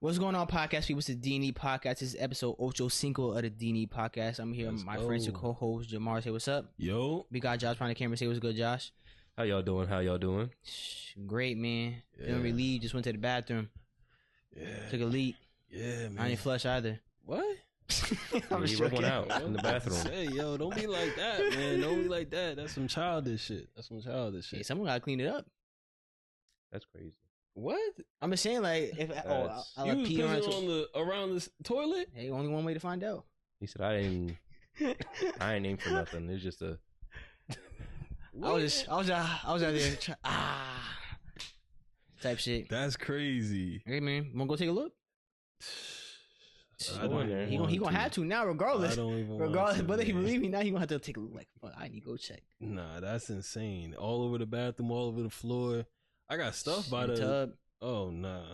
What's going on, podcast people? It's the D&E podcast. This is episode Ocho Cinco of the D&E podcast. I'm here with my friends and co-host Jamar. Say what's up. Yo. We got Josh behind the camera. Say what's good, Josh. How y'all doing? Great, man. Yeah. Feeling relieved. Just went to the bathroom. Yeah. Took a leak. Yeah, man. I didn't flush either. What? I'm You rub one out in the bathroom. Hey, yo, don't be like that, man. Don't be like that. That's some childish shit. Hey, someone gotta clean it up. That's crazy. What? I'm just saying, like, if I You was pee pissing around the toilet? Hey, only one way to find out. He said I ain't aim for nothing. It's just a I was out there type shit. That's crazy. Hey, man, wanna go take a look? I don't He He gonna have to now, regardless. I don't even Regardless, want to, whether he man. believe me now, he gonna have to take a look. Like, fuck, I need to go check. Nah, that's insane. All over the bathroom, all over the floor. I got stuff by In the tub, Oh, nah.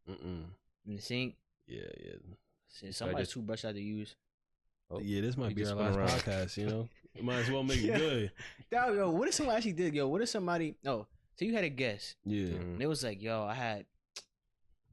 Mm-mm. in the sink. Yeah. Shit, somebody's toothbrush I had to use. oh, Yeah, this might you be just our spun last around. podcast, you know? Might as well make Yeah. it good. Yo, what if somebody actually did? Yo, what if somebody? No, so you had a guess. Yeah. Mhm. And it was like, yo, I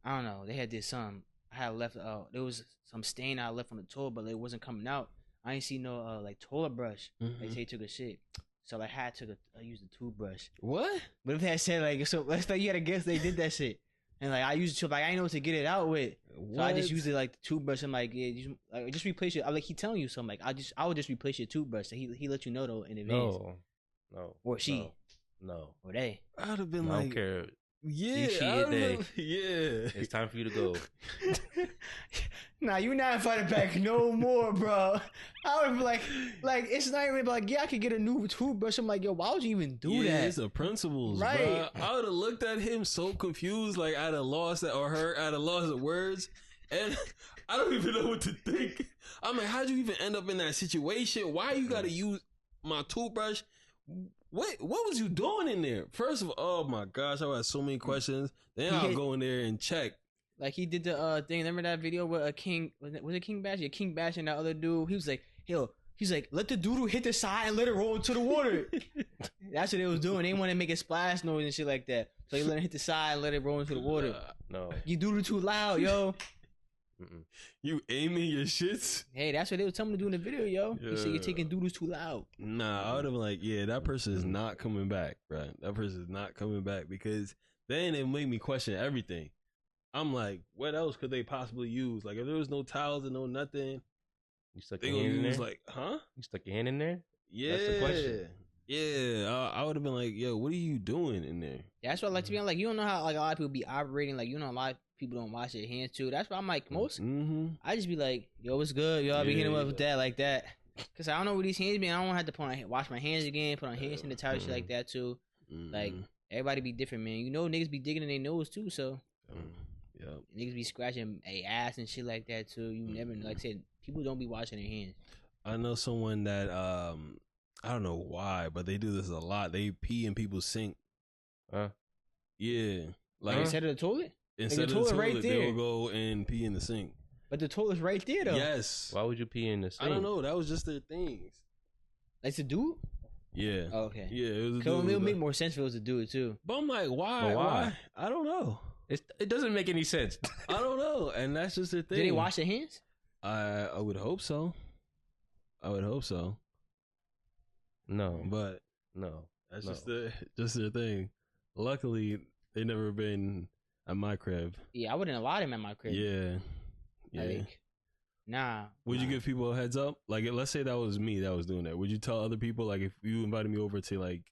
don't know. They had this I had left. There was some stain I left on the toilet, but it wasn't coming out. I ain't see no like toilet brush. They Mhm. say he took a shit, so like I used a toothbrush. What? But if they had said like, so let's say you had a guess, they did that shit, and like I used it to like I didn't know what to get it out with. So I just used it like the toothbrush. I'm like, yeah, just replace it. I'm like, he telling you something. Like I would just replace your toothbrush. So he let you know though in advance. No. Or she. No. Or they. I'd have been I like, don't care. yeah, You cheated, I'd have they. been- yeah. It's time for you to go. Nah, you not invited back no more, bro. I would be like it's not even like, yeah, I could get a new toothbrush. I'm like, yo, why would you even do Yeah, that? it's the principles, Right. right? I would have looked at him so confused, like I'd have lost it, or her, I'd have lost the words, and I don't even know what to think. I'm like, how'd you even end up in that situation? Why you got to use my toothbrush? What was you doing in there? First of all, oh my gosh, I had so many questions. Then I'll go in there and check. Like he did the thing. Remember that video with a King? Was it King Bash? Yeah, King Bash and that other dude. He was like, he's like, let the doodle hit the side and let it roll into the water. That's what they was doing. They want to make a splash noise and shit like that. So you let it hit the side and let it roll into the water. No. You doodle too loud, yo. Mm-mm. You aiming your shits? Hey, that's what they was telling me to do in the video, yo. You say you're Yeah. taking doodles too loud. Nah, I would have been like, yeah, that person is not coming back, bro. That person is not coming back, because then it made me question everything. I'm like, what else could they possibly use? Like, if there was no towels and no nothing, You stuck they your gonna hand in use there? like, huh? You stuck your hand in there? Yeah, That's the question. Yeah, I would have been like, yo, what are you doing in there? That's what I like to be on. Like, you don't know how like a lot of people be operating. Like, you know, a lot of people don't wash their hands too. That's why I'm like, most Mm-hmm. I just be like, yo, what's good? Yo, I be hitting Yeah. up with that like that. Cause I don't know where these hands be. I don't want to have to put on wash my hands again, put on hand sanitizer shit like that too. Like, everybody be different, man. You know, niggas be digging in their nose too, so yeah. niggas be scratching a ass and shit like that too. You never, like I said, people don't be washing their hands. I know someone that I don't know why, but they do this a lot. They pee in people's sink. Huh? Yeah, like Instead of the toilet, instead the of the toilet right toilet, there. they'll go and pee in the sink. but the toilet's right there though. Yes. Why would you pee in the sink? I don't know. That was just their things. Like to do. Yeah. Oh, okay. Yeah. It was a Cause dude, it'll make more sense if it was to do it too. But I'm like, why? But why? I don't know. It doesn't make any sense. I don't know. And that's just their thing. Did they wash their hands? I would hope so. I would hope so. No. But No. that's No. just their thing. Luckily, they never been at my crib. Yeah, I wouldn't allow them at my crib. Yeah. Yeah. Like, nah. Would you nah. give people a heads up? Like, let's say that was me that was doing that. Would you tell other people, like, if you invited me over to, like,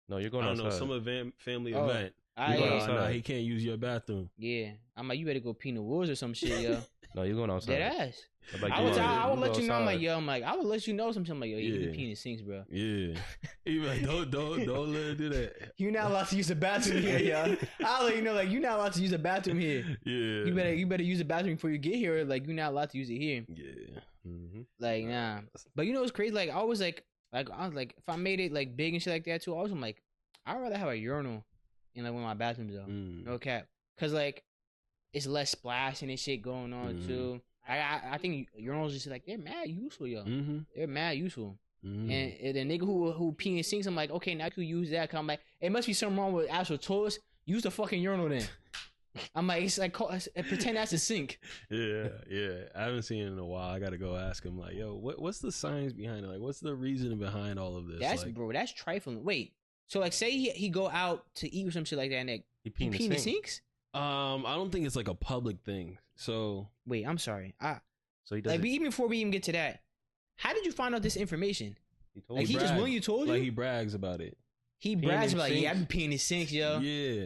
No, you're I going don't know, outside. some family Oh, event? I, You go, going yeah, outside. nah, he can't use your bathroom. yeah. I'm like, you better go pee in the woods or some shit, yo. No, you're going outside. Dead ass. I'm like, I would, yeah, I would you let go you know. I'm outside. like, yo, I would let you know something. I'm like, yo, you Yeah. can pee in the sinks, bro. Yeah. He be like, don't let her do that. You're not allowed to use the bathroom here, yo. I'll let you know, like, you're not allowed to use the bathroom here. Yeah. You better use the bathroom before you get here. Like, you're not allowed to use it here. Yeah. Mm-hmm. Like, nah. But you know what's crazy? Like, I was like, I was like, if I made it like big and shit like that too, I was like, I'd rather have a urinal in like one of my bathrooms though. Mm. No cap. Cause like, it's less splashing and shit going on Mhm. too. I think urinals just like they're mad useful, yo. Mm-hmm. They're mad useful. Mm-hmm. And the nigga who pee in sinks, I'm like, okay, now you can use that. Cause I'm like, it must be something wrong with actual toilets. Use the fucking urinal then. I'm like, it's like pretend that's a sink. Yeah. I haven't seen it in a while. I gotta go ask him. Like, yo, what's the science behind it? Like, what's the reason behind all of this? That's like, bro. That's trifling. Wait. So like, say he go out to eat or some shit like that, and like, He he pee in the sink. sinks. I don't think it's like a public thing. So Wait, I'm sorry. So he does. Like, even before we even get to that, how did you find out this information? He told Like, me. he just willingly told you? like he brags about it. He peeing brags in about, like, yeah, I be sinks? peeing in sinks, yo. Yeah.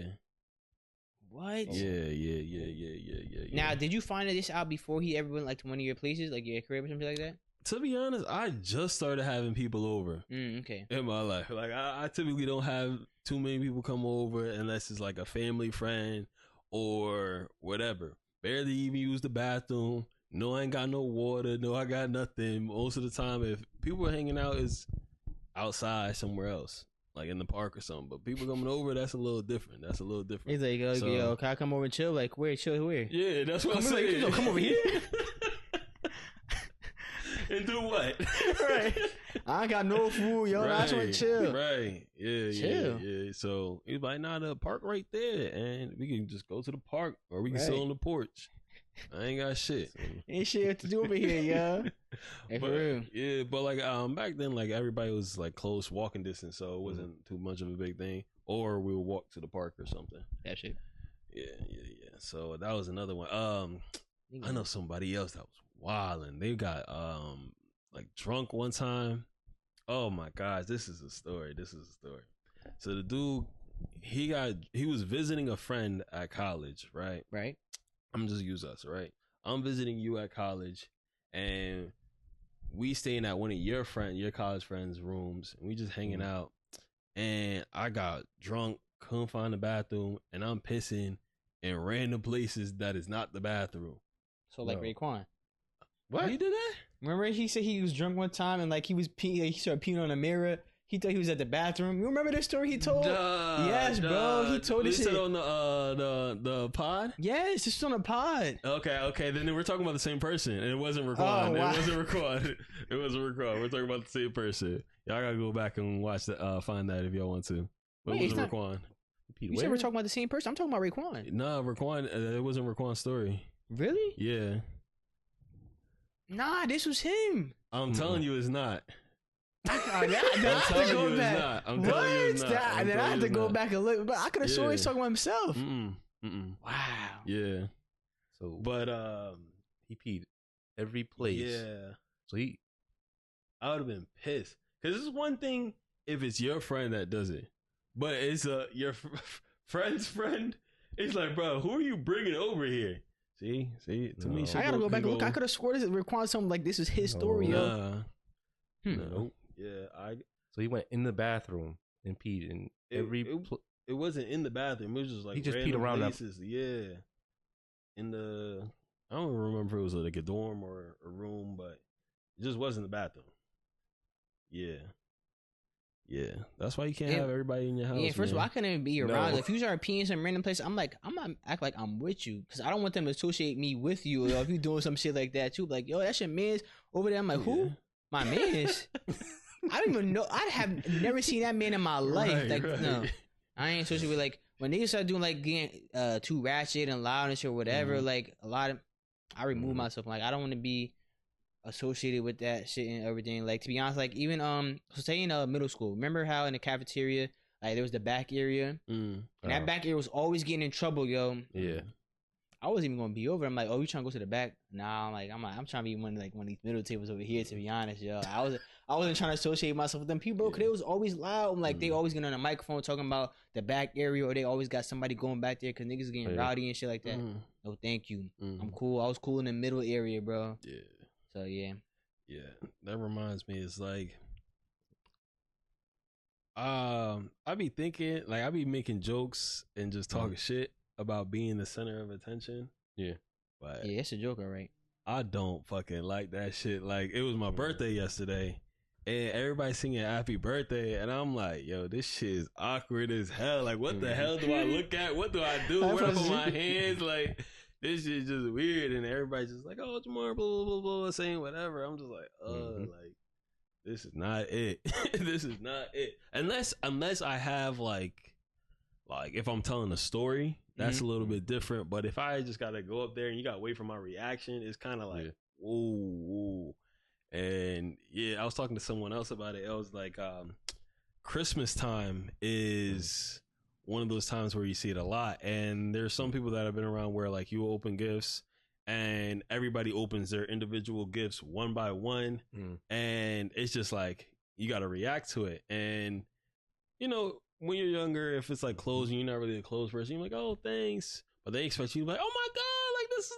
What? Yeah. Now, did you find this out before he ever went like to one of your places, like your crib or something like that? To be honest, I just started having people over Okay. in my life. Like I typically don't have too many people come over unless it's like a family friend or whatever. Barely even use the bathroom. No, I ain't got no water. No, I got nothing. Most of the time, if people are hanging out, is outside somewhere else, like in the park or something. But people coming over, that's a little different. He's like, yo, can I come over and chill? Like, where? Chill where? Yeah, that's what I'm Come saying. Like, come over here. And do what? Right. I ain't got no food, yo. I just want to chill. Right. Yeah. Chill. Yeah. So he's like, nah, the park right there, and we can just go to the park, or we can sit Right. on the porch. I ain't got shit. Ain't shit to do over here, yo. Hey, for real. Yeah, but like back then, like everybody was like close walking distance, so it wasn't too much of a big thing. Or we would walk to the park or something. That shit. Yeah. So that was another one. I know somebody else that was wilding. They got like drunk one time. Oh my gosh, this is a story. So the dude, he was visiting a friend at college, right? Right. I'm just use us, right? I'm visiting you at college, and we staying at one of your college friends' rooms, and we just hanging out. And I got drunk, couldn't find the bathroom, and I'm pissing in random places that is not the bathroom. So like No. Raekwon. What? He did that? Remember he said he was drunk one time and like he was peeing, like, he started peeing on a mirror. He thought he was at the bathroom. You remember this story he told? Yes, bro. He told this He shit said on the pod. Yes, this is on a pod. Okay. Then we're talking about the same person, and it wasn't Raekwon. Oh, wow. It wasn't Raekwon. It wasn't Raekwon. We're talking about the same person. Y'all gotta go back and watch that. Find that if y'all want to. But Wait, it it's wasn't not- Raekwon. You said we're talking about the same person. I'm talking about Raekwon. Nah, Raekwon. It wasn't Raekwon's story. Really? Yeah, Nah, this was him. I'm telling you, it's not. I I'm have to telling you, go it's back. not. I'm telling you, it's What? not. I'm Then I telling have you to it's go not. back and look. But I could have sworn he's Yeah. talking about himself. Mm-mm. Wow. Yeah, So but he peed every place. yeah. So he I would have been pissed because it's one thing if it's your friend that does it, but it's your friend's friend. It's like, bro, who are you bringing over here? See, to me, No. shit I gotta go back and look. I go- could have swore this Raekwon something like this is his No. story, yo. Nah, Nope. yeah, So he went in the bathroom and peed in every. it wasn't in the bathroom. It was just like He just peed random around that- places. Yeah, in the I don't remember if it was like a dorm or a room, but it just wasn't the bathroom. Yeah. That's why you can't Yeah. have everybody in your house. Yeah, first of all, I man. couldn't even be No. around. If you start peeing some random place, I'm like, I'm not act like I'm with you because I don't want them to associate me with you. Or if you doing some shit like that too, like, yo, that's your man's over there. I'm like, who? Yeah. My man's? I don't even know. I have never seen that man in my life. Right, like, no, I ain't associated with like when niggas start doing like getting too ratchet and loud and shit or whatever. Mhm. Like a lot of, I remove Mhm. myself. Like I don't want to be associated with that shit and everything. Like to be honest, like even so say in middle school, remember how in the cafeteria like there was the back area Mm. and that back area was always getting in trouble, yo. Yeah. I wasn't even gonna be over. I'm like, oh, you trying to go to the back? Nah, I'm trying to be one of these middle tables over here. To be honest, yo, I wasn't trying to associate myself with them people because they was always loud. I'm like, they always getting on a microphone talking about the back area, or they always got somebody going back there because niggas getting Yeah. rowdy and shit like that. Mm. No, thank you. Mm. I'm cool. I was cool in the middle area, bro. Yeah. So yeah. Yeah, that reminds me. It's like, I be thinking, like, I be making jokes and just talking shit about being the center of attention. Yeah. But Yeah, it's a joke, all right. I don't fucking like that shit. Like, it was my birthday yesterday, and everybody singing happy birthday, and I'm like, yo, this shit is awkward as hell. Like, what the hell do I look at? What do I do? Where do I put my hands? Like, this shit just weird, and everybody's just like, oh, tomorrow, blah, blah, blah, blah, saying whatever. I'm just like, like, this is not it. This is not it. Unless I have, like, if I'm telling a story, that's a little bit different. But if I just gotta go up there and you gotta wait for my reaction, it's kind of like whoa. And I was talking to someone else about it. It was like Christmas time is one of those times where you see it a lot. And there's some people that have been around where like you open gifts and everybody opens their individual gifts one by one. And it's just like, you got to react to it. And, you know, when you're younger, if it's like clothes and you're not really a clothes person, you're like, oh, thanks. But they expect you to be like, oh my God, like this is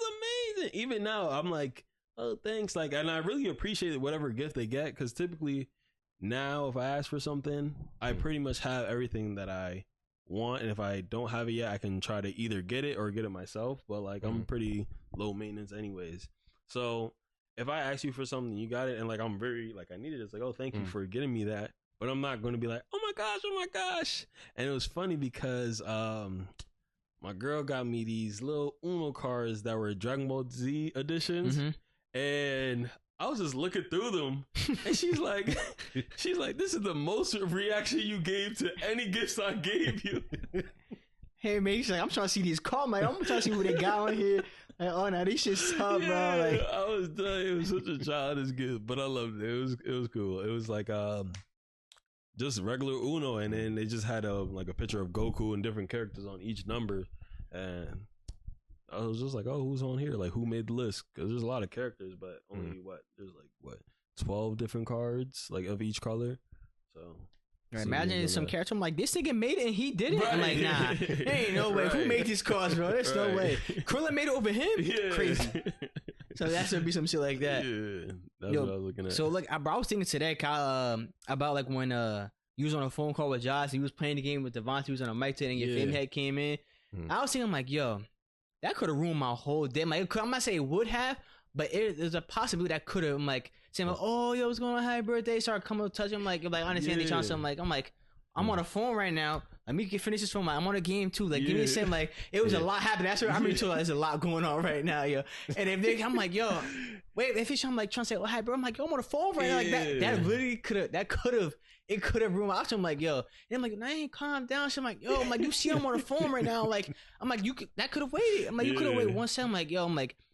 amazing. Even now, I'm like, oh, thanks. Like, and I really appreciate whatever gift they get. Cause typically now if I ask for something, I pretty much have everything that I want. And if I don't have it yet, I can try to either get it or get it myself. But like, I'm pretty low maintenance anyways. So if I ask you for something, you got it. And like, I'm very like, I need it. It's like, oh, thank you for getting me that. But I'm not going to be like, oh my gosh. And it was funny because, my girl got me these little Uno cards that were Dragon Ball Z editions. And I was just looking through them, and she's like, this is the most reaction you gave to any gifts I gave you. Hey man, she's like, I'm trying to see these cards, man. I'm trying to see what they got on here. Like, oh, now these shit suck, bro. Like, I was done. It was such a childish gift, but I loved it. It was cool. It was like just regular Uno, and then they just had a picture of Goku and different characters on each number, and I was just like, oh, who's on here? Like, who made the list? Because there's a lot of characters, but only there's 12 different cards, like of each color. So imagine some character. I'm like, this nigga made it and he did it. Right. I'm like, nah, there ain't no way. Who made these cards, bro? There's no way. Krillin made it over him? Yeah. Crazy. So that's gonna be some shit like that. Yeah, that's what I was looking at. So look, I was thinking today, Kyle, about like when you was on a phone call with Josh, he was playing the game with Devontae, he was on a mic today, and your fame head came in. I was thinking, I'm like, yo, that could have ruined my whole day. Like, I'm not saying it would have, but there's a possibility that could have. I'm like saying, like, oh, yo, what's going on? Happy birthday. Start coming up, touch him. Like, I understand they trying something. I'm on a phone right now. Let me finish this phone. I'm on a game too. Like, give me a second. Like, it was a lot happening. That's what I'm really told. There's a lot going on right now, yo. And if I'm like, yo, wait, if I'm like trying to say, oh, hi, bro. I'm like, yo, I'm on a phone right now. Like that literally could have ruined my option. I'm like, yo, and I'm like, nah, I ain't calm down. So I'm like, yo, I'm like, you see, I'm on the phone right now. Like, I'm like, that could have waited. I'm like, you could have waited 1 second. I'm like, yo,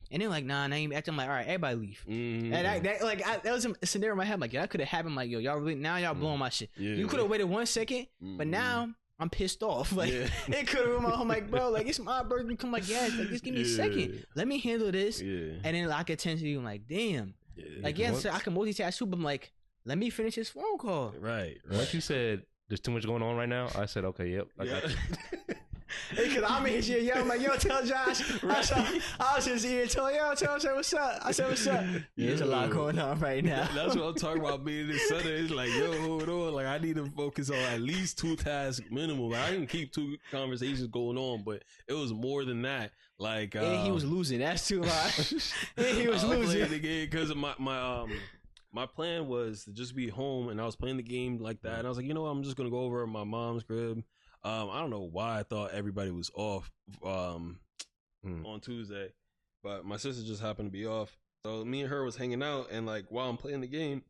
and they're like, nah, I ain't acting. I'm like, all right, everybody leave. And that was a scenario in my head. I'm like, yeah, that could have happened. I'm like, yo, y'all really, now y'all blowing my shit. You could have waited 1 second, but now I'm pissed off. Like, it could have ruined my home. Like, bro, like, it's my birthday. Come like, yes, like, just give me a second. Let me handle this. And then I could tend to you. I'm like, damn. Like, yes, I can multitask too, but I'm like, let me finish this phone call. Right. Once you said there's too much going on right now, I said, okay, yep, I got you. Hey, cause I'm in here, yo. I'm like, yo, tell Josh. Right. I was just here, tell him what's up. I said, what's up? There's a lot going on right now. That's what I'm talking about. Being this Sunday, it's like, yo, hold on. Like, I need to focus on at least 2 tasks minimum. Like, I can keep 2 conversations going on, but it was more than that. Like, and he was losing. That's too much. And he was losing the game because my plan was to just be home, and I was playing the game like that. And I was like, you know what? I'm just gonna go over to my mom's crib. I don't know why I thought everybody was off on Tuesday, but my sister just happened to be off. So me and her was hanging out, and like while I'm playing the game,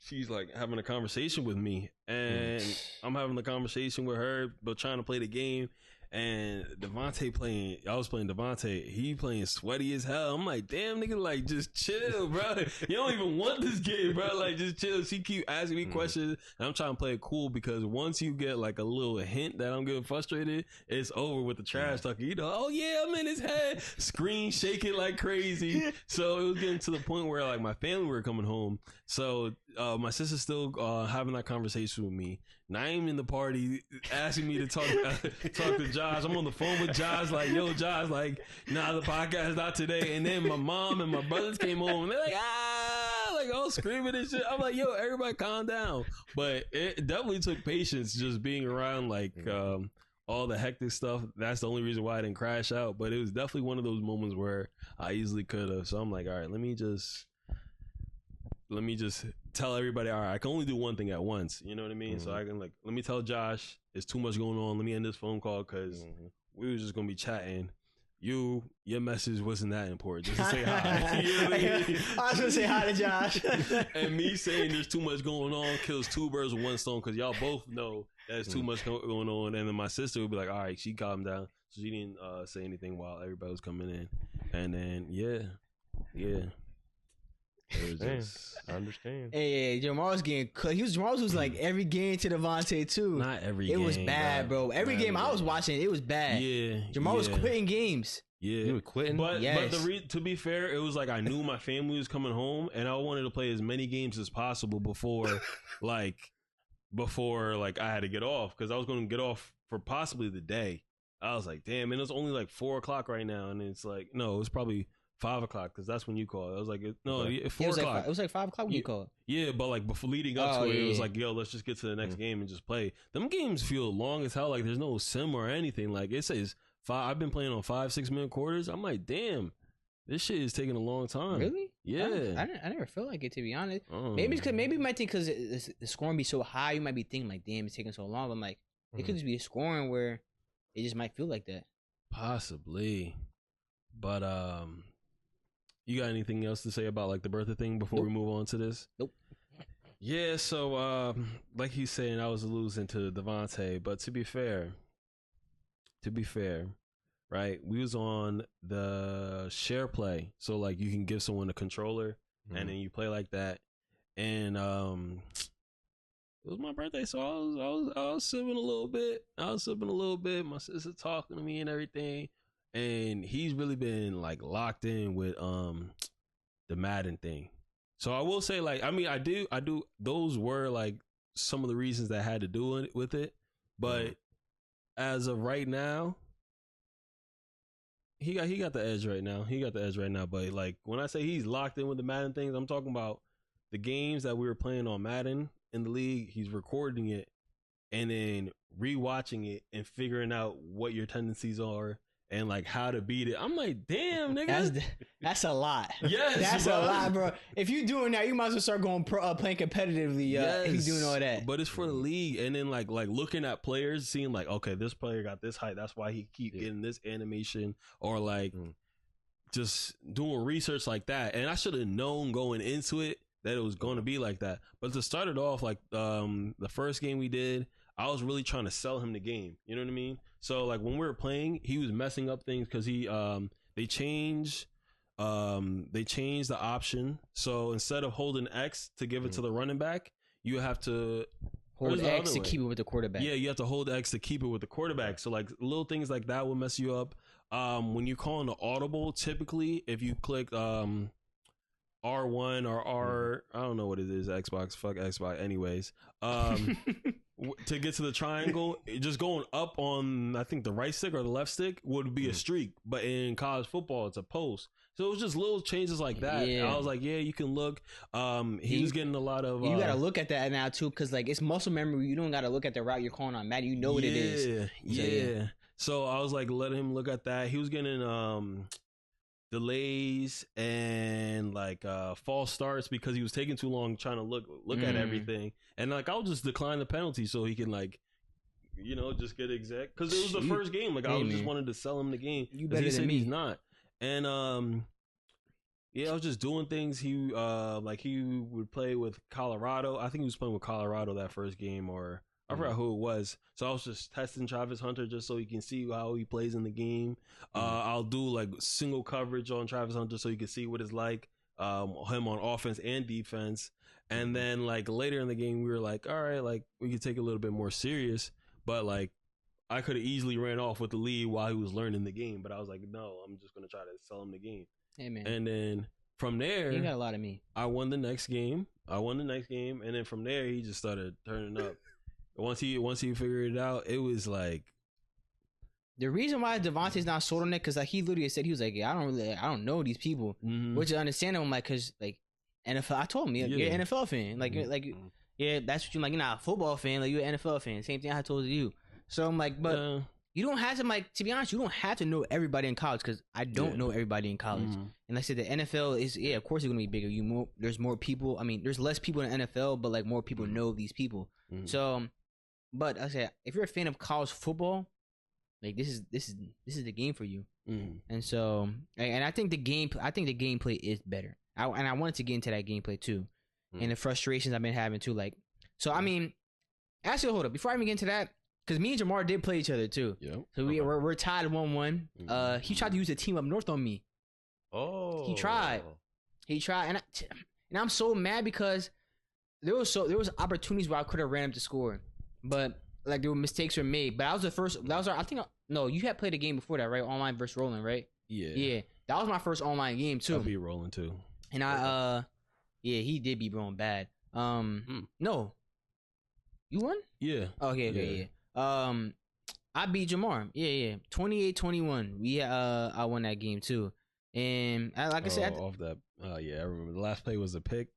she's like having a conversation with me, and I'm having a conversation with her, but trying to play the game. And I was playing Devontae, he playing sweaty as hell. I'm like, damn, nigga, like, just chill, bro. You don't even want this game, bro. Like, just chill. She keep asking me questions, and I'm trying to play it cool, because once you get like a little hint that I'm getting frustrated, it's over with the trash talking. You know, oh yeah, I'm in his head, screen shaking like crazy. So it was getting to the point where like my family were coming home. So my sister's still having that conversation with me. Naeem in the party asking me to talk to Josh. I'm on the phone with Josh, like, yo, Josh, like, nah, the podcast not today. And then my mom and my brothers came home, and they're like, like, all screaming and shit. I'm like, yo, everybody calm down. But it definitely took patience just being around, like, all the hectic stuff. That's the only reason why I didn't crash out. But it was definitely one of those moments where I easily could have. So I'm like, all right, let me just tell everybody, all right, I can only do one thing at once. You know what I mean? So I can, like, let me tell Josh, it's too much going on. Let me end this phone call, because we were just going to be chatting. Your message wasn't that important. Just to say hi. You know what I mean? I was going to say hi to Josh. And me saying there's too much going on kills 2 birds with 1 stone, because y'all both know there's too much going on. And then my sister would be like, all right, she calmed down. so she didn't say anything while everybody was coming in. And then yeah. It was just, I understand. Hey, Jamal's getting cut. Jamal's was like every game to Devontae too. not every It game. was bad, bro. Every Not game I was watching, it was bad. Yeah. Jamal was yeah. quitting games. Yeah. You were quitting? But Yes. to be fair, it was like I knew my family was coming home and I wanted to play as many games as possible before I had to get off, because I was going to get off for possibly the day. I was like, damn, and it's only like 4 o'clock right now, and it's like, no, it was probably 5 o'clock, because that's when you called. I was like, no, Okay. 4 It was o'clock. like, it was like 5 o'clock when you called. Yeah, but like before leading up Oh, to it, yeah, it was yeah. like, yo, let's just get to the next game and just play. Them games feel long as hell. Like there's no sim or anything. Like it says I've been playing on 5-6 minute quarters. I'm like, damn, this shit is taking a long time. Really? Yeah. I never felt like it, to be honest. Oh. Maybe you might think because the scoring be so high, you might be thinking like, damn, it's taking so long. I'm like, it could just be a scoring where it just might feel like that. Possibly, but you got anything else to say about like the birthday thing before we move on to this? Nope. Yeah, so like he's saying, I was losing to Devontae, but to be fair, right? We was on the share play, so like you can give someone a controller and then you play like that, and it was my birthday, so I was sipping a little bit. My sister talking to me and everything, and he's really been like locked in with the Madden thing. So I will say, like, I mean, I do. Those were like some of the reasons that I had to do it with it, but as of right now, he got the edge right now. But like when I say he's locked in with the Madden things, I'm talking about the games that we were playing on Madden in the league. He's recording it and then rewatching it and figuring out what your tendencies are and like how to beat it. I'm like, damn, nigga, That's a lot. Yes, That's bro. a lot, bro. If you doing that, you might as well start going playing competitively. If you doing all that. But it's for the league, and then like looking at players, seeing like, okay, this player got this height, that's why he keep getting this animation, or like just doing research like that. And I should have known going into it that it was going to be like that. But to start it off, like the first game we did, I was really trying to sell him the game. You know what I mean? So like when we were playing, he was messing up things because they changed the option. So instead of holding X to give it to the running back, you have to Hold X to keep it with the quarterback. Yeah, you have to hold X to keep it with the quarterback. So like little things like that will mess you up. When you're calling the audible, typically if you click R1 or R, I don't know what it is, Xbox, fuck Xbox. Anyways, to get to the triangle, just going up on, I think the right stick or the left stick would be a streak, but in college football, it's a post. So it was just little changes like that. Yeah. I was like, yeah, you can look. He was getting a lot of. You gotta look at that now too, because like it's muscle memory. You don't gotta look at the route you're calling on Madden. You know what it is. Yeah. So I was like, letting him look at that. He was getting delays and like false starts because he was taking too long trying to look at everything. And like I'll just decline the penalty so he can like, you know, just get exact, because it was the first game. Like I was just wanted to sell him the game. You better than me. He's not. And yeah, I was just doing things. He like he would play with Colorado. I think he was playing with Colorado that first game, or I forgot who it was. So I was just testing Travis Hunter just so you can see how he plays in the game. I'll do like single coverage on Travis Hunter so you can see what it's like, him on offense and defense. And then like later in the game, we were like, all right, like we could take it a little bit more serious. But like I could have easily ran off with the lead while he was learning the game. But I was like, no, I'm just going to try to sell him the game. Hey man. And then from there, you got a lot of me. I won the next game. And then from there, he just started turning up. Once he figured it out, it was like the reason why Devontae's not sold on it, because like he literally said, he was like, yeah, I don't know these people, which is understandable. I'm like, because like NFL, I told him, you're an NFL fan, like yeah, that's what you like. You're not a football fan, like you're an NFL fan. Same thing I told you. So I'm like, but you don't have to, like, to be honest, you don't have to know everybody in college, because I don't know everybody in college. And like I said, the NFL is, of course it's gonna be bigger. There's more people. I mean, there's less people in the NFL, but like more people know these people. So. But I said, if you're a fan of college football, like this is the game for you. And so, and I think the gameplay is better. I wanted to get into that gameplay too, and the frustrations I've been having too. Like, so I mean, actually, hold up, before I even get into that, because me and Jamar did play each other too. Yep. So we're tied 1-1. He tried to use the team up north on me. Oh. He tried, and I'm so mad because there was opportunities where I could have ran up the score, but like there were mistakes were made. But I was the first. That was our. I think no, you had played a game before that, right? Online versus Rolling, right? Yeah. Yeah, that was my first online game too. I'll be rolling too. And yeah, he did be rolling bad. No, you won? Yeah. Okay, yeah. I beat Jamar. Yeah. 28-21. I won that game too. And like I said, off that. Yeah, I remember the last play was a pick.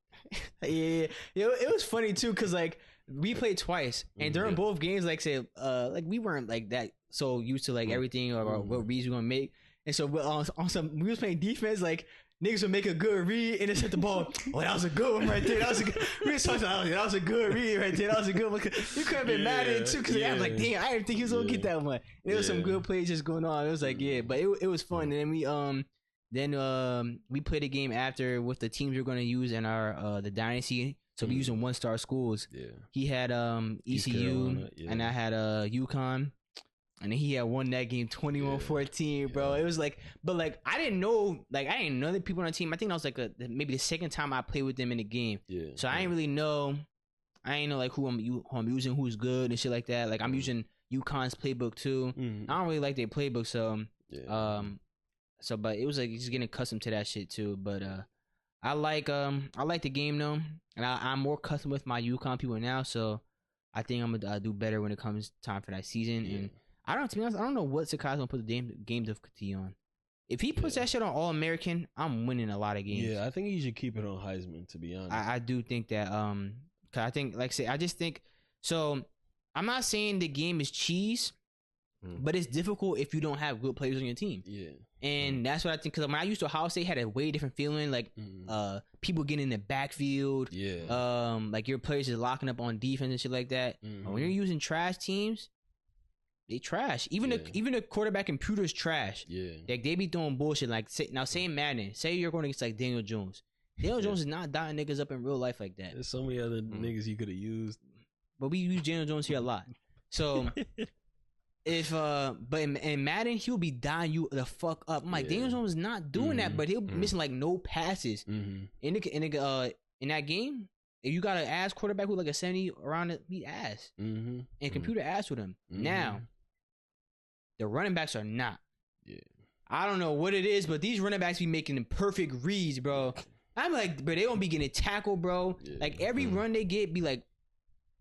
yeah. It was funny too, cause like we played twice, and during both games, like say, like we weren't like that so used to like everything or what reads we gonna make, and so on some we was playing defense, like niggas would make a good read, intercept the ball. Oh, that was a good one right there. That was a good. We was talking about that was a good read right there. That was a good one. You could have been mad at it too, because I was like, damn, I didn't think he was gonna get that one. And there was some good plays just going on. It was like, but it was fun. And then we played a game after with the teams we're gonna use in our the dynasty. So we using 1-star schools. Yeah. He had ECU and I had UConn. And then he had won that game 21-14, bro. It was like, but like I didn't know the people on the team. I think that was like maybe the second time I played with them in the game. Yeah. So I didn't really know. I ain't know like who I'm using, who's good and shit like that. Like I'm using UConn's playbook too. I don't really like their playbook, so but it was like just getting accustomed to that shit too. But I like the game though, and I'm more accustomed with my UConn people now. So I think I'm gonna do better when it comes time for that season. And to be honest, I don't know what Sakai's gonna put the game difficulty on. If he puts that shit on All American, I'm winning a lot of games. Yeah, I think he should keep it on Heisman. To be honest, I do think that. Cause I think, like I say, I just think so. I'm not saying the game is cheese, but it's difficult if you don't have good players on your team. Yeah, and that's what I think. Because when I used to Ohio State, had a way different feeling. Like people getting in the backfield. Yeah. Like your players is locking up on defense and shit like that. When you're using trash teams, they trash. Even the quarterback computers trash. Yeah. Like they be throwing bullshit. Like say Madden. Say you're going against like Daniel Jones. Daniel Jones is not dying niggas up in real life like that. There's so many other niggas you could have used. But we use Daniel Jones here a lot. So but in Madden, he'll be dying you the fuck up. I'm like, Daniel Jones is not doing that, but he'll be missing like no passes. In that game, if you got an ass quarterback with like a 70 around it, beat ass. And computer ass with him. Now, the running backs are not. Yeah. I don't know what it is, but these running backs be making the perfect reads, bro. I'm like, but they don't be getting tackled, bro. Yeah. Like every run they get be like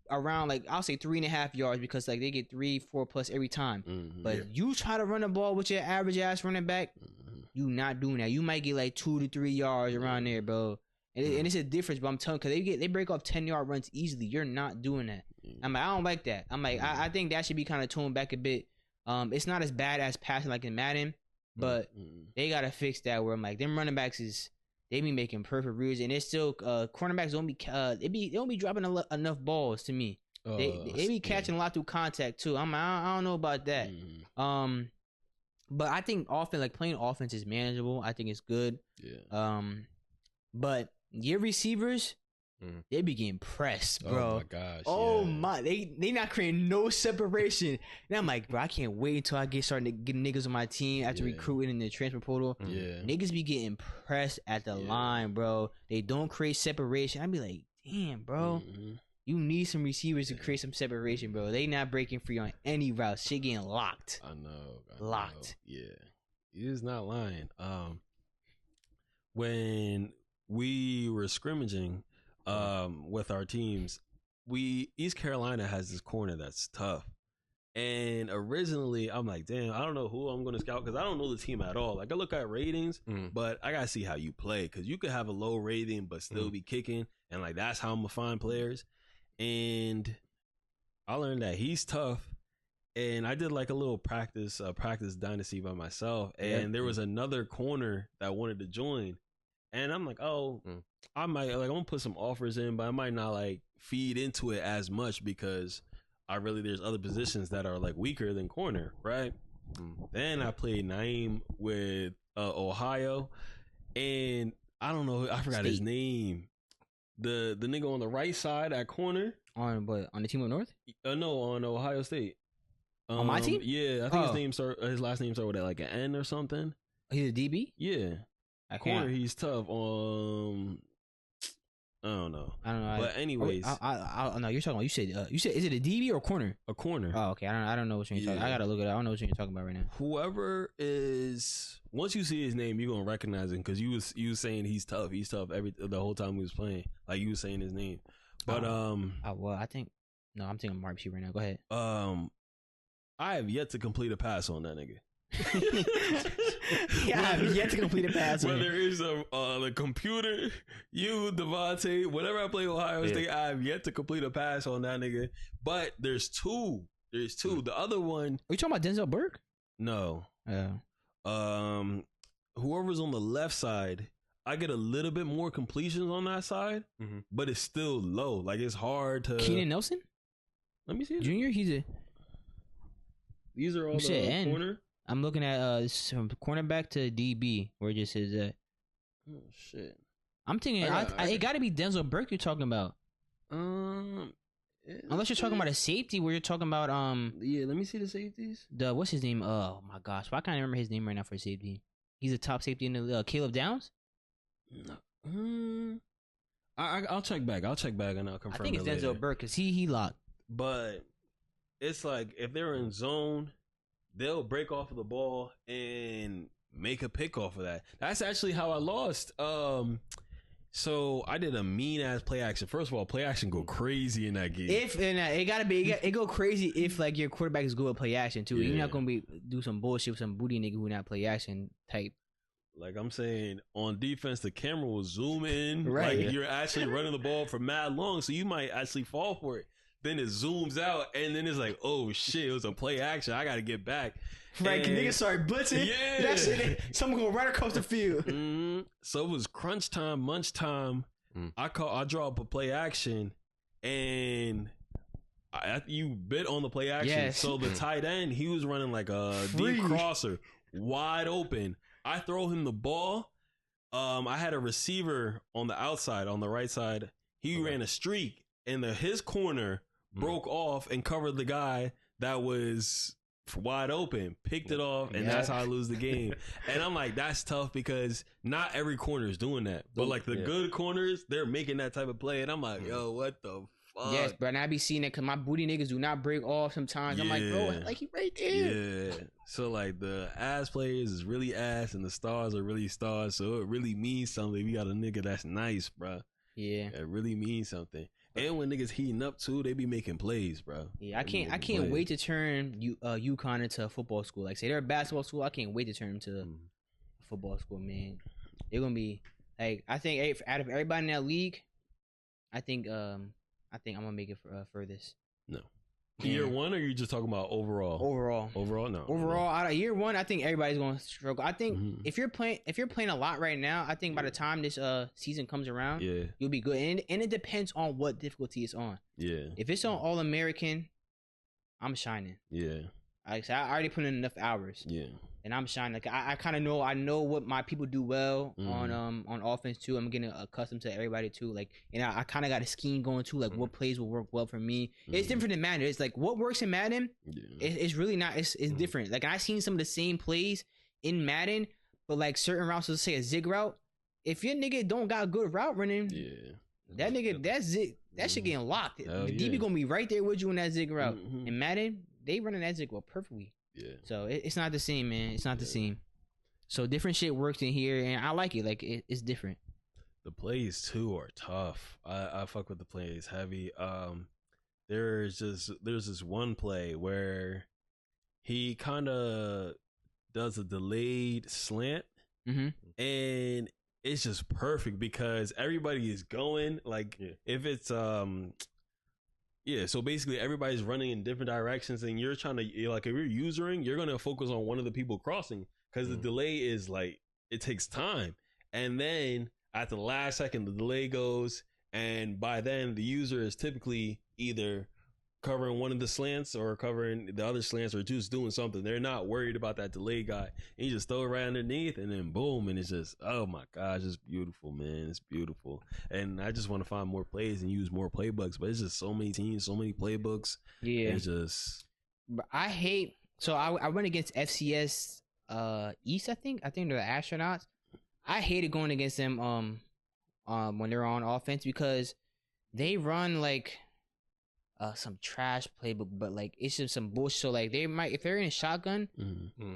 around like I'll say 3.5 yards because like they get 3-4 plus every time. But you try to run the ball with your average ass running back, you not doing that. You might get like 2 to 3 yards around there, bro. And it's a difference, but I'm telling you, because they break off 10-yard runs easily. You're not doing that. I'm like, I don't like that. I'm like, I think that should be kind of toned back a bit. It's not as bad as passing like in Madden, but they gotta fix that. Where I'm like, them running backs they be making perfect reads, and it's still cornerbacks don't be they don't be dropping enough balls to me. They be catching a lot through contact too. I'm like, I don't know about that. But I think playing offense is manageable. I think it's good. Yeah. But your receivers, they be getting pressed, bro. Oh my gosh. Oh my, they not creating no separation. And I'm like, bro, I can't wait until I starting to get niggas on my team after recruiting in the transfer portal. Yeah. Niggas be getting pressed at the line, bro. They don't create separation. I'd be like, damn, bro. You need some receivers to create some separation, bro. They not breaking free on any route. Shit getting locked. I know. Locked. Yeah. He is not lying. When we were scrimmaging with our teams, East Carolina has this corner that's tough. And originally I'm like, damn, I don't know who I'm going to scout because I don't know the team at all. Like I look at ratings, but I got to see how you play because you could have a low rating but still be kicking. And like, that's how I'm going to find players. And I learned that he's tough. And I did like a little practice dynasty by myself. And there was another corner that wanted to join. And I'm like, I might like I'm gonna put some offers in, but I might not like feed into it as much because there's other positions that are like weaker than corner, right? Then I played Naeem with Ohio, and I don't know, I forgot his name. The nigga on the right side at corner on the team of North. No, on Ohio State. On my team? Yeah, I think his last name started with like an N or something. He's a DB? Yeah. I Corner, can't. he's tough. I don't know. But anyways, no, you're talking about. You said is it a DB or corner? a corner. Oh, okay. I don't know what you're talking. I gotta look it up. I don't know what you're talking about right now. Whoever is, once you see his name, you're gonna recognize him because you was saying he's tough. He's tough the whole time he was playing. Like you was saying his name. But well, I think no, I'm thinking Mark P right now. Go ahead. I have yet to complete a pass on that nigga. Yeah, I have yet to complete a pass. Whether it's the computer, you, Devontae, whenever I play Ohio State, I have yet to complete a pass on that nigga. But there's two. The other one. Are you talking about Denzel Burke? No. Oh. Whoever's on the left side, I get a little bit more completions on that side, but it's still low. Like it's hard to. Keenan Nelson? Let me see. Junior? These are all the corner. I'm looking at from cornerback to DB, where it just says that. Oh shit! I'm thinking it got to be Denzel Burke you're talking about. Unless you're talking about a safety, where you're talking about Yeah, let me see the safeties. What's his name? Oh my gosh, why can't I remember his name right now for safety? He's a top safety in the Caleb Downs. No. I'll check back. And I'll confirm. I think it's Denzel Burke because he locked. But it's like if they're in zone, they'll break off of the ball and make a pick off of that. That's actually how I lost. So I did a mean ass play action. First of all, play action go crazy in that game. It go crazy if like your quarterback is good at play action too. Yeah. You're not gonna do some bullshit with some booty nigga who not play action type. Like I'm saying, on defense, the camera will zoom in. Right. Like you're actually running the ball for mad long, so you might actually fall for it. Then it zooms out, and then it's like, oh shit, it was a play action. I got to get back. Right, niggas started blitzing. Yeah. That shit, someone going right across the field. So it was crunch time, munch time. I draw up a play action, and you bit on the play action. Yes. So the tight end, he was running like a deep crosser, wide open. I throw him the ball. I had a receiver on the outside, on the right side. He ran a streak, and his corner broke off and covered the guy that was wide open, picked it off, and that's how I lose the game. And I'm like, that's tough because not every corner is doing that. But like the good corners, they're making that type of play. And I'm like, yo, what the fuck? Yes, bro. And I be seeing it because my booty niggas do not break off sometimes. I'm like, bro, like he right there. Yeah. So like the ass players is really ass and the stars are really stars. So it really means something. We got a nigga that's nice, bro. Yeah. It really means something. And when niggas heating up too, they be making plays, bro. Yeah, I can't wait to turn UConn into a football school. Like say they're a basketball school, I can't wait to turn them to a football school, man. They're gonna be like, I think out of everybody in that league, I think I'm gonna make it furthest. No. Year one, or you just talking about overall? Overall, no. Overall, out of year one, I think everybody's gonna struggle. I think if you're playing a lot right now, I think by the time this season comes around, you'll be good. And it depends on what difficulty it's on. Yeah. If it's on All American, I'm shining. Yeah. Like I already put in enough hours. Yeah. And I'm shining. Like I kind of know. I know what my people do well on offense too. I'm getting accustomed to everybody too. Like, and I kind of got a scheme going too. Like what plays will work well for me. It's different than Madden. It's like what works in Madden. Yeah. It's really not. It's different. Like I seen some of the same plays in Madden, but like certain routes, let's say a zig route. If your nigga don't got good route running, that nigga that shit getting locked. The DB gonna be right there with you in that zig route. In Madden, they running that zig route perfectly. Yeah. So it's not the same, man. It's not the same. So different shit works in here, and I like it. Like it's different. The plays too are tough. I fuck with the plays heavy. There's this one play where he kind of does a delayed slant, and it's just perfect because everybody is going like if it's so basically everybody's running in different directions and you're trying to, like, if you're usering, you're going to focus on one of the people crossing because the delay is like, it takes time. And then at the last second, the delay goes. And by then the user is typically either covering one of the slants or covering the other slants or just doing something. They're not worried about that delay guy. And you just throw it right underneath and then boom. And it's just, oh my gosh, it's beautiful, man. It's beautiful. And I just want to find more plays and use more playbooks, but it's just so many teams, so many playbooks. Yeah. It's just, But I hate. So I went against FCS East. I think they're the astronauts. I hated going against them when they're on offense because they run like some trash playbook, but like it's just some bullshit. So like they might, if they're in a shotgun,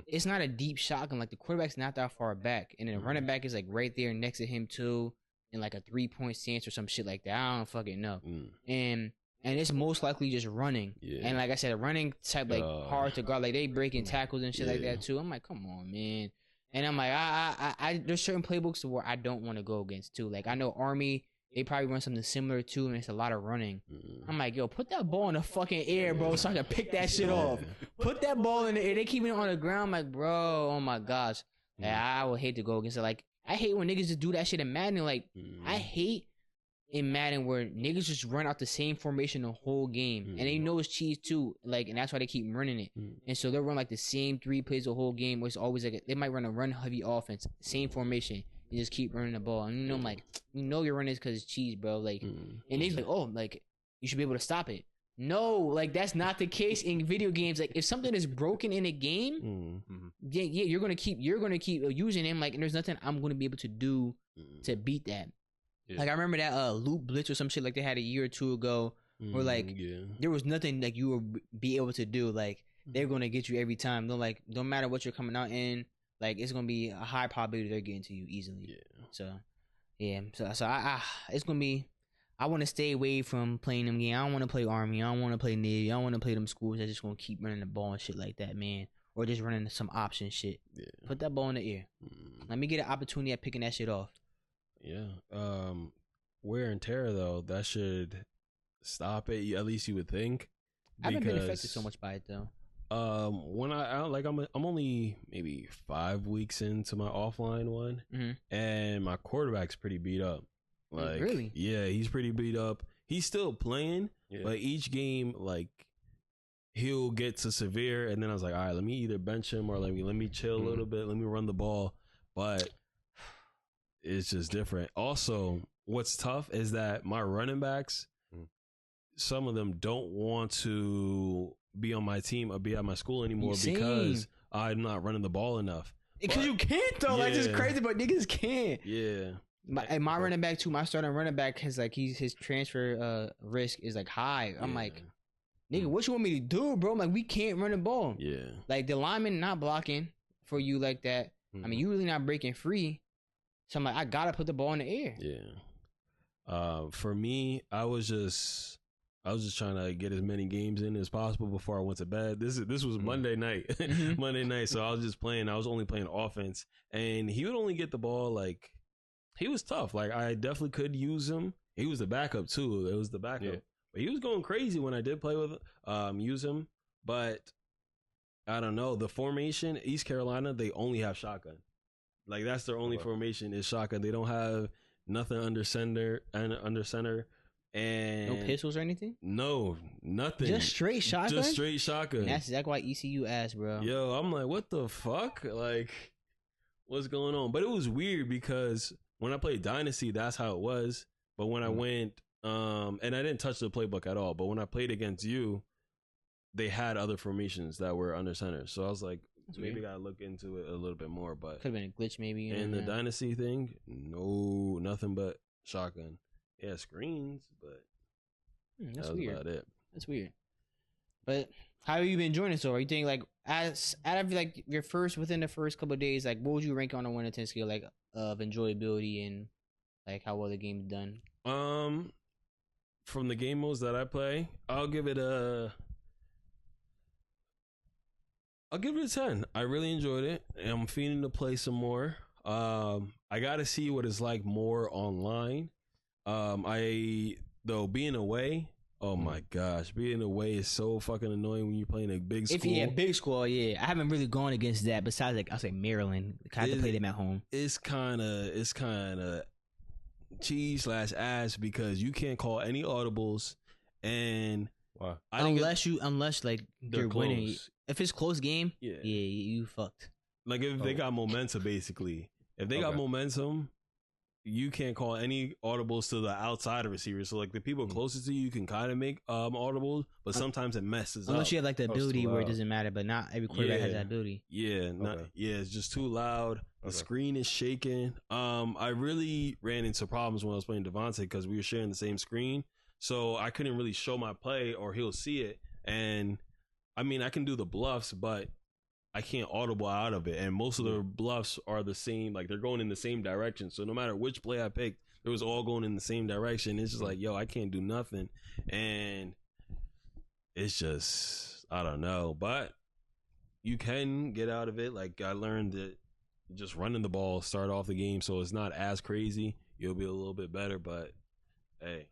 it's not a deep shotgun. Like the quarterback's not that far back, and then the running back is like right there next to him too, in like a 3-point stance or some shit like that. I don't fucking know. And it's most likely just running. Yeah. And like I said, running type like hard to guard. Like they breaking tackles and shit like that too. I'm like, come on, man. And I'm like, I there's certain playbooks where I don't want to go against too. Like I know Army, they probably run something similar too, and it's a lot of running. I'm like, yo, put that ball in the fucking air, bro, so I can pick that shit off. Put that ball in the air. They keep it on the ground. I'm like, bro, oh my gosh. Like, I would hate to go against it. Like, I hate when niggas just do that shit in Madden. Like, I hate in Madden where niggas just run out the same formation the whole game, and they know it's cheese too. Like, and that's why they keep running it. And so they'll run like the same 3 plays the whole game. Where it's always like they might run a run heavy offense, same formation, and just keep running the ball. And you know, I'm like, you know, you're running this because it's cheese, bro. Like, and they're like, oh, like you should be able to stop it. No, like that's not the case in video games. Like if something is broken in a game, yeah, you're gonna keep using him. Like, and there's nothing I'm gonna be able to do to beat that. Yeah. Like I remember that loop blitz or some shit like they had a year or two ago, where like there was nothing like you would be able to do. Like they're gonna get you every time. They're like, no matter what you're coming out in, like it's gonna be a high probability they're getting to you easily. Yeah. So yeah, so I it's gonna be. I want to stay away from playing them games. I don't want to play Army. I don't want to play Navy. I don't want to play them schools that just gonna keep running the ball and shit like that, man. Or just running some option shit. Yeah. Put that ball in the air. Let me get an opportunity at picking that shit off. Yeah. Wear and tear though, that should stop it. At least you would think. I haven't been affected so much by it though. When I'm only maybe 5 weeks into my offline one, and my quarterback's pretty beat up. Like, really? Yeah, he's pretty beat up. He's still playing, but each game, like, he'll get to severe, and then I was like, all right, let me either bench him or let me chill a little bit, let me run the ball. But it's just different. Also, what's tough is that my running backs, some of them don't want to be on my team or be at my school anymore because I'm not running the ball enough. Because you can't though. Like, it's crazy, but niggas can't. Yeah. My running back too. My starting running back has like his transfer risk is like high. I'm like, nigga, what you want me to do, bro? I'm like, we can't run the ball. Yeah, like the lineman not blocking for you like that. I mean, you really not breaking free. So I'm like, I gotta put the ball in the air. Yeah. For me, I was just trying to get as many games in as possible before I went to bed. This was Monday night, Monday night. So I was just playing. I was only playing offense, and he would only get the ball like. He was tough. Like, I definitely could use him. He was the backup, too. It was the backup. Yeah. But he was going crazy when I did play with use him. But, I don't know. The formation, East Carolina, they only have shotgun. Like, that's their only formation is shotgun. They don't have nothing under center. And no pistols or anything? No, nothing. Just straight shotgun? Just straight shotgun. And that's exactly why ECU asked, bro. Yo, I'm like, what the fuck? Like, what's going on? But it was weird because... when I played Dynasty, that's how it was. But when I went, and I didn't touch the playbook at all. But when I played against you, they had other formations that were under center. So I was like, maybe I gotta look into it a little bit more. But could have been a glitch, maybe. And the Dynasty thing, no, nothing but shotgun. Yeah, screens, but that's that was weird. about it. That's weird. But how have you been enjoying it so far? You think like as out of like within the first couple of days, like what would you rank on a 1 to 10 scale, like of enjoyability and like how well the game's done? From the game modes that I play, I'll give it a 10. I really enjoyed it. I'm feeling to play some more. I gotta see what it's like more online. Being away. Oh my gosh, being away is so fucking annoying when you're playing a big school. Big school, yeah. I haven't really gone against that besides like I'll say Maryland. I had to play them at home. It's kinda cheese/ass because you can't call any audibles and unless like you're winning. If it's close game, you fucked. Like if they got momentum basically. If they got momentum you can't call any audibles to the outside of receivers. So like the people closest to you can kind of make audibles, but sometimes it messes up. Unless you have like the ability where it loud. doesn't matter, but not every quarterback has that ability. Yeah, it's just too loud. The screen is shaking. I really ran into problems when I was playing Devontae because we were sharing the same screen, so I couldn't really show my play or he'll see it. And I mean, I can do the bluffs, but I can't audible out of it. And most of the bluffs are the same, like they're going in the same direction. So no matter which play I picked, it was all going in the same direction. It's just like, yo, I can't do nothing. And it's just, I don't know. But you can get out of it. Like I learned that just running the ball, start off the game, so it's not as crazy. You'll be a little bit better, but hey.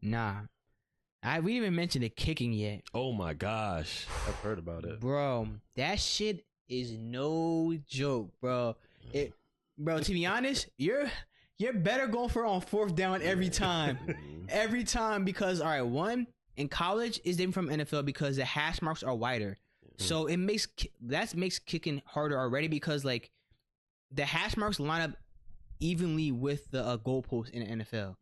Nah. We didn't even mention the kicking yet. Oh my gosh. I've heard about it. Bro, that shit is no joke, bro. Bro, to be honest, you're better going for it on fourth down every time. Every time because, all right, one, in college is different from NFL because the hash marks are wider. So it makes kicking harder already because like the hash marks line up evenly with the goalpost in the NFL.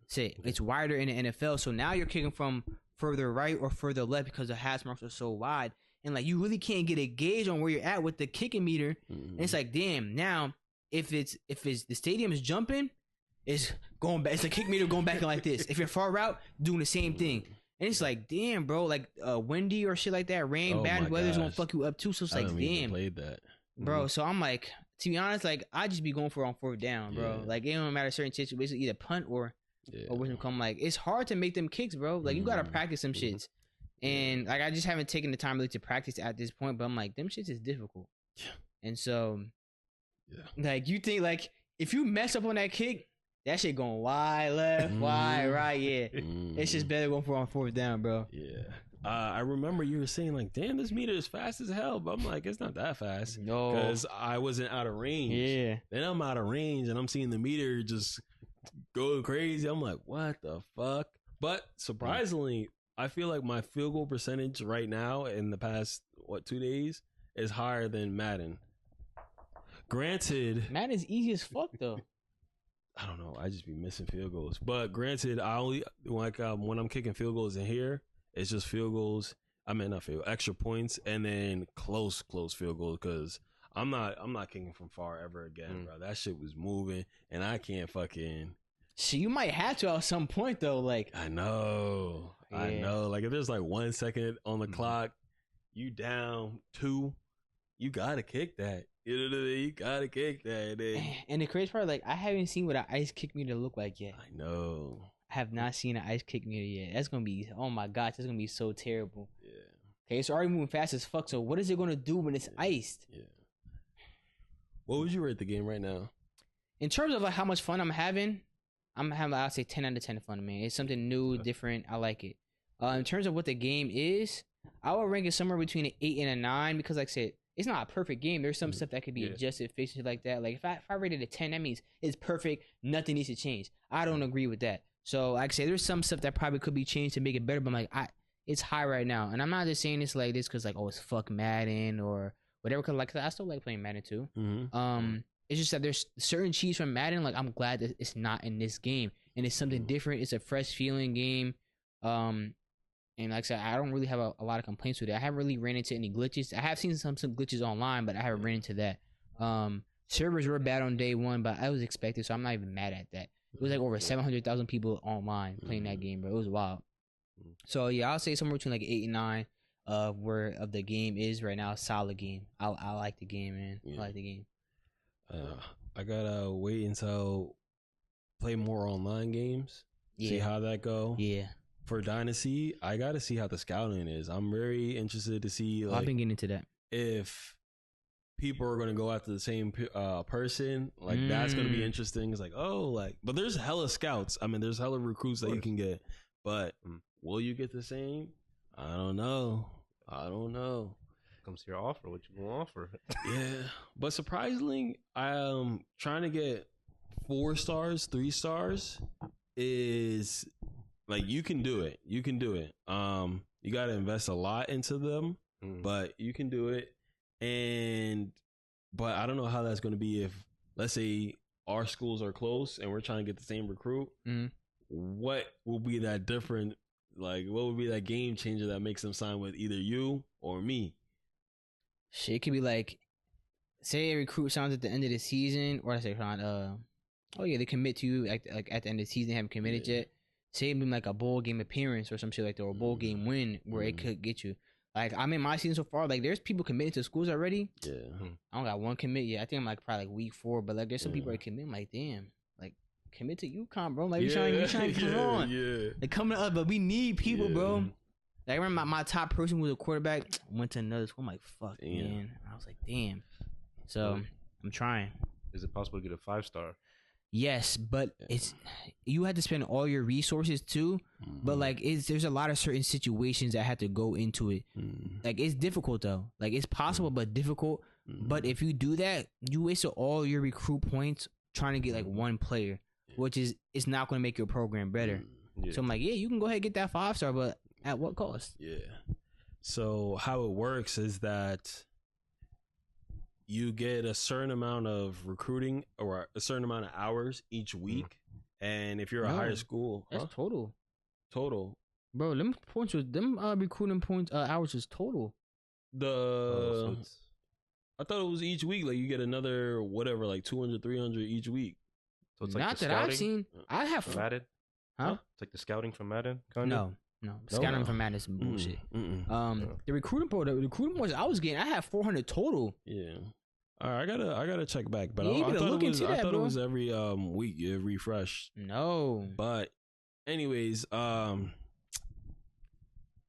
It's wider in the NFL, so now you're kicking from further right or further left because the hash marks are so wide, and like you really can't get a gauge on where you're at with the kicking meter. And it's like, damn, now if it's the stadium is jumping, it's going back. It's a kick meter going back like this. If you're far out, doing the same thing. And it's like, damn, bro, like windy or shit like that, rain, bad weather's gonna fuck you up too. So it's like, damn, played that, bro. So I'm like, to be honest, like I just be going for it on fourth down, bro. Like it don't matter certain situations, either punt or which one come. Like it's hard to make them kicks, bro. Like you gotta practice some shits, and like I just haven't taken the time really to practice at this point. But I'm like, them shits is difficult, and so like you think like if you mess up on that kick, that shit going wide left, wide right, it's just better going for it on fourth down, bro. I remember you were saying like, damn, this meter is fast as hell, but I'm like, it's not that fast. No, because I wasn't out of range. Then I'm out of range and I'm seeing the meter just going crazy. I'm like, what the fuck? But surprisingly, I feel like my field goal percentage right now in the past 2 days is higher than Madden. Granted, Madden's easy as fuck though. I don't know. I just be missing field goals. But granted, I only like when I'm kicking field goals in here, it's just field goals. I mean, not field, extra points, and then close field goals because I'm not kicking from far ever again, bro. That shit was moving, and I can't fucking. See, you might have to at some point though. Like I know. Like if there's like 1 second on the clock, you down 2, you gotta kick that. You gotta kick that. And the crazy part, like I haven't seen what an ice kick meter look like yet. I know. I have not seen an ice kick meter yet. That's gonna be, oh my gosh, that's gonna be so terrible. Yeah. Okay, it's already moving fast as fuck. So what is it gonna do when it's iced? Yeah. What would you rate the game right now? In terms of like how much fun I'm having, I'll say 10 out of 10 fun, man. It's something new, different. I like it. In terms of what the game is, I would rank it somewhere between an 8 and a 9 because, like I said, it's not a perfect game. There's some stuff that could be adjusted, fixed, shit like that. Like if I rated it a 10, that means it's perfect. Nothing needs to change. I don't agree with that. So like I say, there's some stuff that probably could be changed to make it better. But I'm like, it's high right now, and I'm not just saying this like this because like, oh, it's fuck Madden or whatever. Cause like I still like playing Madden too. It's just that there's certain cheese from Madden. Like I'm glad that it's not in this game, and it's something different. It's a fresh feeling game. And like I said, I don't really have a lot of complaints with it. I haven't really ran into any glitches. I have seen some glitches online, but I haven't ran into that. Servers were bad on day one, but I was expected, so I'm not even mad at that. It was like over 700,000 people online playing that game, bro. It was wild. So yeah, I'll say somewhere between like 8 and 9 where of the game is right now. A solid game. I like the game, man. I like the game. I gotta wait until play more online games. See how that go. Yeah. For Dynasty, I gotta see how the scouting is. I'm very interested to see. Like, I've been getting into that. If people are gonna go after the same person, like that's gonna be interesting. It's like, oh, like, but there's hella scouts. I mean, there's hella recruits that you can get, but will you get the same? I don't know. Comes to your offer. What you gonna offer? Yeah, but surprisingly, I'm trying to get 4 stars, 3 stars. Is like you can do it. You got to invest a lot into them, but you can do it. But I don't know how that's going to be if, let's say, our schools are close and we're trying to get the same recruit, what will be that different? Like, what would be that game changer that makes them sign with either you or me? Shit, it could be like, say a recruit signs at the end of the season, or I say, they commit to you like at the end of the season, they haven't committed yet. Say it be like a bowl game appearance or some shit like that, or a bowl game win where it could get you. Like, I'm in my season so far, like, there's people committing to schools already. Yeah. I don't got one commit yet. I think I'm like probably like week 4, but like there's some people that commit. I'm like, damn, like commit to UConn, bro. Like we trying to come on. Yeah. Like coming up, but we need people, bro. Like I remember my top person was a quarterback, went to another school. I'm like, fuck, man. I was like, damn. So I'm trying. Is it possible to get a 5-star? Yes, but it's you had to spend all your resources too. But like, there's a lot of certain situations that had to go into it. Like it's difficult though. Like it's possible, but difficult. But if you do that, you wasted all your recruit points trying to get like one player, which is it's not going to make your program better. So I'm like, yeah, you can go ahead and get that 5-star, but at what cost? Yeah. So how it works is that you get a certain amount of recruiting or a certain amount of hours each week. And if you're a higher school, that's total. Bro, them points was recruiting points hours was total. I thought it was each week. Like you get another whatever, like 200, 300 each week. So it's like not that I've seen. I have Madden. Huh? It's like the scouting from Madden. Kind of? No. Scouting from Madden is some bullshit. The recruiting points I was getting, I had 400 total. Yeah. All right, I gotta check back, but I thought it was every week it refreshed. No, but anyways,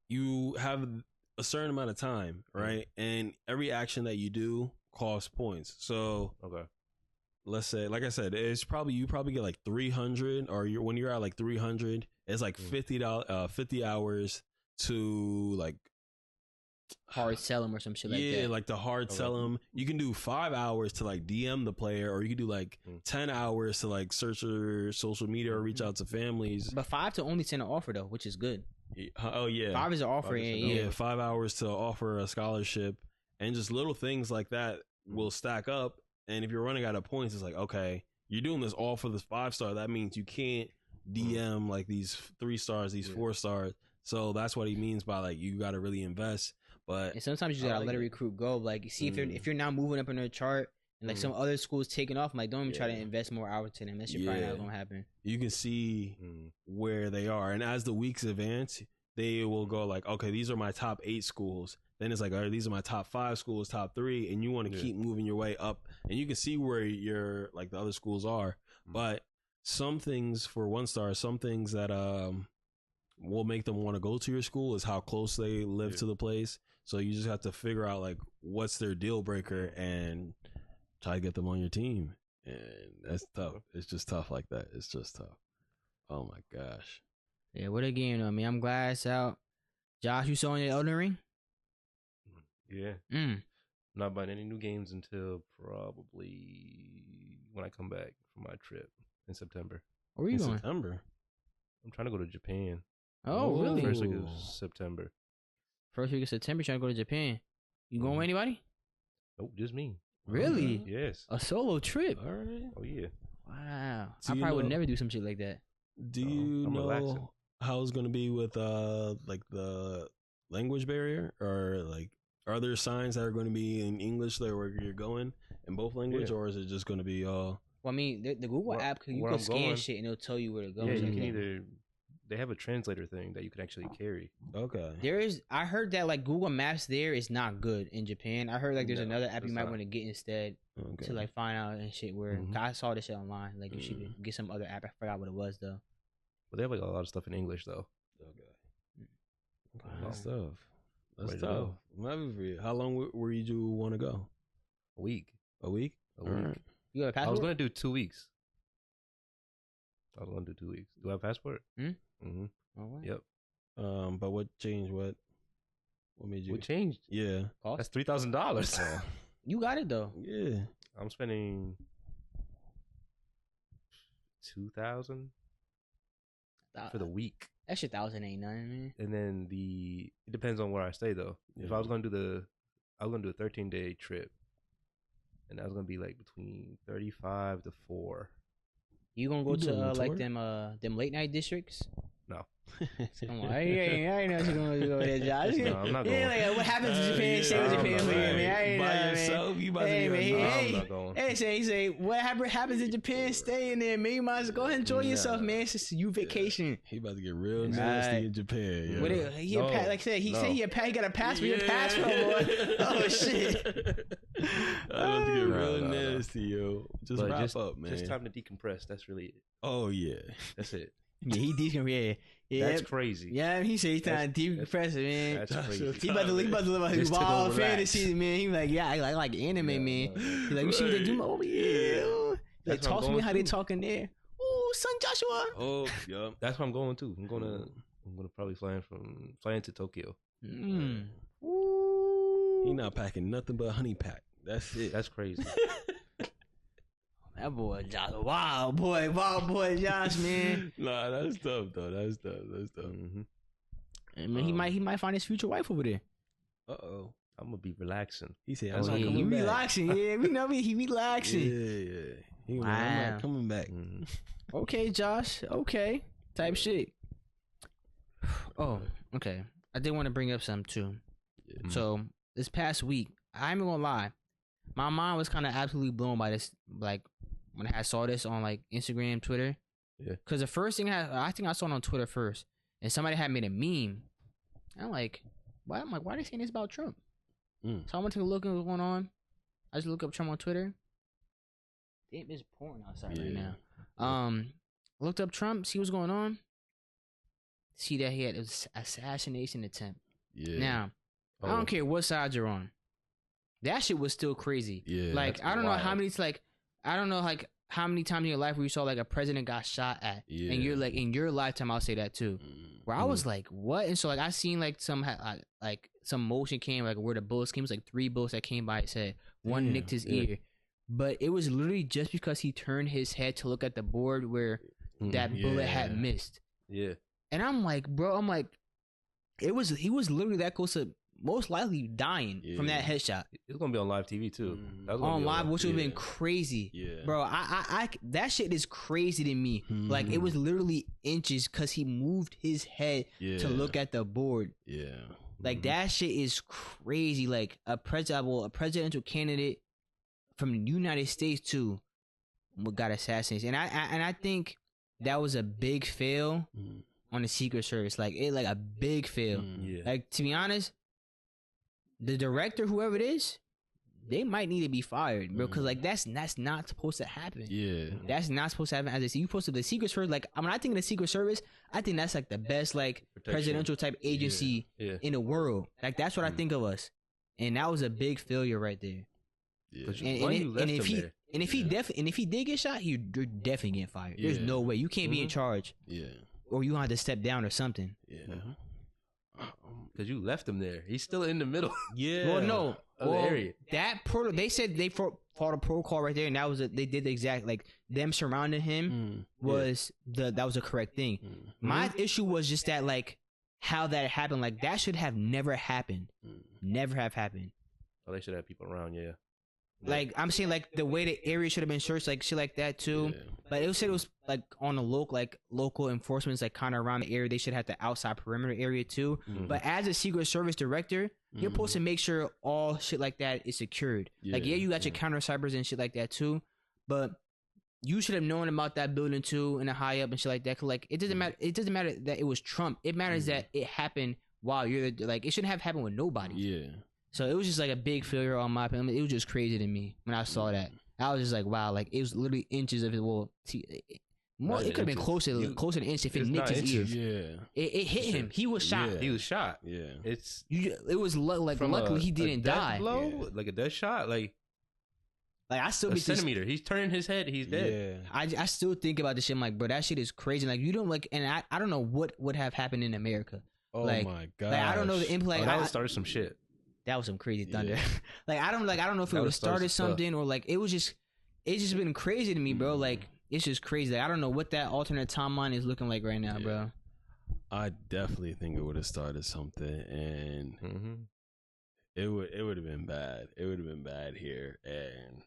you have a certain amount of time, right? And every action that you do costs points. So let's say, like I said, it's probably you get like 300, or when you're at like 300, it's like $50 hours to like hard sell them or some shit like that. Yeah, like the hard sell them. You can do 5 hours to like DM the player, or you can do like 10 hours to like search their social media or reach out to families. But 5 to only send an offer though, which is good. Oh yeah, 5 is an offer. Yeah, 5 hours to offer a scholarship, and just little things like that will stack up. And if you're running out of points, it's like, okay, you're doing this all for this 5-star. That means you can't DM like these 3 stars, these 4 stars. So that's what he means by like you got to really invest. And sometimes you just gotta let a recruit go. Like, see if you're now moving up in their chart and like some other schools taking off, I'm like, don't even try to invest more hours to them. That's probably not gonna happen. You can see where they are, and as the weeks advance, they will go like, okay, these are my top 8 schools. Then it's like, all right, these are my top 5 schools, top 3, and you want to keep moving your way up, and you can see where your like the other schools are. But some things for 1-star, some things that will make them want to go to your school is how close they live to the place. So you just have to figure out like what's their deal breaker and try to get them on your team. And that's tough. It's just tough like that. It's just tough. Oh my gosh. Yeah, what a game though, man. I'm glad it's out. Josh, you saw in the Elden Ring? Yeah. Not buying any new games until probably when I come back from my trip in September. Where are you going? September. I'm trying to go to Japan. Oh, really? First week of September. First week of September, trying to go to Japan. You going with anybody? Nope, just me. Really? Yes. A solo trip? All right. Oh, yeah. Wow. I probably would never do some shit like that. Do you know how it's going to be with like the language barrier, or like are there signs that are going to be in English there where you're going in both language, or is it just going to be all? Well, I mean, the Google app, you can scan shit and it'll tell you where to go. Yeah, you can either. They have a translator thing that you can actually carry. Okay. I heard that like Google Maps there is not good in Japan. I heard like there's another app you might want to get instead to like find out and shit where I saw this shit online. Like you should get some other app. I forgot what it was though. But they have like a lot of stuff in English though. Okay. That's tough. That's tough. I'm happy for you. How long were you want to go? A week. A week? Right. You got a passport? I was going to do 2 weeks. Do I have a passport? Mm-hmm. Oh, wow. Yep. But what changed? What made you? What changed? Yeah. That's $3,000. You got it though. Yeah. I'm spending $2,000 for the week. That shit 1,000 ain't nothing, man. And then it depends on where I stay though. Yeah. If I was gonna do a 13-day trip, and that's gonna be like between 35 to 4. You gonna go You doing to a like tour? them late night districts? No, Come on, I ain't know what you gonna do over there, Josh. No, I'm not Yeah, going. like, what happens in Japan? Yeah, Stay with I'm Japan not for you, going. man. I ain't By know, yourself, man. you about to Hey, be man, on- I'm hey, not going. Hey, say, what happens in Japan? Stay in there, man. You might as well go ahead and enjoy yourself, Nah. man. It's just you vacation. He about to get real Right. nasty in Japan. Yeah. What Yo. it, he No, like I said, he no. said he got a pass for your Yeah. passport, boy. Oh shit. I'm about to get Nah, real nah, nah. nasty, yo. Just But wrap up, man. Just time to decompress. That's really it. Oh yeah. That's it. Yeah, he decent. Yeah, That's crazy. yeah. He said he's trying to That's- decompress it, man. That's crazy. He about to live out his Just to go wild relax. fantasy, man. He like, yeah, I like anime, Yeah, man. no, He like, you see what they do? Oh yeah. Like, That's what I'm talk to me going how they through. talking there. Oh, son Joshua. Oh, yeah. That's what I'm going to. I'm gonna probably fly into Tokyo. Mm. He not packing nothing but honey pack. That's it. That's crazy. That boy Josh, wild boy Josh, man. Nah, that's tough though. That's tough. hmm I mean, he might find his future wife over there. Uh-oh. I'm gonna be relaxing. He said, Oh, I'm not yeah, he coming back. relaxing. Yeah, we know he relaxing. Yeah. He Wow. I'm not coming back. hmm Okay, Josh. Okay, type shit. Oh, okay. I did want to bring up something too. Yeah. So this past week, I ain't gonna lie, my mind was kind of absolutely blown by this. Like when I saw this on like Instagram, Twitter. Yeah. Cause the first thing I think I saw it on Twitter first, and somebody had made a meme. And I'm like, why? I'm like, why are they saying this about Trump? Mm. So I went to look at what's going on. I just look up Trump on Twitter. Damn, it's pouring outside right Yeah. now. Looked up Trump, see what's going on. See that he had an assassination attempt. Yeah. Now, I don't care what side you're on. That shit was still crazy. Yeah. Like that's I don't know how wild. many I don't know like how many times in your life where you saw like a president got shot at. Yeah. And you're like in your lifetime, I'll say that too. Where I was like, what? And so like I seen like some motion came like where the bullets came. It was like 3 bullets that came by his head. One Damn, nicked his yeah. ear. But it was literally just because he turned his head to look at the board where that bullet had Yeah. missed. Yeah. And I'm like, bro, he was literally that close to most likely dying from that Yeah. headshot It's gonna be on live TV too. Mhm. That's gonna on be live, which would have been yeah. crazy. Yeah. Bro, I that shit is crazy to me. Like it Mhm. was literally inches because he moved his head Yeah. to look at the board. Yeah. Like that shit is crazy. Like a presidential candidate from the United States too got assassinated, and I think that was a big fail Mhm. on the Secret Service. Like a big fail. Mhm. Yeah. Like to be honest, the director, whoever it is, they might need to be fired, bro. Because like that's not supposed to happen. Yeah. That's not supposed to happen. As you supposed to the Secret Service. Like when I think of the Secret Service, I think that's like the best like Protection. presidential type agency Yeah. in the world. Like that's what I think of us, and that was a big failure right there. Yeah. 'Cause And, Why and, you it- left and if him he there? and if he did get shot, you're definitely getting fired. There's Yeah. no way you can't be in Mhm. charge, Yeah. or you gonna have to step down or something. Yeah. Because you left him there. He's still in the middle. Yeah. Well, no, Of the area. that they said they followed a protocol right there, and that was they did the exact like them surrounding him Mm. was that was a correct thing. Mm. My issue was just that like how that happened. Like that should have never happened. Mm. Never have happened. Oh, they should have people around. Yeah. Like I'm saying, like the way the area should have been searched, like shit like that too. Yeah. Like it said it was like on the local enforcement's like kind of around the area. They should have the outside perimeter area too. Mhm. But as a Secret Service director, you're supposed to make sure all shit like that is secured. Like yeah, Yeah, you got your counter cybers and shit like that too. But you should have known about that building too and the high up and shit like that. 'Cause like it doesn't matter. It doesn't matter that it was Trump. It matters that it happened while you're like it shouldn't have happened with nobody. Yeah. So it was just like a big failure on my opinion. It was just crazy to me when I saw that. I was just like, wow, like it was literally inches of his more. Not It could have been inches. closer You- to an inch if it it's nicked not his ear. inches. Yeah. It hit him. He was shot. Yeah. He was shot. Yeah. It's It was from luckily a- he a didn't death die. Blow, Yeah. like a death shot, like Like I still a be just, centimeter. He's turning his head. He's dead. Yeah. I still think about this shit. I'm like, bro, that shit is crazy. Like you don't like, and I don't know what would have happened in America. Oh Like- my god. Like I don't know the input. Like Oh, that I- would start some shit. that was some crazy thunder. Yeah. like I don't know if it That would have would've started started some stuff. something or like it's just been crazy to me, bro. Like it's just crazy. Like, I don't know what that alternate timeline is looking like right now, Yeah. bro. I definitely think it would have started something, and Mm-hmm. it would have been bad. It would have been bad here, and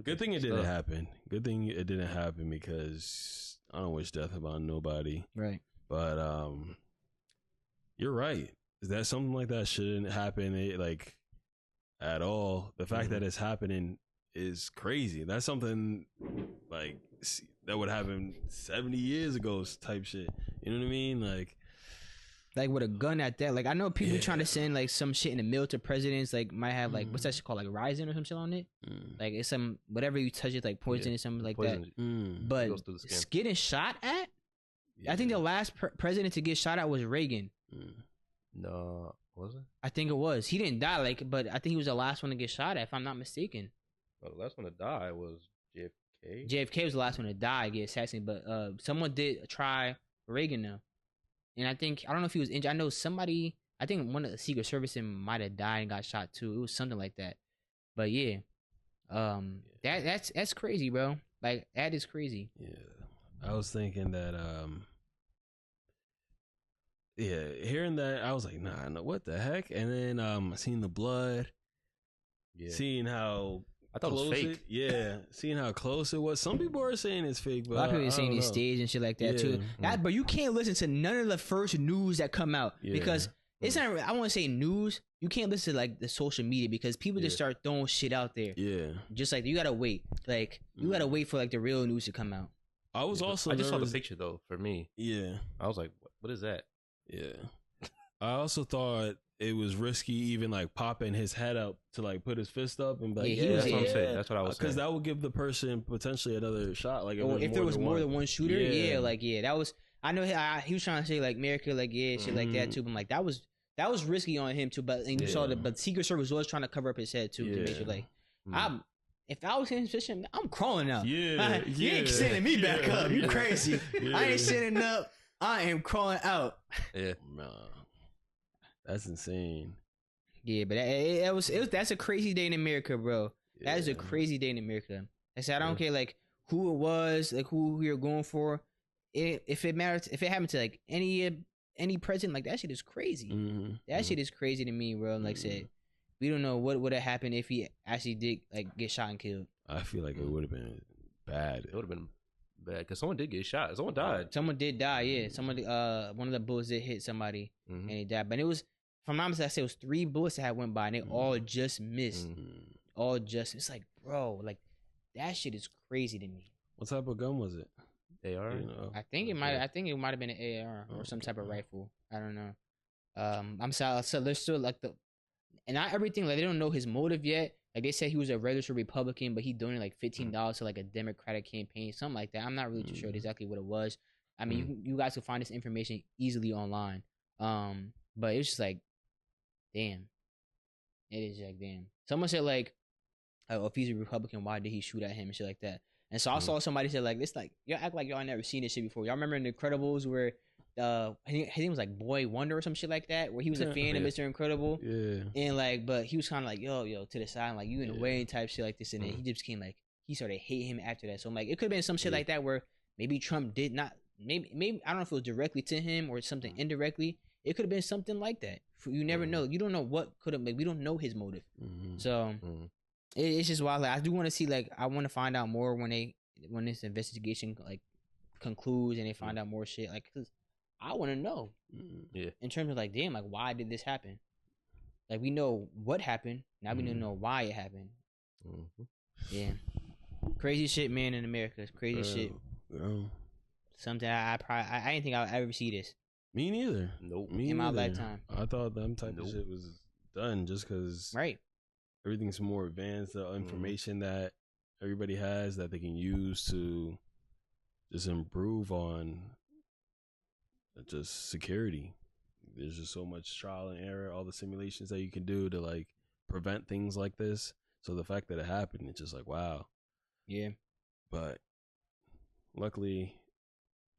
Good thing it didn't happen. Good thing it didn't happen because I don't wish death upon nobody. Right. But you're right. That something like that shouldn't happen like at all. The fact that it's happening is crazy. That's something like that would happen 70 years ago type shit. You know what I mean? Like with a gun at that. Like I know people trying to send like some shit in the mail to presidents. Like might have like what's that shit called? Like Ryzen or some shit on it. Like it's some whatever you touch it like poison or something like that. But getting shot at. I think the last president to get shot at was Reagan. No, was it? I think it was. He didn't die, but I think he was the last one to get shot at, if I'm not mistaken. Well, the last one to die was JFK. JFK was the last one to die, get assassinated, but someone did try Reagan now. And I don't know if he was injured. I know somebody, I think one of the Secret Service might have died and got shot too. It was something like that. But yeah, that's crazy, bro. Like that is crazy. Yeah. I was thinking that, hearing that, I was like, nah, no, what the heck? And then seeing the blood, seeing how I thought it was fake. Seeing how close it was. Some people are saying it's fake, but a lot of people are saying it's staged and shit like that too. But you can't listen to none of the first news that come out because it's not. I want to say news. You can't listen to like the social media because people just start throwing shit out there. Yeah, just like you gotta wait. Like you gotta wait for like the real news to come out. I just saw the picture though. For me, I was like, "What is that?" Yeah, I also thought it was risky, even like popping his head up to like put his fist up and be like, that's what I'm saying. That's what I was saying. Because that would give the person potentially another shot. Like if there was more than one shooter, that was. I know he was trying to say like America, like shit like that too. But I'm like that was risky on him too. But you saw but Secret Service was trying to cover up his head too to make sure like if I was in his position, I'm crawling out. You ain't sending me back up. You crazy. I ain't sending up. I am crawling out. Yeah. Nah. That's insane. Yeah, but that's a crazy day in America, bro. Yeah. That is a crazy day in America. I said I don't care like who it was, like who we were going for. If it matters, if it happened to like any president, like that shit is crazy. That shit is crazy to me, bro. Like I said, we don't know what would have happened if he actually did like get shot and killed. I feel like it would have been bad. It would have been bad because someone did get shot. Someone died. Someone did die. Yeah, someone. One of the bullets did hit somebody and he died. But it was, from my understanding, I said it was 3 bullets that had went by and they all just missed. All just. It's like, bro, like that shit is crazy to me. What type of gun was it? AR. You know? I think it might. I think it might have been an AR or some type of rifle. I don't know. I'm sorry. So there's still like and not everything. Like they don't know his motive yet. Like they said he was a registered Republican, but he donated like $15 to like a Democratic campaign, something like that. I'm not really too sure exactly what it was. I mean, you guys can find this information easily online. But it's just like, damn. It is like, damn. Someone said like, oh, if he's a Republican, why did he shoot at him and shit like that? And so I saw somebody say like, this like, y'all act like y'all never seen this shit before. Y'all remember in The Incredibles where his name was like Boy Wonder or some shit like that, where he was a fan of Mr. Incredible. Yeah. And like, but he was kind of like, yo, to the side, like you in the way type shit like this. And then he just became like, he started hating him after that. So I'm like, it could have been some shit like that where maybe Trump did not, maybe I don't know if it was directly to him or something indirectly. It could have been something like that. You never know. You don't know what could have been. We don't know his motive. So it's just wild. Like, I do want to see, like, I want to find out more when this investigation like concludes and they find out more shit. Like, cause I want to know. Yeah. In terms of like, damn, like, why did this happen? Like, we know what happened. Now we don't know why it happened. Yeah. Crazy shit, man, in America. It's crazy shit. Something I didn't think I would ever see this. Me neither. Nope. Me in my neither. lifetime. I thought them type of shit was done just because everything's more advanced. The information that everybody has that they can use to just improve on just security. There's just so much trial and error, all the simulations that you can do to like prevent things like this. So the fact that it happened, it's just like, wow. Yeah. But luckily,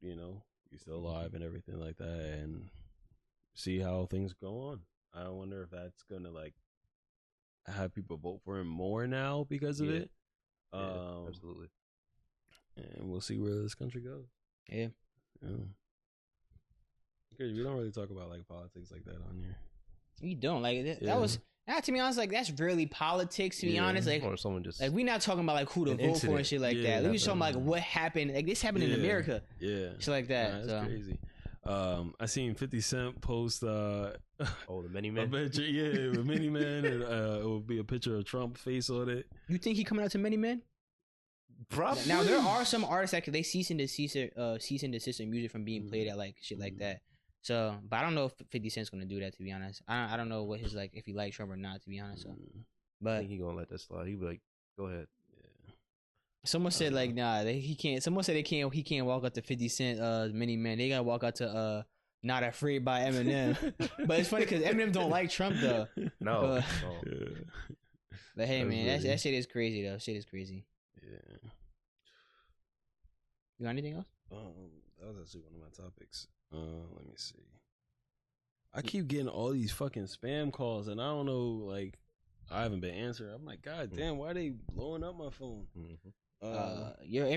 you know, he's still alive and everything like that, and see how things go on. I wonder if that's gonna like have people vote for him more now because of it. Absolutely. And we'll see where this country goes. Yeah. Because we don't really talk about like politics like that on here. We don't like that. That was Now, to be honest, like that's really politics. To be honest, like, or someone just like we're not talking about like who to an vote for incident. and shit like that. We're just talking about like what happened. Like this happened in America. Yeah, shit like that. Nah, that's So. crazy. I seen 50 Cent post the many a men. picture, with Mini Man, and it would be a picture of Trump's face on it. You think he coming out to many men? Probably. Now there are some artists that they cease and desist their music from being played at like shit like that. So, but I don't know if 50 Cent's gonna do that. To be honest, I don't know what his like if he likes Trump or not. To be honest, so. I But think he gonna let that slide. He be like, "Go ahead." someone said like nah, he can't. Someone said he can't walk out to 50 Cent many men. They gotta walk out to Not Afraid by Eminem. But it's funny because Eminem don't like Trump though. No. But hey, That's man, really- that shit is crazy though. Shit is crazy. Yeah. You got anything else? That was actually one of my topics. Let me see. I keep getting all these fucking spam calls, and I don't know, like, I haven't been answering. I'm like, God damn, why are they blowing up my phone? Your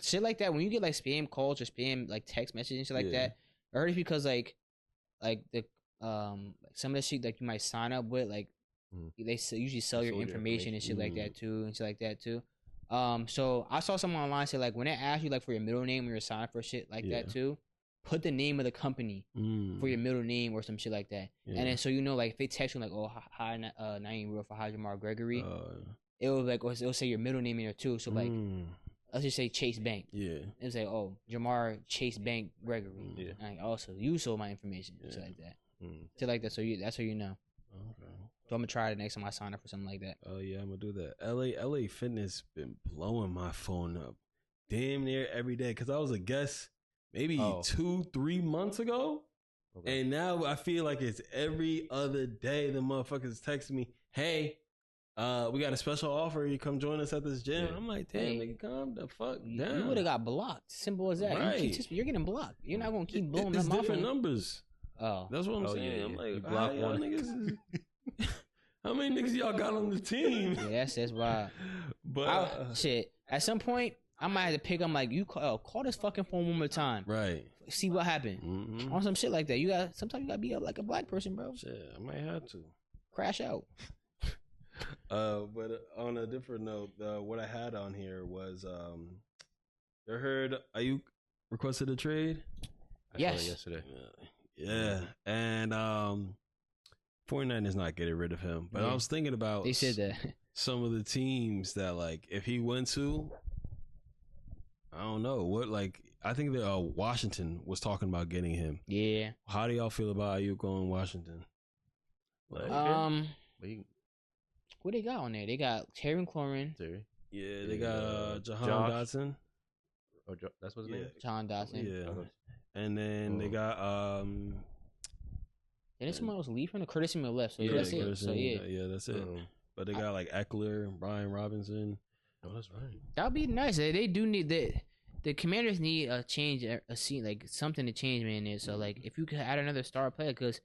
shit like that when you get like spam calls or spam like text messages and shit like that. I heard it's because like the some of the shit like you might sign up with like they usually sell your information and shit like that too and shit like that too. So I saw someone online say like when they ask you like for your middle name when you're signing up for shit like that too, put the name of the company for your middle name or some shit like that. And then so you know like if they text you like hi Naeem Roof or hi Jamar Gregory, it will like it'll say your middle name in there too. So like let's just say Chase Bank. Yeah. It'll say Jamar Chase Bank Gregory. Yeah. Like also you sold my information shit like that. Shit like that. So that's how you know. Okay. So I'm gonna try it next time I sign up for something like that. Oh yeah, I'm gonna do that. LA Fitness been blowing my phone up damn near every day because I was a guest maybe 2-3 months ago, and now I feel like it's every other day the motherfuckers text me, "Hey, we got a special offer. You come join us at this gym." I'm like, damn, nigga, calm the fuck down. You would have got blocked. Simple as that. Right. You're getting blocked. You're not gonna keep blowing it's up my different phone. numbers. Oh, that's what I'm saying. Yeah. I'm like, you block one. niggas how many niggas y'all got on the team? Yeah, that's why. But shit, at some point I might have to pick. I'm like, you call this fucking phone one more time. Right. See what happened on some shit like that. Sometimes you gotta be like a black person, bro. Shit, I might have to crash out. But on a different note, what I had on here was you heard Ayuk requested a trade. I saw it yesterday. Yeah, and 49ers not getting rid of him. But I was thinking about they said that some of the teams that like if he went to, I don't know what like. I think that Washington was talking about getting him. Yeah. How do y'all feel about Ayuk going Washington? Like, what they got on there? They got Terry McLaurin. Yeah, they got Jahan Dotson. Oh, that's what's his name? Jahan Dotson. Yeah. And then they got didn't someone else leave from the Curtis Samuel left? So that's it. So yeah, that's it. But they got like Eckler, Brian Robinson. Oh, that's right. That'd be nice. They do need that. The Commanders need a change, a scene, like something to change, man. There. So like, if you could add another star player, because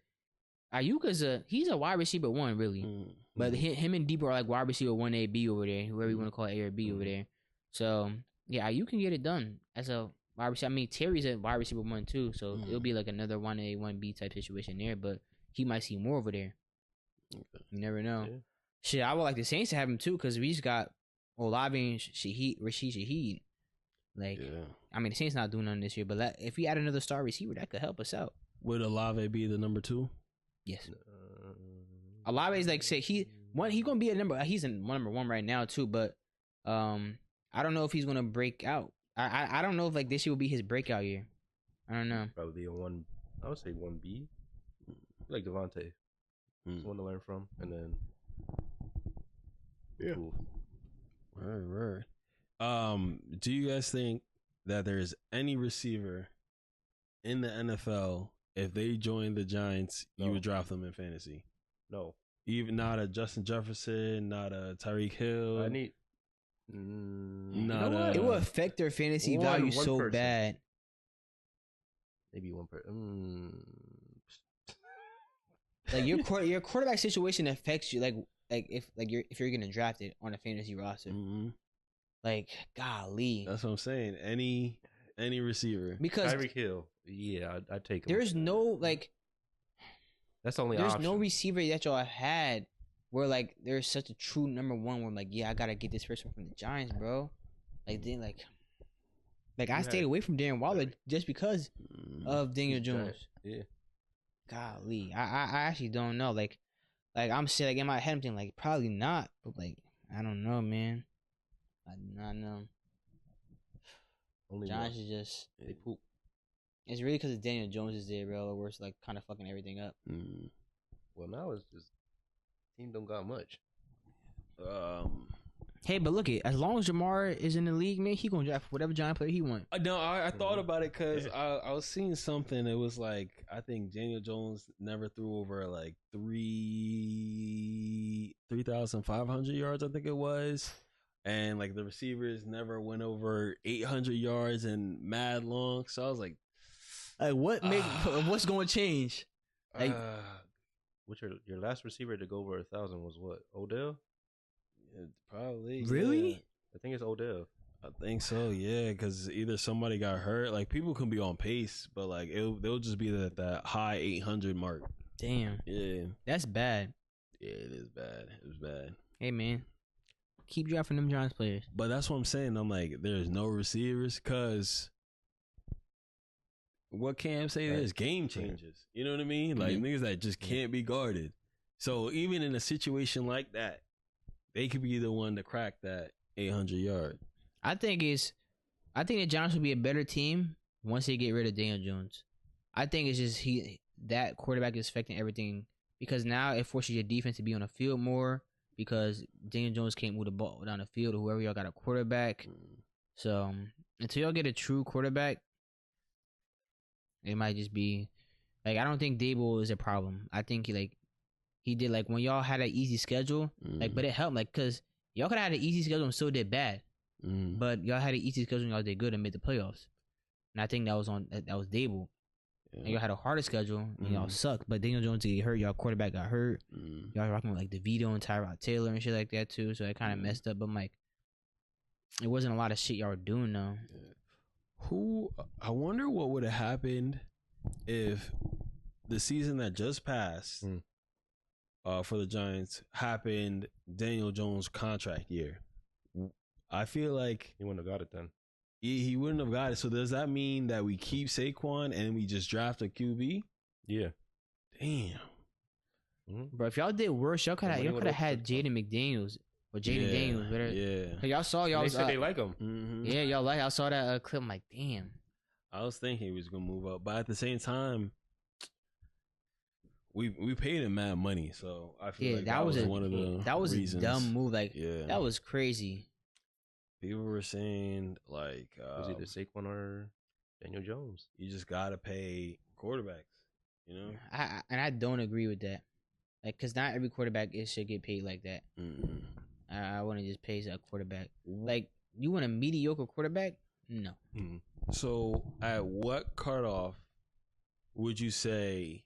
Ayuk he's a wide receiver 1, really. But him and Debo are like wide receiver 1A-B over there, whoever you want to call it, A or B over there. So yeah, Ayuk can get it done as a wide receiver. I mean, Terry's a wide receiver 1 too, so it'll be like another 1A 1B type situation there. But he might see more over there. Okay. You never know. Yeah. Shit, I would like the Saints to have him too, because we just got Olave and Rashid Shaheed. Like, I mean, the Saints not doing nothing this year, but if we add another star receiver, that could help us out. Would Olave be the number 2? Yes. Olave is like, say he's gonna be a number. He's in number 1 right now too, but I don't know if he's gonna break out. I don't know if like this year will be his breakout year. I don't know. Probably a 1. I would say 1B. Like Devontae. Someone to learn from, and then cool. Right. Do you guys think that there's any receiver in the NFL, if they join the Giants, you would drop them in fantasy? No. Even not a Justin Jefferson, not a Tyreek Hill. I need. It will affect their fantasy value so person. Bad. Maybe one person. Like your quarterback situation affects you. Like if you're getting drafted on a fantasy roster. Like, golly. That's what I'm saying. Any receiver. Because Tyreek Hill. Yeah, I'd take him. There's no, like... That's the only There's option. no receiver that y'all had where like there's such a true number one where I'm like, yeah, I gotta get this person from the Giants, bro. Like then like I stayed away from Darren Waller just because of Daniel Jones. Yeah. Golly, I actually don't know. Like I'm saying, like in my head, I'm thinking like probably not, but like I don't know, man. I do not know. Only Giants is just they poop. it's really because Daniel Jones is there, bro. We're like kind of fucking everything up. Well, now it's just team don't got much. Hey, but look it. As long as Jamar is in the league, man, he gonna draft whatever Giant player he want. No, I thought about it because I was seeing something. It was like I think Daniel Jones never threw over like 3,500 yards. I think it was, and like the receivers never went over 800 yards and mad long. So I was like what's going to change? Like, which your last receiver to go over 1,000 was what? Odell? Yeah, probably. Really? Yeah. I think it's Odell. I think so, yeah, because either somebody got hurt, like people can be on pace, but like they'll just be at that high 800 mark. Damn. Yeah, that's bad. Yeah, it is bad. It was bad. Hey, man, keep drafting them Giants players. But that's what I'm saying. I'm like, there's no receivers because what Cam say? There's game changers. You know what I mean? Like niggas that just can't be guarded. So even in a situation like that, they could be the one to crack that 800 yard. I think the Giants will be a better team once they get rid of Daniel Jones. I think it's just that quarterback is affecting everything because now it forces your defense to be on the field more because Daniel Jones can't move the ball down the field or whoever y'all got a quarterback. So until y'all get a true quarterback, it might just be like I don't think Dable is a problem. I think he did like when y'all had an easy schedule, like but it helped like because y'all could have had an easy schedule and still did bad, but y'all had an easy schedule and y'all did good and made the playoffs. And I think that was Dable. Yeah. And y'all had a harder schedule and y'all sucked. But Daniel Jones get hurt, y'all quarterback got hurt. Y'all rocking with like DeVito and Tyrod Taylor and shit like that too. So it kind of messed up. But like, it wasn't a lot of shit y'all were doing though. I wonder what would have happened if the season that just passed for the Giants happened Daniel Jones' contract year. I feel like he wouldn't have got it then. He wouldn't have got it. So does that mean that we keep Saquon and we just draft a QB? Yeah. Damn. Bro, if y'all did worse, y'all could have had Jaden McDaniels or Jaden Daniels. Better. Yeah. Y'all saw they said they like him. Yeah, I saw that clip. I'm like, damn. I was thinking he was gonna move up, but at the same time, we paid him mad money, so I feel like that was one of the reasons. A dumb move. Like, that was crazy. People were saying like, was either Saquon or Daniel Jones. You just gotta pay quarterbacks, you know. I don't agree with that, like, cause not every quarterback should get paid like that. I want to just pay a quarterback. Like, you want a mediocre quarterback? No. So, at what cutoff would you say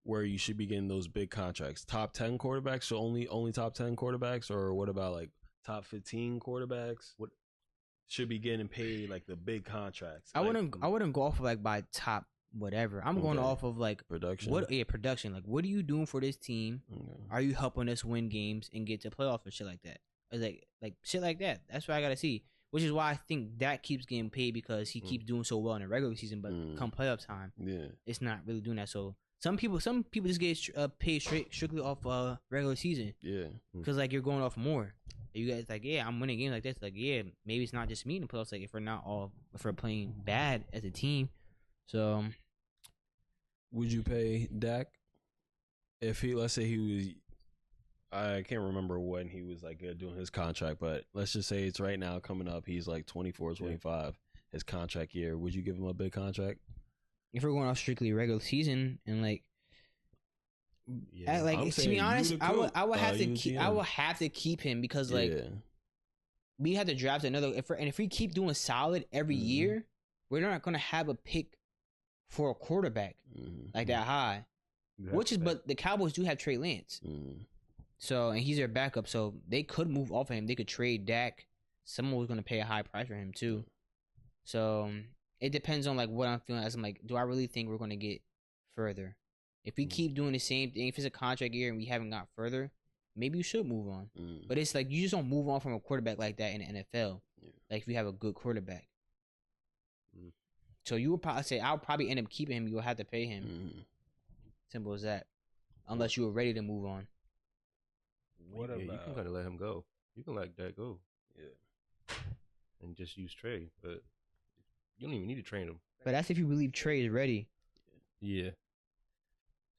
where you should be getting those big contracts? Top 10 quarterbacks, so only top 10 quarterbacks, or what about like top 15 quarterbacks? What should be getting paid like the big contracts? I wouldn't go off of like by top whatever. I'm going off of like production. Production. Like, what are you doing for this team? Are you helping us win games and get to playoffs and shit like that? Like shit like that. That's what I gotta see. Which is why I think that keeps getting paid because he keeps doing so well in the regular season, but come playoff time, it's not really doing that. So some people just get paid strictly off regular season. Because like you're going off more. You guys like, I'm winning games like this. Like, maybe it's not just me in the playoffs. Like, if we're playing bad as a team. So, would you pay Dak if let's say he was? I can't remember when he was like doing his contract, but let's just say it's right now coming up. He's like 24, 25, his contract year. Would you give him a big contract? If we're going off strictly regular season and like, to be honest, I would have to keep him because like we had to draft another. If we keep doing solid every year, we're not going to have a pick for a quarterback like that high. But the Cowboys do have Trey Lance. So, and he's their backup, so they could move off of him. They could trade Dak. Someone was going to pay a high price for him too. So it depends on like what I'm feeling. As I'm like, do I really think we're going to get further? If we keep doing the same thing, if it's a contract year and we haven't got further, maybe you should move on. But it's like you just don't move on from a quarterback like that in the NFL. Yeah. Like if you have a good quarterback. So you would probably say, I'll probably end up keeping him. You'll have to pay him. Simple as that. Unless you were ready to move on. What about? You can kind of let him go. You can let that go. Yeah. And just use Trey. But you don't even need to train him. But that's if you believe Trey is ready. Yeah.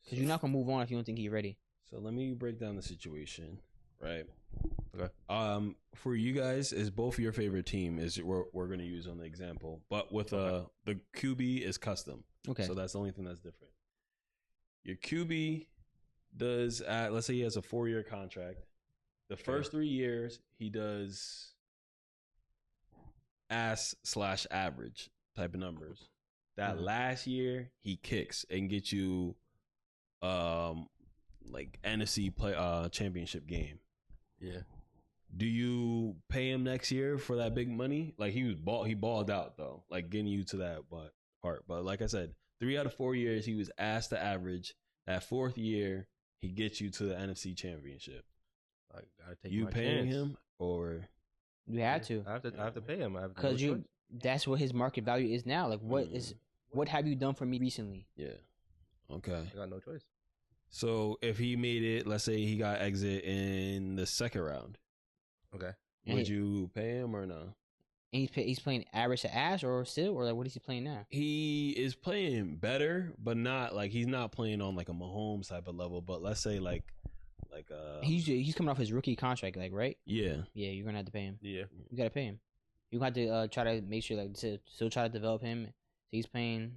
Because you're not going to move on if you don't think he's ready. So let me break down the situation, right? Okay. For you guys, is both your favorite team is we're going to use on the example, but with the QB is custom. Okay. So that's the only thing that's different. Your QB does let's say he has a 4-year contract. The first 3 years he does ass/average type of numbers. That last year he kicks and gets you like NFC championship game. Yeah. Do you pay him next year for that big money? Like he balled out though, like getting you to that part. But like I said, 3 out of 4 years he was asked to average. That 4th year he gets you to the NFC championship. I gotta take you paying him or you had to. I have to pay him because that's what his market value is now. Like what have you done for me recently? Yeah. Okay. I got no choice. So if he made it, let's say he got exit in the 2nd round. Okay. Would you pay him or no? And he's playing average to ass or still, or like what is he playing now? He is playing better, but not like he's not playing on like a Mahomes type of level. But let's say like he's coming off his rookie contract, like right? Yeah. Yeah, you're gonna have to pay him. Yeah. You gotta pay him. You have to try to make sure like to still try to develop him. So he's playing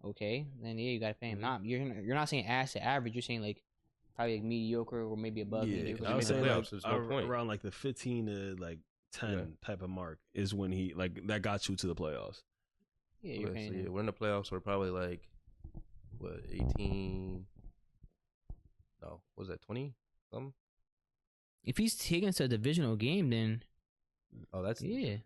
okay, then yeah, you gotta pay him. Not you're not saying ass to average. You're saying like probably like mediocre or maybe above mediocre. I would say like, around like the 15 to like 10 type of mark is when he like that got you to the playoffs. Yeah, you're paying him. We're in the playoffs. We're probably like what 18. No, what was that 20 something? If he's taking us to a divisional game, then that's different.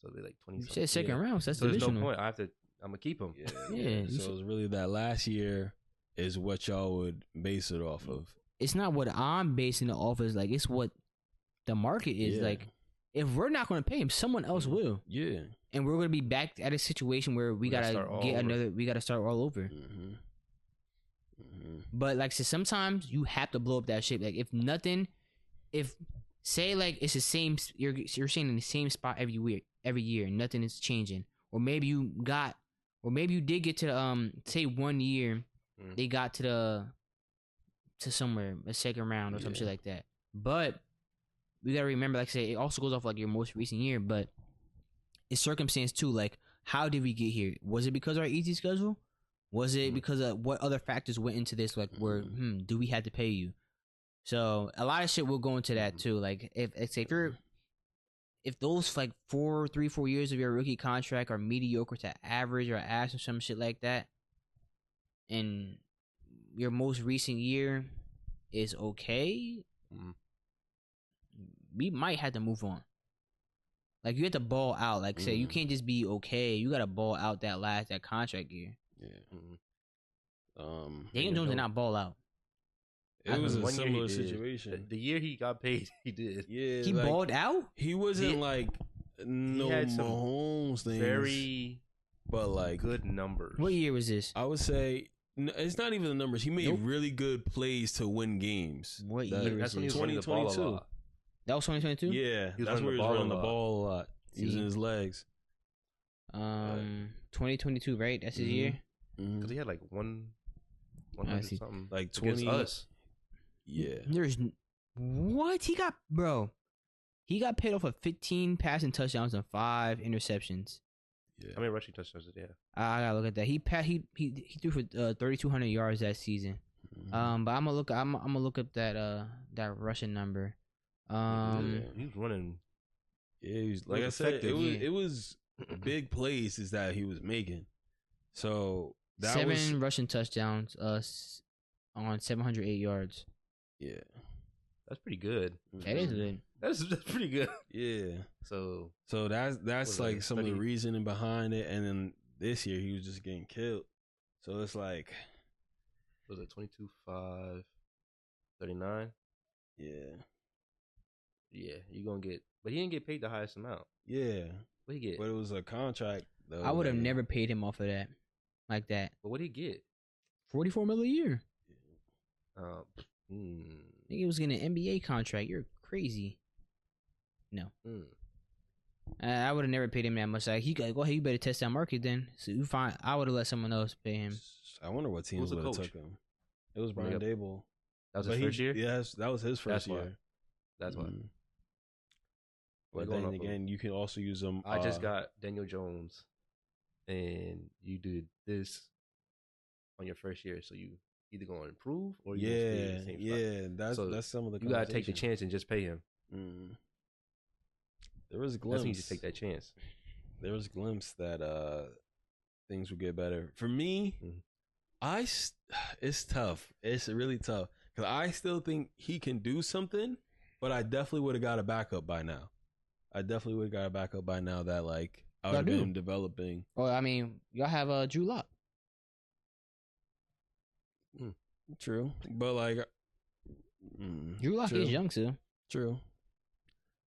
So they like 20. You said second round, so that's so divisional. There's no point. I'm gonna keep him. Yeah. So it's really that last year is what y'all would base it off of. It's not what I'm basing it off of. Like it's what the market is. Like if we're not going to pay him, someone else will. Yeah. And we're going to be back at a situation where we gotta get another. We gotta start all over. But like I said, sometimes you have to blow up that shit. Like if say like it's the same, you're saying in the same spot every year, nothing is changing. Or maybe you did get to say 1 year they got to somewhere, a 2nd round or some shit like that. But we gotta remember, like I say, it also goes off like your most recent year, but it's circumstance too. Like how did we get here? Was it because of our easy schedule? Was it because of what other factors went into this? Like where do we have to pay you? So a lot of shit will go into that too. Like if those like 4 years of your rookie contract are mediocre to average or ass or some shit like that, and your most recent year is okay, we might have to move on. Like you have to ball out. Like say you can't just be okay. You got to ball out that contract year. Yeah. Daniel Jones did not ball out. It was a similar situation. The year he got paid, he did. Yeah, he balled out. He wasn't like no Mahomes things, but like good numbers. What year was this? I would say it's not even the numbers. He made really good plays to win games. What year? That's when he was running the ball a lot. That was 2022. Yeah, that's where he was running the ball a lot, using his legs. 2022, right? That's his year. Because he had like 100 something, like 20 us. Yeah. There's what he got, bro. He got paid off of 15 passing touchdowns and 5 interceptions. Yeah. How many rushing touchdowns did he have? I gotta look at that. He threw for 3,200 yards that season. But I'm gonna look up that rushing number. He was running. Yeah, he was, like I said, it was big plays is that he was making. So that 7 rushing touchdowns on 708 yards. Yeah. That's pretty good. That is good. That's pretty good. Yeah. So that's like some of the reasoning behind it. And then this year he was just getting killed. So it's like, was it 22-5? 39. Yeah. Yeah, you gonna get, but he didn't get paid the highest amount. Yeah. What he get? But it was a contract though. I would have never paid him off of that, like that. But what did he get? $44 million a year. Um, I think he was getting an NBA contract. You're crazy. No. I would have never paid him that much. Like, he got go ahead, you better test that market then. So you find I would have let someone else pay him. I wonder what teams would have took him. It was Brian Dable. That was his first year? Yes, that was his first year. That's why. But then again, you can also use them. I just got Daniel Jones, and you did this on your first year, so you either going to improve or you gonna stay in the same spot. That's some of the. You gotta take the chance and just pay him. There was a glimpse. That's easy to take that chance. There was a glimpse that things would get better for me. It's tough. It's really tough because I still think he can do something, but I definitely would have got a backup by now. That like I would have been developing. Well, I mean, y'all have Drew Lock. True, but like Drew Lock is young too. True,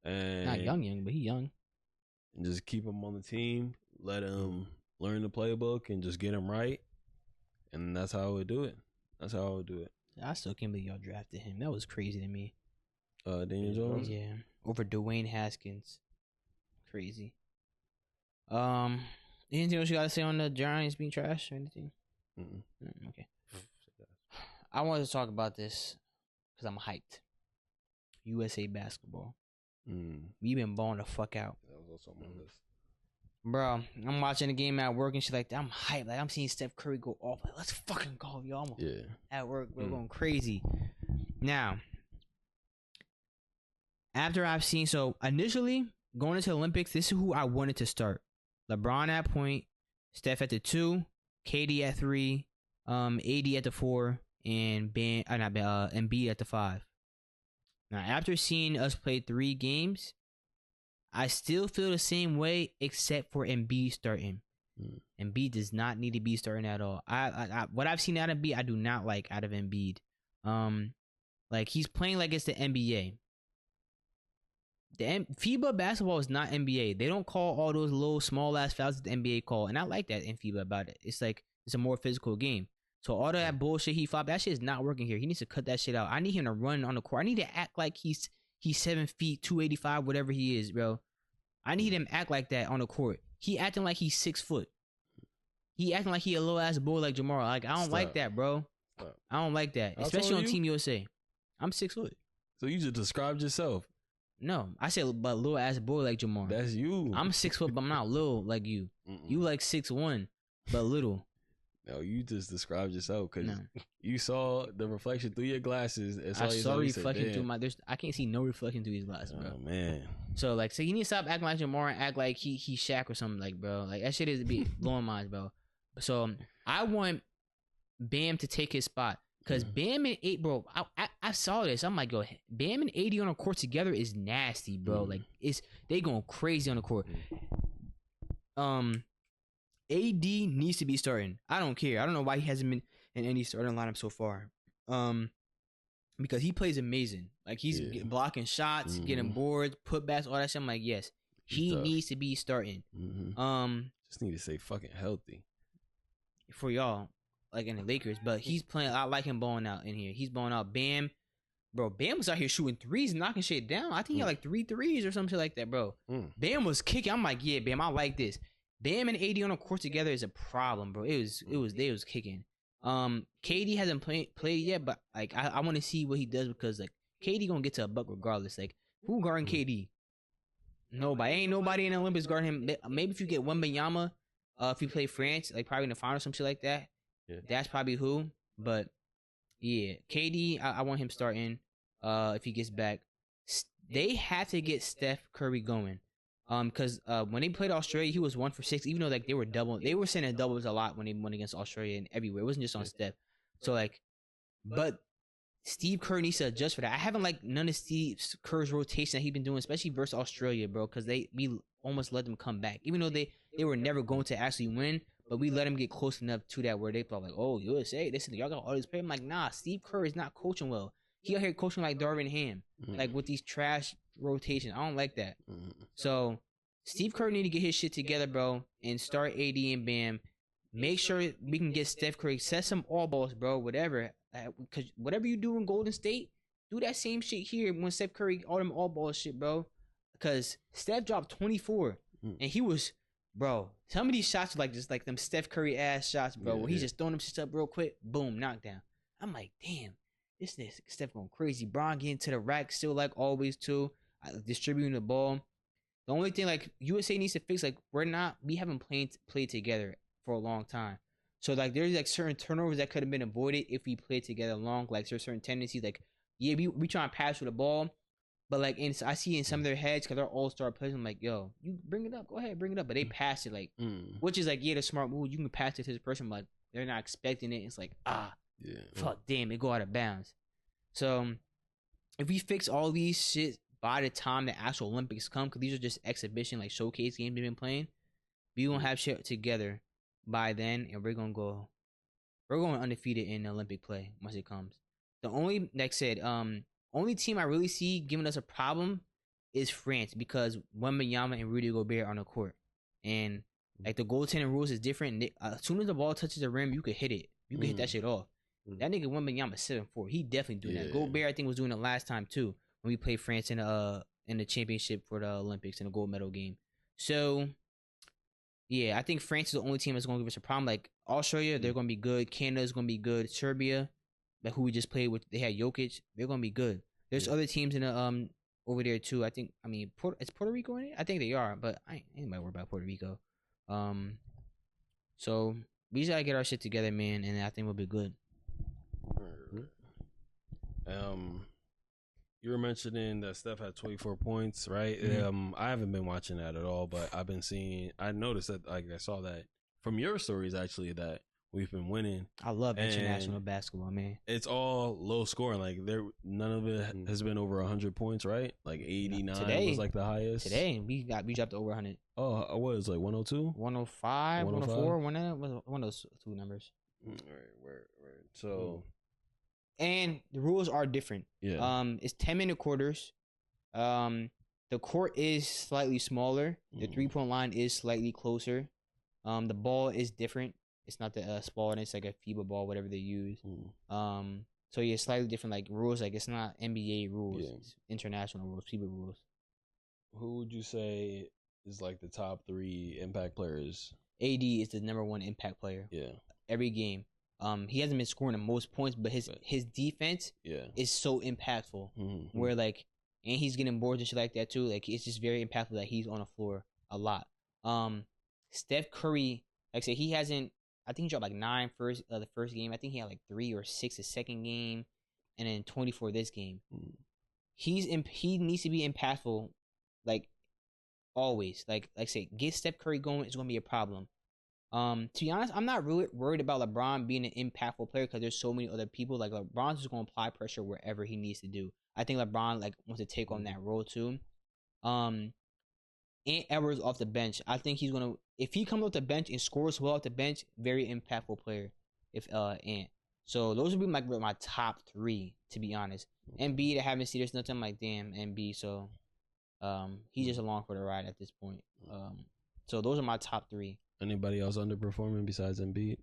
and not young, but he young. And just keep him on the team. Let him learn the playbook and just get him right. And that's how I would do it. I still can't believe y'all drafted him. That was crazy to me. Daniel Jones? Yeah. Over Dwayne Haskins. Crazy. Anything else you gotta say on the Giants being trash or anything? Okay. I wanted to talk about this because I'm hyped. USA basketball. We've been balling the fuck out. That was also on my list. Bro, I'm watching the game at work and shit like that. I'm hyped. Like, I'm seeing Steph Curry go off. Like, let's fucking go, y'all. At work, we're going crazy. Now, after I've seen, so initially going into the Olympics, this is who I wanted to start. LeBron at point, Steph at the 2, KD at 3, AD at the 4, and Embiid at the 5. Now, after seeing us play 3 games, I still feel the same way except for Embiid starting. Embiid does not need to be starting at all. I what I've seen out of Embiid, I do not like out of Embiid. Like he's playing like it's the NBA. The FIBA basketball is not NBA. They don't call all those little small ass fouls that the NBA call, and I like that in FIBA about it. It's like it's a more physical game. So all that bullshit he flopped, that shit is not working here. He needs to cut that shit out. I need him to run on the court. I need to act like he's 7 feet, 285, whatever he is, bro. I need him to act like that on the court. He acting like he's 6 foot. He acting like he a little ass boy like Jamar. Like I don't like that, bro. I don't like that, especially on Team USA. I'm 6 foot. So you just described yourself. No, I said but little ass boy like Jamar. That's you. I'm 6 foot, but I'm not little like you. You like 6'1", but little. No, you just described yourself because you saw the reflection through your glasses. I saw reflection through my. I can't see no reflection through his glasses, bro. Oh man. So like, so you need to stop acting like Jamar and act like he Shaq or something, like, bro. Like that shit is be blowing minds, bro. So I want Bam to take his spot because Bam and 8, bro. I saw this. I'm like, yo, Bam and 80 on a court together is nasty, bro. Like they going crazy on the court. AD needs to be starting. I don't care. I don't know why he hasn't been in any starting lineup so far. Because he plays amazing. Like he's blocking shots, getting boards, putbacks, all that shit. I'm like, yes, he needs to be starting. Just need to stay fucking healthy for y'all, like in the Lakers. But he's playing. I like him balling out in here. He's balling out. Bam, bro. Bam was out here shooting threes, knocking shit down. I think he had like 3 threes or some shit like that, bro. Bam was kicking. I'm like, yeah, Bam, I like this. Bam and AD on a court together is a problem, bro. They was kicking. KD hasn't played yet, but like I want to see what he does because like KD gonna get to a buck regardless. Like who guarding KD? Nobody. Ain't nobody in the Olympics guarding him. Maybe if you get Wembanyama, if you play France, like probably in the final or some shit like that. Yeah. That's probably who. But yeah, KD, I want him starting. If he gets back, they have to get Steph Curry going. Because when they played Australia, he was 1 for 6. Even though like they were sending doubles a lot when they went against Australia and everywhere. It wasn't just on Steph. So like, but Steve Kerr needs to adjust for that. I haven't liked none of Steve Kerr's rotation that he's been doing, especially versus Australia, bro. Because we almost let them come back, even though they were never going to actually win. But we let them get close enough to that where they thought like, oh, USA, y'all got all this play. I'm like, nah, Steve Kerr is not coaching well. He out here coaching like Darvin Ham, like with these trash rotations. I don't like that. So Steve Kerr need to get his shit together, bro, and start AD and Bam. Make sure we can get Steph Curry. Set some all balls, bro. Whatever, because whatever you do in Golden State, do that same shit here when Steph Curry all them all ball shit, bro. Because Steph dropped 24, and he was, bro. Some of these shots are like just like them Steph Curry ass shots, bro. Where he's just throwing them shit up real quick, boom, knockdown. I'm like, damn, this Steph going crazy. Bron getting to the rack still like always too, distributing the ball. The only thing like USA needs to fix, like we haven't played together for a long time. So like there's like certain turnovers that could have been avoided if we played together long. Like there's certain tendencies like we try and pass with the ball, but like I see in some of their heads because they're all-star players. I'm like, yo, you bring it up, go ahead, bring it up. But they pass it like, which is like the smart move. You can pass it to this person, but like, they're not expecting it. It's like fuck, damn, it go out of bounds. So if we fix all these shit by the time the actual Olympics come, because these are just exhibition like showcase games they've been playing, we gonna have shit together by then, and we're going undefeated in Olympic play once it comes. The only, like I said, only team I really see giving us a problem is France, because Wembanyama and Rudy Gobert are on the court, and like the goaltending rules is different. As soon as the ball touches the rim, you could hit it. You could hit that shit off. That nigga Wembanyama 7'4". He definitely do that. Gobert, I think, was doing it last time too when we played France in the championship for the Olympics in the gold medal game. So yeah, I think France is the only team that's going to give us a problem. Like Australia, they're going to be good. Canada's going to be good. Serbia, like who we just played with, they had Jokic. They're going to be good. There's other teams in the over there too. I think. I mean, is Puerto Rico in it? I think they are, but I ain't worry about Puerto Rico. So we just gotta get our shit together, man, and I think we'll be good. You were mentioning that Steph had 24 points, right? I haven't been watching that at all, but I've been seeing. I noticed that, like, I saw that from your stories actually, that we've been winning. I love international basketball, man. It's all low scoring. Like none of it has been over 100 points, right? Like 89 was like the highest. Today we dropped over 100. Oh, what is like 102, 105, 104, one of those two numbers. Right. So. And the rules are different. Yeah. It's 10-minute quarters. The court is slightly smaller. The 3-point line is slightly closer. The ball is different. It's not the ball, and it's like a FIBA ball, whatever they use. So yeah, slightly different like rules. Like it's not NBA rules. Yeah. It's international rules, FIBA rules. Who would you say is like the top 3 impact players? AD is the number 1 impact player. Yeah. Every game. He hasn't been scoring the most points, but his defense is so impactful. Where like, and he's getting boards and shit like that too. Like it's just very impactful that he's on the floor a lot. Steph Curry, like I said, he hasn't. I think he dropped like 9 the first game. I think he had like 3 or 6 the second game, and then 24 this game. He needs to be impactful, like always. Like I say, get Steph Curry going. It's gonna be a problem. To be honest, I'm not really worried about LeBron being an impactful player because there's so many other people. Like LeBron's just gonna apply pressure wherever he needs to do. I think LeBron like wants to take on that role too. Ant Edwards off the bench. I think he's gonna, if he comes off the bench and scores well off the bench, very impactful player. If Ant. So those would be my top 3, to be honest. Embiid, I haven't seen. There's nothing like damn Embiid. So he's just along for the ride at this point. So those are my top 3. Anybody else underperforming besides Embiid?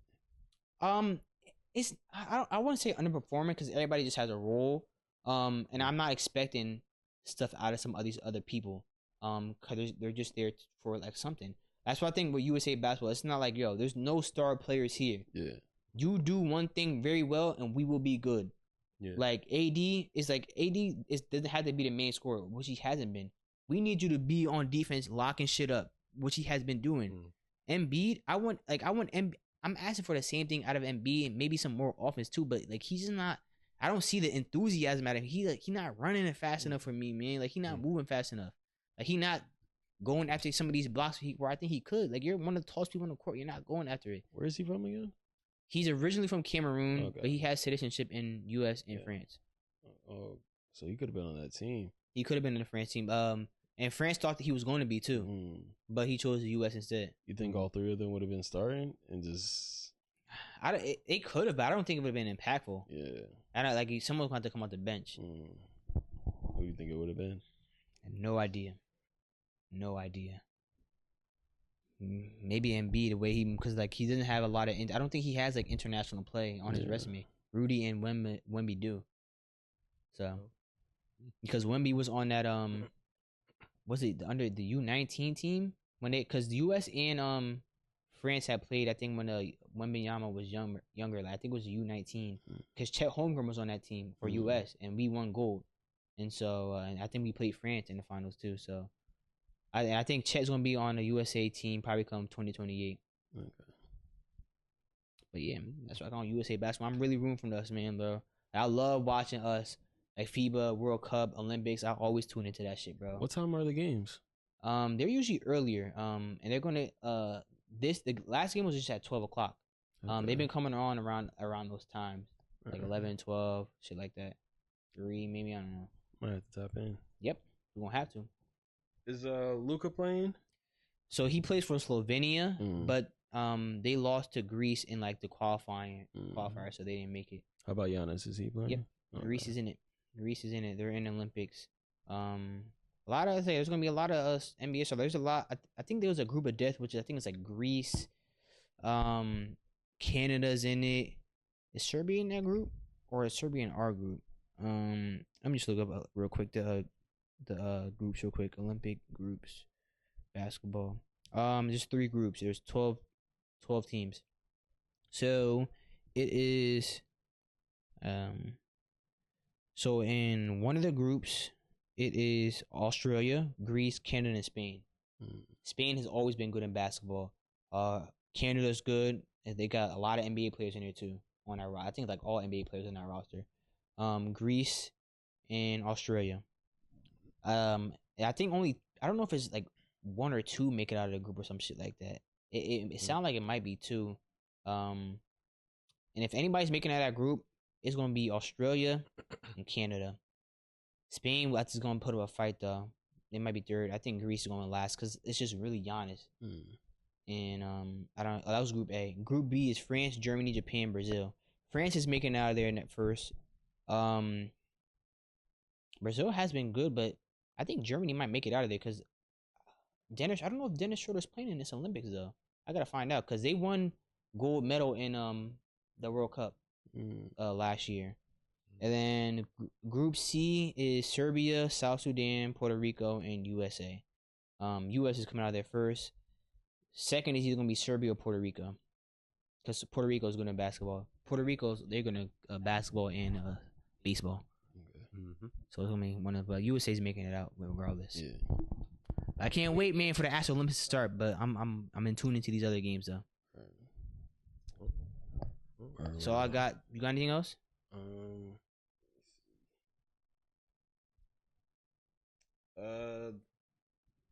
It's I wouldn't say underperforming because everybody just has a role. And I'm not expecting stuff out of some of these other people. Because they're just there for like something. That's why I think with USA basketball, it's not like, yo, there's no star players here. Yeah. You do one thing very well and we will be good. Yeah. Like AD doesn't have to be the main scorer, which he hasn't been. We need you to be on defense, locking shit up, which he has been doing. Embiid, I'm asking for the same thing out of Embiid and maybe some more offense too, but like he's just not. I don't see the enthusiasm out of him. He not running it fast enough for me, man. Like he not moving fast enough. Like he not going after some of these blocks where I think he could. Like you're one of the tallest people on the court. You're not going after it. Where is he from again? He's originally from Cameroon, but he has citizenship in U.S. and France. Oh, so he could have been on that team. He could have been in the France team. And France thought that he was going to be too, but he chose the U.S. instead. You think all 3 of them would have been starting and just? It could have, but I don't think it would have been impactful. Yeah. I don't like someone going to come off the bench. Who do you think it would have been? No idea. Maybe Embiid, the way because like he doesn't have a lot of. I don't think he has like international play on his resume. Rudy and Wemby do. So, because Wemby was on that was it under the U19 team when because the U.S. and France had played. I think when Wembanyama was younger. Like, I think it was the U19 because Chet Holmgren was on that team for U.S. and we won gold, and so and I think we played France in the finals too. So. I think Chet's gonna be on the USA team probably come 2028. Okay. But yeah, that's why I got USA basketball. I'm really rooting for us, man, bro. I love watching us like FIBA, World Cup, Olympics. I always tune into that shit, bro. What time are the games? They're usually earlier. And they're gonna the last game was just at 12 o'clock. Okay. They've been coming on around those times, like 11, 12, shit like that. 3, maybe, I don't know. Might have to tap in. Yep, we're gonna have to. Is Luka playing? So he plays for Slovenia, but they lost to Greece in like the qualifier, so they didn't make it. How about Giannis? Is he playing? Yep, okay. Greece is in it. They're in the Olympics. A lot of there's gonna be a lot of NBA. So there's a lot. I think there was a group of death, which I think is like Greece, Canada's in it. Is Serbia in that group, or is Serbia in our group? Let me just look up real quick the groups real quick. Olympic groups, basketball. There's 3 groups. There's 12 teams. So it is so in one of the groups it is Australia, Greece, Canada, and Spain. Spain has always been good in basketball. Canada's good. They got a lot of NBA players in there too on our roster. I think like all NBA players on our roster. Greece and Australia. I think I don't know if it's like 1 or 2 make it out of the group or some shit like that. It sounds like it might be 2. And if anybody's making it out of that group, it's gonna be Australia and Canada. Spain, that's just gonna put up a fight though. They might be 3rd. I think Greece is gonna last because it's just really Giannis. And that was Group A. Group B is France, Germany, Japan, Brazil. France is making it out of there in at first. Brazil has been good, but I think Germany might make it out of there because I don't know if Dennis Schroeder's playing in this Olympics though. I gotta find out because they won gold medal in the World Cup last year. And then Group C is Serbia, South Sudan, Puerto Rico, and USA. US is coming out of there first. Second is either gonna be Serbia or Puerto Rico because Puerto Rico is good in basketball. They're gonna basketball and baseball. So it's gonna be one of USA's making it out regardless. Yeah. I can't wait, man, for the Astro Olympics to start. But I'm in tune into these other games though. So you got anything else?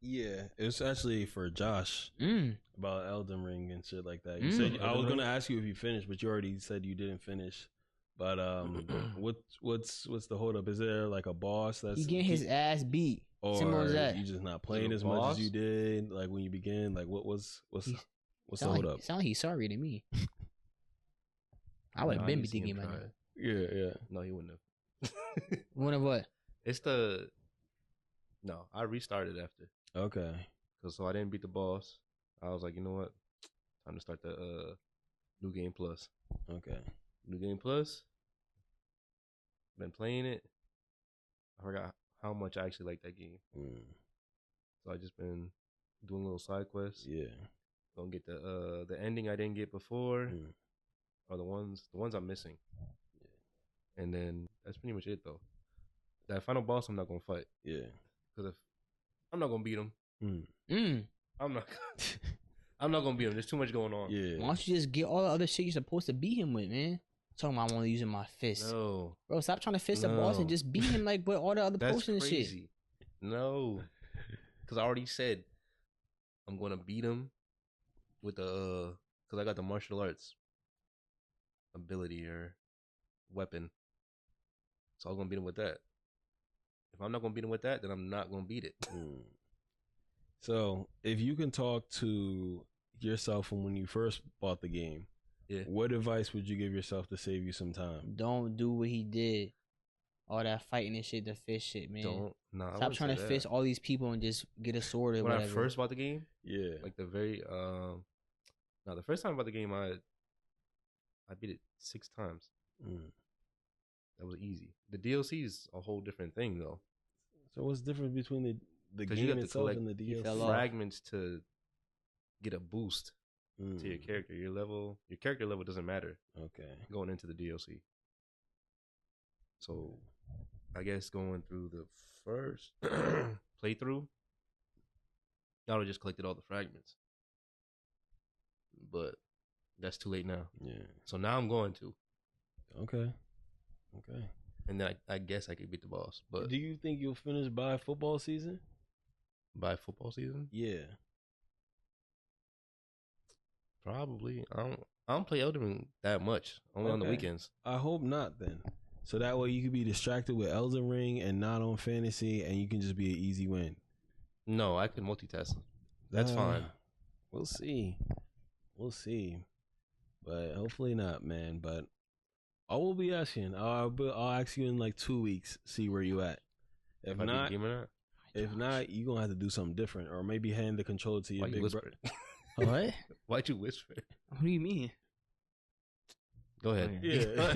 Yeah, it's actually for Josh about Elden Ring and shit like that. You said I was gonna ask you if you finished, but you already said you didn't finish. But what's the hold up? Is there like a boss that's he getting his ass beat? Or simple as that. You just not playing as much as you did like when you began? Like what's the hold up? Sound like he's sorry to me. I would have been beat the game. Yeah. No, he wouldn't have. One of what? It's no. I restarted after. Okay. So I didn't beat the boss. I was like, you know what? Time to start the New Game Plus. Okay. New Game Plus. Been playing it. I forgot how much I actually like that game. So I just been doing little side quests. Yeah. Gonna get the ending I didn't get before. Are the ones I'm missing. Yeah. And then that's pretty much it though. That final boss I'm not gonna fight. Yeah. Because if I'm not gonna beat him. I'm not gonna beat him. There's too much going on. Yeah. Why don't you just get all the other shit you're supposed to beat him with, man? Talking about I want to using my fist. No. Bro, stop trying to fist the boss and just beat him like with all the other potions and shit. No. Because I already said I'm gonna beat him with because I got the martial arts ability or weapon. So I'm gonna beat him with that. If I'm not gonna beat him with that, then I'm not gonna beat it. So if you can talk to yourself from when you first bought the game, Yeah. What advice would you give yourself to save you some time? Don't do what he did. All that fighting and shit, the fish shit, man. Stop trying to fish all these people and just get a sword or when whatever. I first bought the game, Yeah. like the very the first time I bought the game, I beat it 6 times. That was easy. The DLC is a whole different thing, though. So what's the difference between the game itself and the DLC? Fragments to get a boost to your character. Your character level doesn't matter. Okay. Going into the DLC. So, I guess going through the first playthrough, I would have just collected all the fragments. But that's too late now. Yeah. So now I'm going to. Okay. And then I guess I could beat the boss. But do you think you'll finish by football season? By football season? Yeah. Probably. I don't play Elden Ring that much. Only on the weekends. I hope not then. So that way you could be distracted with Elden Ring and not on fantasy, and you can just be an easy win. No, I can multitask. That's fine. We'll see. But hopefully not, man. But I will be asking. I'll ask you in like 2 weeks. See where you at. If not, you gonna have to do something different, or maybe hand the controller to your big brother. What? Why'd you whisper? What do you mean? Go ahead. Yeah.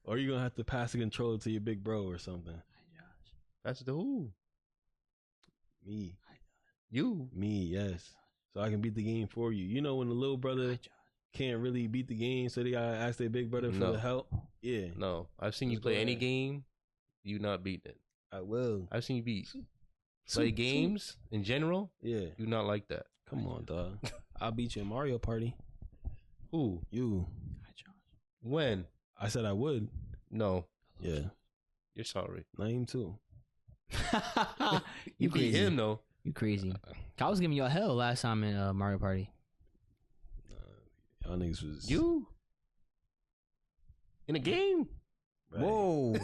Or you gonna have to pass the controller to your big bro or something. Pass it to who? Me. You? Me, yes. So I can beat the game for you. You know when the little brother can't really beat the game, so they gotta ask their big brother for the help? Yeah. No. I've seen you play any game, you not beat it. I will. I've seen you play games in general. Yeah. You not like that. Come on, dog. I'll beat you in Mario Party. Who? You. When? I said I would. No. Yeah. You're sorry. Name too. You beat him though. You crazy. I was giving y'all hell last time in Mario Party. Y'all niggas was you in a game. Right. Whoa.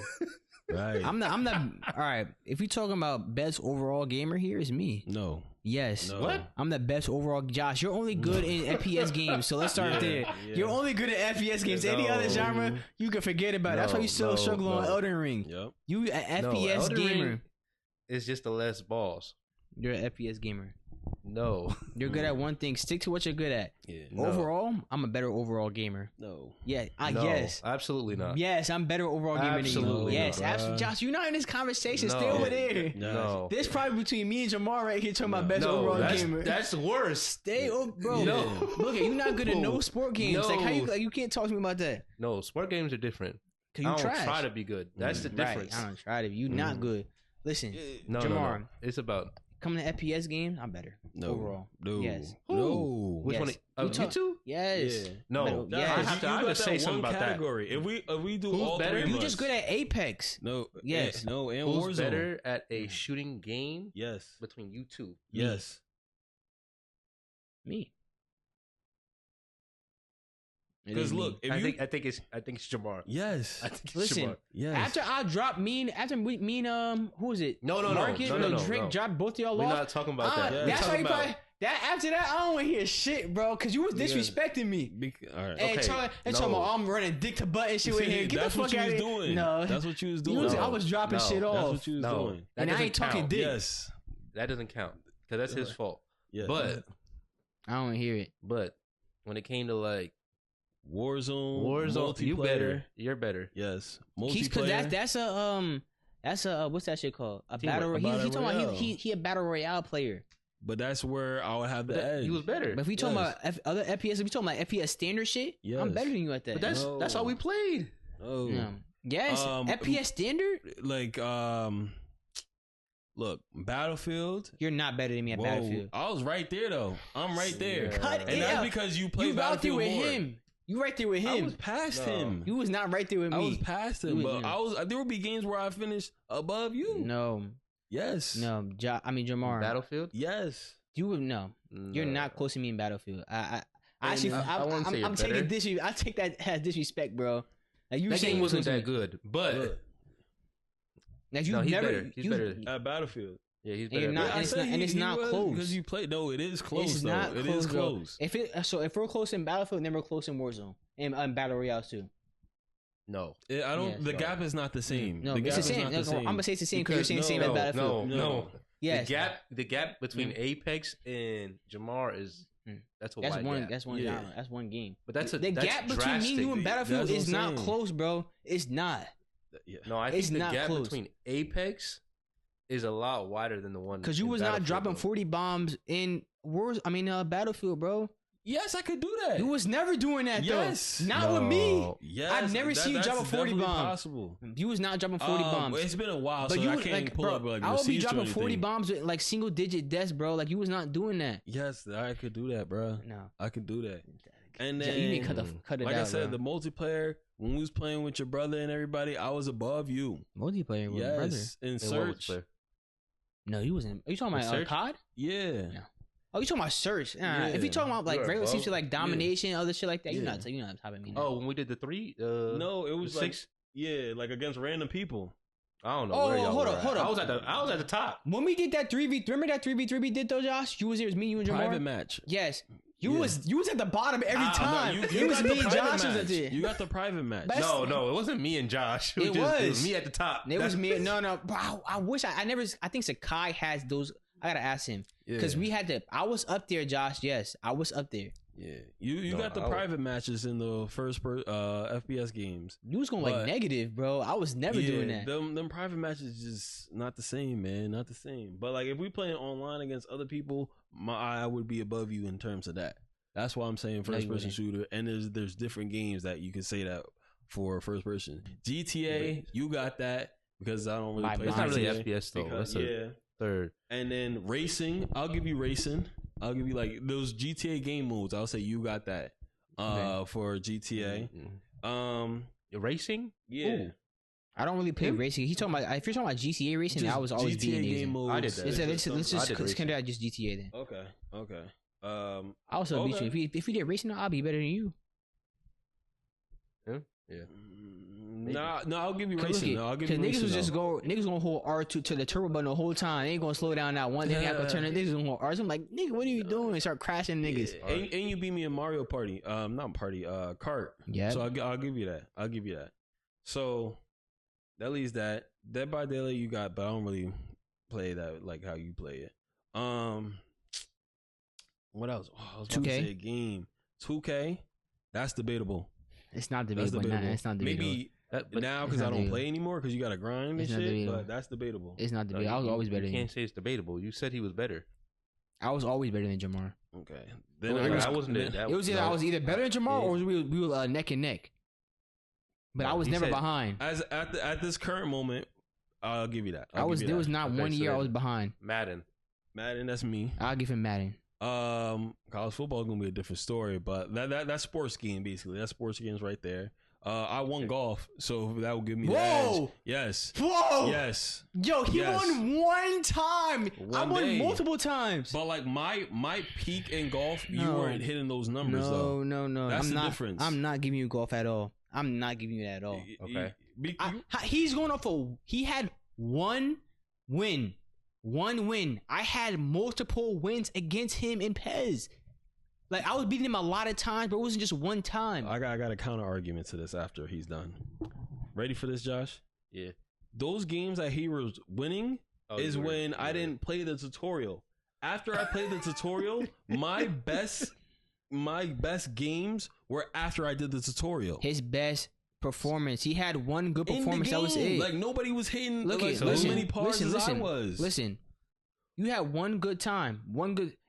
Right. I'm not all right. If you're talking about best overall gamer here, is me. No. Yes. No. What? I'm the best overall. Josh, you're only good in FPS games, so let's start there. Yeah. You're only good at FPS games. Any other genre, you can forget about it. That's why you still struggle on Elden Ring. Yep. You an FPS gamer. It's just the less balls. You're an FPS gamer. No. You're good at one thing. Stick to what you're good at. Yeah. Overall, I'm a better overall gamer. No. Yeah. No, yes. Absolutely not. Yes, I'm better overall gamer than you. Yes, not. absolutely. Josh, you're not in this conversation. Stay over there. No. This probably between me and Jamar right here talking about best overall gamer. That's worse. Stay over, bro. No. Look, you're not good at no sport games. No. Like how you can't talk to me about that. No, sport games are different. Cause you I don't trash. try to be good. That's the difference. Right. I don't try to be. You not good. Listen, no, Jamar. No. It's about coming to FPS games, I'm better. Overall. No. Yes. No. Which one? You two? Yes. Yeah. No. Yes. I have to say something about category. That. If we do who's all better? three, you just good at Apex. No. Yes. No. And who's Warzone. better at a shooting game? Yes. Between you two. Yes. Me. Because look, I think it's Jamar. Yes. I think it's Listen, Jamar. Yes. After I dropped who is it? No. Marcus and Drake dropped both of y'all We're off. not talking about that. Yeah. That's why you probably after that I don't want to hear shit, bro, because you was disrespecting me. All right. And talking about I'm running dick to butt and shit with him. Get the fuck out of here. No, that's what you was doing. I was dropping shit off. That's what you was doing. And I ain't talking dick. Yes. That doesn't count because that's his fault. Yeah. But I don't hear it. But when it came to like Warzone, you better. You're better. Yes. Multiplayer. That's a what's that shit called? A battle. He talking about he a battle royale player. But that's where I would have the edge. He was better. But if we talking about other FPS, if we talking about FPS standard shit, I'm better than you at that. But that's all we played. Oh. No. Yes, FPS standard. Like look, Battlefield. You're not better than me at Battlefield. I was right there though. I'm right there. Cut and that's because you play Battlefield with more. him. You right there with him. I was past him. You was not right there with me. I was past him, but there would be games where I finished above you. No. Yes. No. Jamar. Battlefield. Yes. You would no. You're not close to me in Battlefield. I'm taking disrespect. I take that as disrespect, bro. Like that game wasn't that good, but like you never. He's better at Battlefield. Yeah, he's better. And it's not close because you play. No, it is close. It's not close. It is close. If we're close in Battlefield, then we're close in Warzone and Battle Royale too. No, I don't. Yes. The gap is not the same. No, it's the same. I'm gonna say it's the same because you're saying the same as Battlefield. No. Yes. The gap between Apex and Jamar is that's one gap. That's one game. But that's the gap between me and you and Battlefield is not close, bro. It's not. Yeah. No, I think the gap between Apex is a lot wider than the one because you was not dropping 40 bombs in Battlefield, bro. Yes, I could do that. You was never doing that, yes. though. Not with me. Yes, I've never seen you drop a 40 bomb. Possible. You was not dropping 40 bombs. It's been a while, so I can't pull up like I would be dropping 40 bombs with like single digit deaths, bro. Like you was not doing that. Yes, I could do that, bro. No, I could do that. And then you need to cut it like out, I said, bro. the multiplayer when we was playing with your brother and everybody, I was above you. Multiplayer with your brother in Search. No, you wasn't. Are you talking about COD? Yeah. No. Oh, you talking about Search? If you talking about like regular shit like domination, other shit like that, you're not topping me. Oh, when we did the 3, no, it was 6. Like, like against random people. I don't know. Oh, hold up. I was at the top when we did that 3v. Remember that 3v3 we did though, Josh? You was there, it was me, you and Jamar. Private match. Yes. You was at the bottom every time. It was me and Josh was at there. You got the private match. No, it wasn't me and Josh. It was me at the top. It was me. No. Bro, I wish I never. I think Sakai has those. I gotta ask him because we had to. I was up there, Josh. Yes, I was up there. Yeah, you got the private matches in the first FPS games. You was going like negative, bro. I was never doing that. Them private matches just not the same, man. Not the same. But like if we playing online against other people, I would be above you in terms of that. That's why I'm saying first person shooter. And there's different games that you can say that for first person. GTA, you got that because I don't really play. It's not really FPS though. That's third. And then racing, I'll give you racing. I'll give you like those GTA game modes. I'll say you got that for GTA. Your racing? Yeah. Ooh. I don't really play racing. He's talking about if you're talking about GTA racing, I was always GTA game modes. I did that. Let's just consider that just GTA then. Okay. I also beat you. If you did racing, I'll be better than you. Yeah. No, I'll give you racing. I'll give you racing. Niggas gonna hold R2 to the turbo button the whole time. They ain't gonna slow down that one. They have to turn it. Niggas gonna hold R2. I'm like, nigga, what are you doing? And start crashing niggas. Yeah. And you beat me in Mario Party. Not Party. Kart. Yeah. So I'll give you that. So that leaves that. Dead by Daylight you got, but I don't really play that like how you play it. What else? Oh, I was about to say a game. 2K. That's debatable. It's not debatable. It's not debatable. Maybe now because I don't play anymore because you got to grind and shit. Debatable. But that's debatable. It's not debatable. I was always better than you. You can't say it's debatable. You said he was better. I was always better than Jamar. Okay. Then I wasn't there. It was either I was either better than Jamar or we were neck and neck. But I was never behind. As at this current moment, I'll give you that. There was not 1 year I was behind. Madden, that's me. I'll give him Madden. College football is gonna be a different story, but that's sports game basically. That's sports games right there. I won golf, so that would give me the edge. Yes. Whoa. Yes. Yo, he won one time. I won multiple times. But like my peak in golf, you weren't hitting those numbers though. No. That's the difference. I'm not giving you golf at all. I'm not giving you that at all. Okay. He's going off he had one win. I had multiple wins against him in Pez. Like I was beating him a lot of times, but it wasn't just one time. I got a counter argument to this after he's done. Ready for this, Josh? Yeah. Those games that he was winning is when I didn't play the tutorial. After I played the tutorial, my best games were after I did the tutorial. His best performance. He had one good performance. That was it. Like nobody was hitting as many pars as I was. Listen, you had one good time,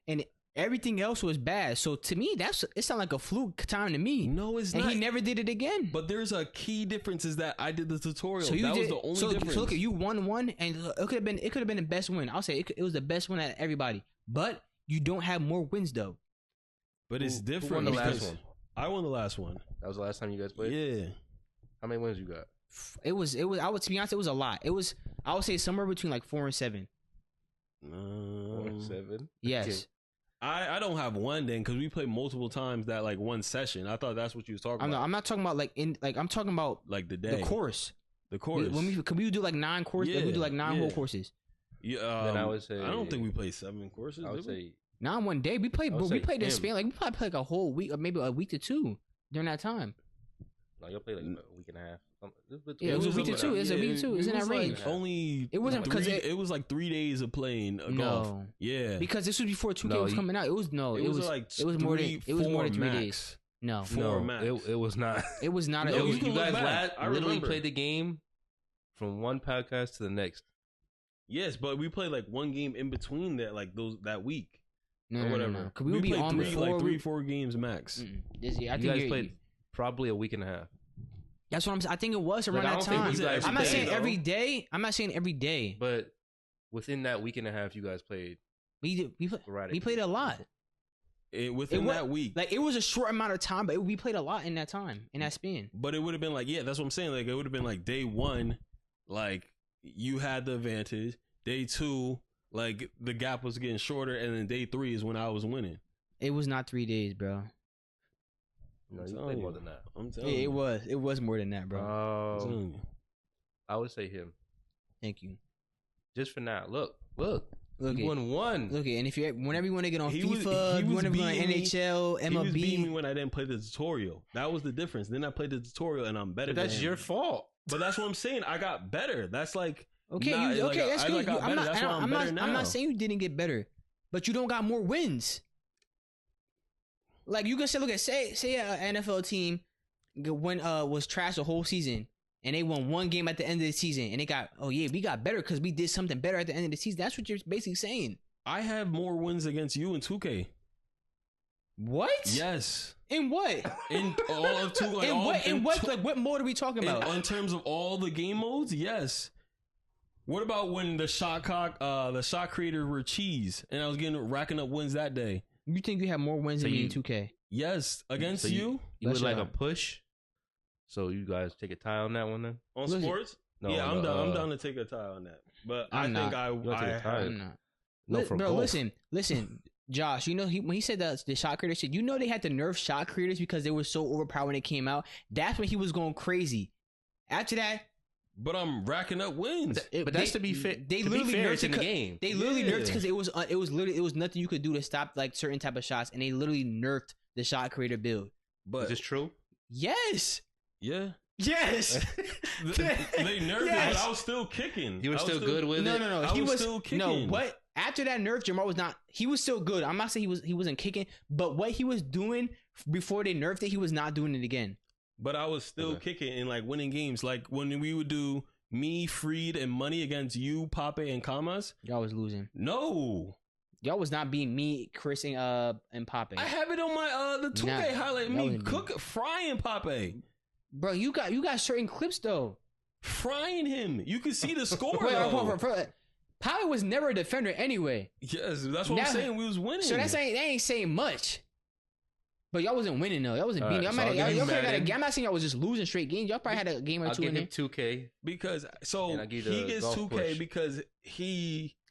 and everything else was bad. So to me, it sounded like a fluke time to me. No, it's not. And he never did it again. But there's a key difference is that I did the tutorial. So that was the only difference. So look, you won one, and it could have been the best win. I'll say it was the best win at everybody. But you don't have more wins though. But it's different. Who won the last one? I won the last one. That was the last time you guys played? Yeah. How many wins you got? It was. To be honest, it was a lot. It was. I would say somewhere between like 4 and 7. 4 and 7. Yes. Okay. I don't have one then because we played multiple times that like one session. I thought that's what you was talking about. I'm not talking about I'm talking about like the day, the course. The course. Can we do like 9 courses? Yeah, we do like 9 whole courses. Yeah, then I would say I don't think we played 7 courses. I would say not one day. We played, bro. We played in Spain. Like we probably played like a whole week, or maybe a week to 2 during that time. no, you'll play like a week and a half. Yeah, it was a week to 2. It's a week to 2. It's in that range. Like only it wasn't because it was like 3 days of playing golf. Yeah, because this was before 2K was coming out. It was more than 3 days. No, 4 max. It was not. It was not. No, you guys literally remember. played the game from one podcast to the next. Yes, but we played like one game in between that, like that week. No, or whatever. No. We would be on before, like 3-4 games max. I think you guys played probably a week and a half. That's what I'm saying. I think it was around that time. I'm not saying every day. I'm not saying every day. But within that week and a half, you guys played. We played a lot. Within that week, like it was a short amount of time, but we played a lot in that time, in that span. But it would have been like, yeah, that's what I'm saying. Like it would have been like day 1, like you had the advantage. Day 2, like the gap was getting shorter, and then day 3 is when I was winning. It was not 3 days, bro. No, you played more than that. I'm telling you. It was more than that, bro. I would say him. Thank you. Just for now. Look. He won 1. Look, and whenever you want to get on FIFA, you want to be on NHL, MLB. He was beating me when I didn't play the tutorial. That was the difference. Then I played the tutorial, and I'm better. But that's your fault. But that's what I'm saying. I got better. That's like okay. That's good. I'm not saying you didn't get better, but you don't got more wins. Like you can say, look at say an NFL team was trash the whole season, and they won 1 game at the end of the season, and they got we got better because we did something better at the end of the season. That's what you're basically saying. I have more wins against you in 2K. What? Yes. In what? In all of 2K. In what? Like what mode are we talking about? In terms of all the game modes, yes. What about when the shot creators were cheese, and I was racking up wins that day? You think you have more wins than me in 2K? Yes, against you. You would like a push. So you guys take a tie on that one then? On sports? No, yeah, I'm down to take a tie on that. But I'm not. I'm not. No, bro, listen, Josh. You know when he said the shot creator shit, you know they had to nerf shot creators because they were so overpowered when it came out. That's when he was going crazy. After that. But I'm racking up wins. But that's to be fair. They literally nerfed in the game. They literally nerfed because it was nothing you could do to stop like certain type of shots, and they literally nerfed the shot creator build. But is this true? Yes. Yeah. Yes. They nerfed it, but I was still kicking. You were still good with it. No. He was still kicking. No, what? After that nerf, Jamar was not. He was still good. I'm not saying he wasn't kicking, but what he was doing before they nerfed it, he was not doing it again. But I was still kicking and like winning games. Like when we would do me, Freed, and Money against you, Pape, and Kamas. Y'all was losing. No. Y'all was not beating me, Chris, and Pape. I have it on my the 2K highlight. Me frying Pape. Bro, you got certain clips though. Frying him. You can see the score. Pape was never a defender anyway. Yes, that's what I'm saying. We was winning. So that ain't saying much. But y'all wasn't winning though. Y'all wasn't beating. I'm not saying y'all was just losing straight games. Y'all probably had a game or two in there. I'll give him 2K because he gets 2K push. Because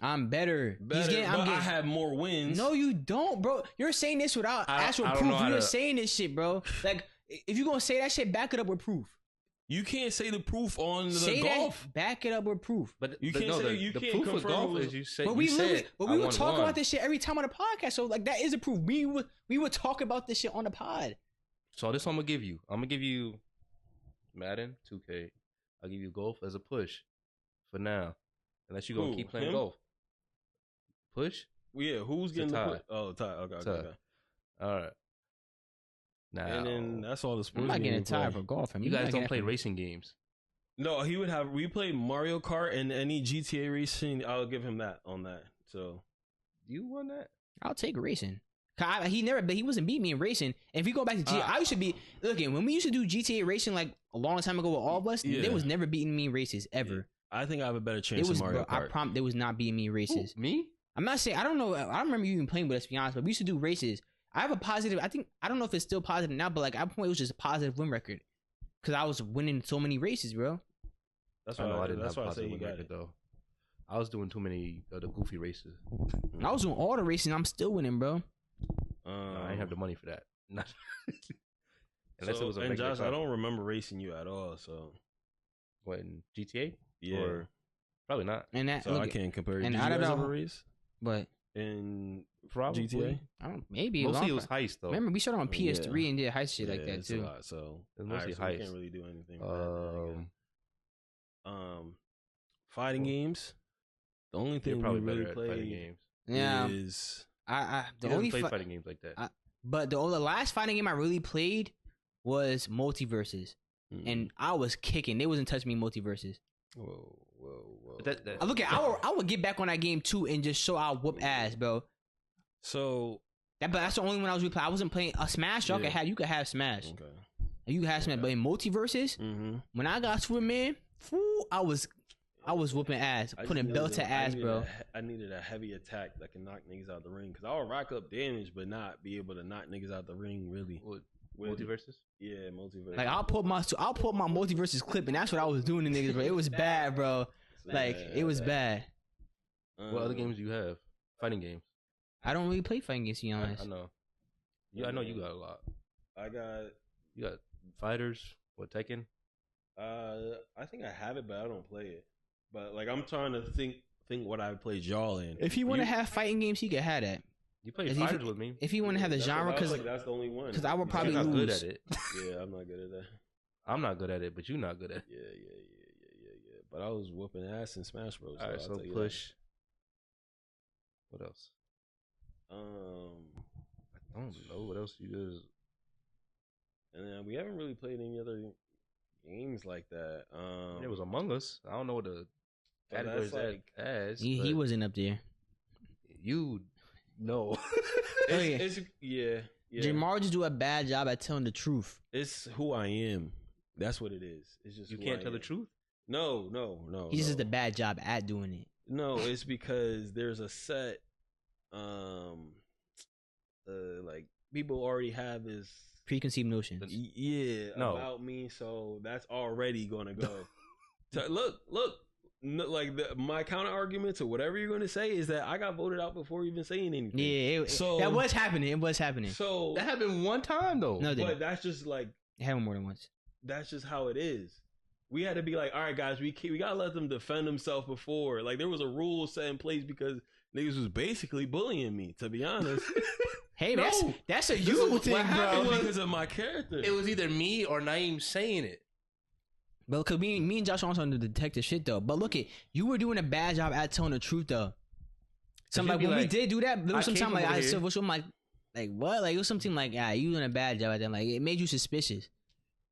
I'm better. I have more wins. No, you don't, bro. You're saying this without actual proof. You're saying this shit, bro. Like if you gonna say that shit, back it up with proof. You can't say the proof on the golf. Back it up with proof. But you can't say you can't proof with golf is you say. But we would talk about this shit every time on the podcast. So like that is a proof. We would talk about this shit on the pod. So this I'm gonna give you. I'm gonna give you Madden 2K. I'll give you golf as a push for now, unless you gonna keep playing golf. Push. Yeah. Who's getting the push? Oh, tie. Okay. All right. Now, and then that's all the sports. I'm not getting tired for golf. You guys don't play racing games. No, he would have. We played Mario Kart and any GTA racing. I'll give him that on that. So you won that. I'll take racing. He wasn't beating me in racing. And if you go back to GTA, I used to be looking when we used to do GTA racing like a long time ago with all of us. They was never beating me in races ever. Yeah. I think I have a better chance. Mario Kart. They was not beating me in races. Ooh, me? I'm not saying. I don't know. I don't remember you even playing with us. To be honest, but we used to do races. I have a positive. I don't know if it's still positive now, but like at one point it was just a positive win record because I was winning so many races, bro. That's why I didn't have a positive win record though. I was doing too many of the goofy races. I was doing all the racing. I'm still winning, bro. I didn't have the money for that. Unless it was a and Josh, I don't remember racing you at all. So what in GTA? Yeah. Or Probably not. And that, so I can't compare. And Did you guys have a race? But in probably GTA, I don't. Maybe mostly it was heist though. Remember, we started on PS3 and did heist shit like that too. A lot, so it's mostly so heist. we can't really do anything. Fighting games. The only thing we really play games. is the only fighting games like that. But the last fighting game I really played was Multiverses, and I was kicking. They wasn't touching me Multiverses. Whoa. I look at I would get back on that game too and just show I whoop ass, bro. So but that's the only one I was replaying. I wasn't playing a Smash. Y'all you could have Smash. Okay. You could have Smash, but in Multiverses, when I got Superman, I was whooping ass, putting belt to ass, bro. I needed a heavy attack that can knock niggas out the ring because I'll rack up damage, but not be able to knock niggas out the ring. Really, Multiverses? Yeah, Multiverses. Like I'll pull my Multiverses clip, and that's what I was doing to niggas, bro. It was bad, bro. Like it was bad. What other games do you have? Fighting games. I don't really play fighting games, to be honest. I know. I know you got a lot. You got fighters. What, Tekken? I think I have it, but I don't play it. But like I'm trying to think what I played y'all in. If you want to have fighting games, you can have that. You play fighters with me. If you want to have the genre, because that's the only one. Because I would probably lose. Not good at it. Yeah, I'm not good at that. I'm not good at it, but you're not good at it. Yeah. But I was whooping ass in Smash Bros. All right, so push. What else? I don't know what else you guys. And then we haven't really played any other games like that. It was Among Us. I don't know what the categories like as. He wasn't up there. You know. Yeah. Jamar just do a bad job at telling the truth. It's who I am. That's what it is. It's just you can't tell the truth. No. He's just a bad job at doing it. No, it's because there's a set. Like people already have this preconceived notions. About me, so that's already gonna go. So look. Like my counter argument to whatever you're going to say is that I got voted out before even saying anything. Yeah, that was happening. It was happening. So that happened one time though. No, but that's just like it happened more than once. That's just how it is. We had to be like, all right, guys, we gotta let them defend themselves before. Like there was a rule set in place because niggas was basically bullying me. To be honest. Hey, that's a you thing, what happened bro. Because of my character. It was either me or Naeem saying it. But because me and Josh are on the detective shit though. But look, you were doing a bad job at telling the truth though. Something like when we did do that, there was sometimes like I said, I'm like what? Like it was something like you doing a bad job at them. Like it made you suspicious.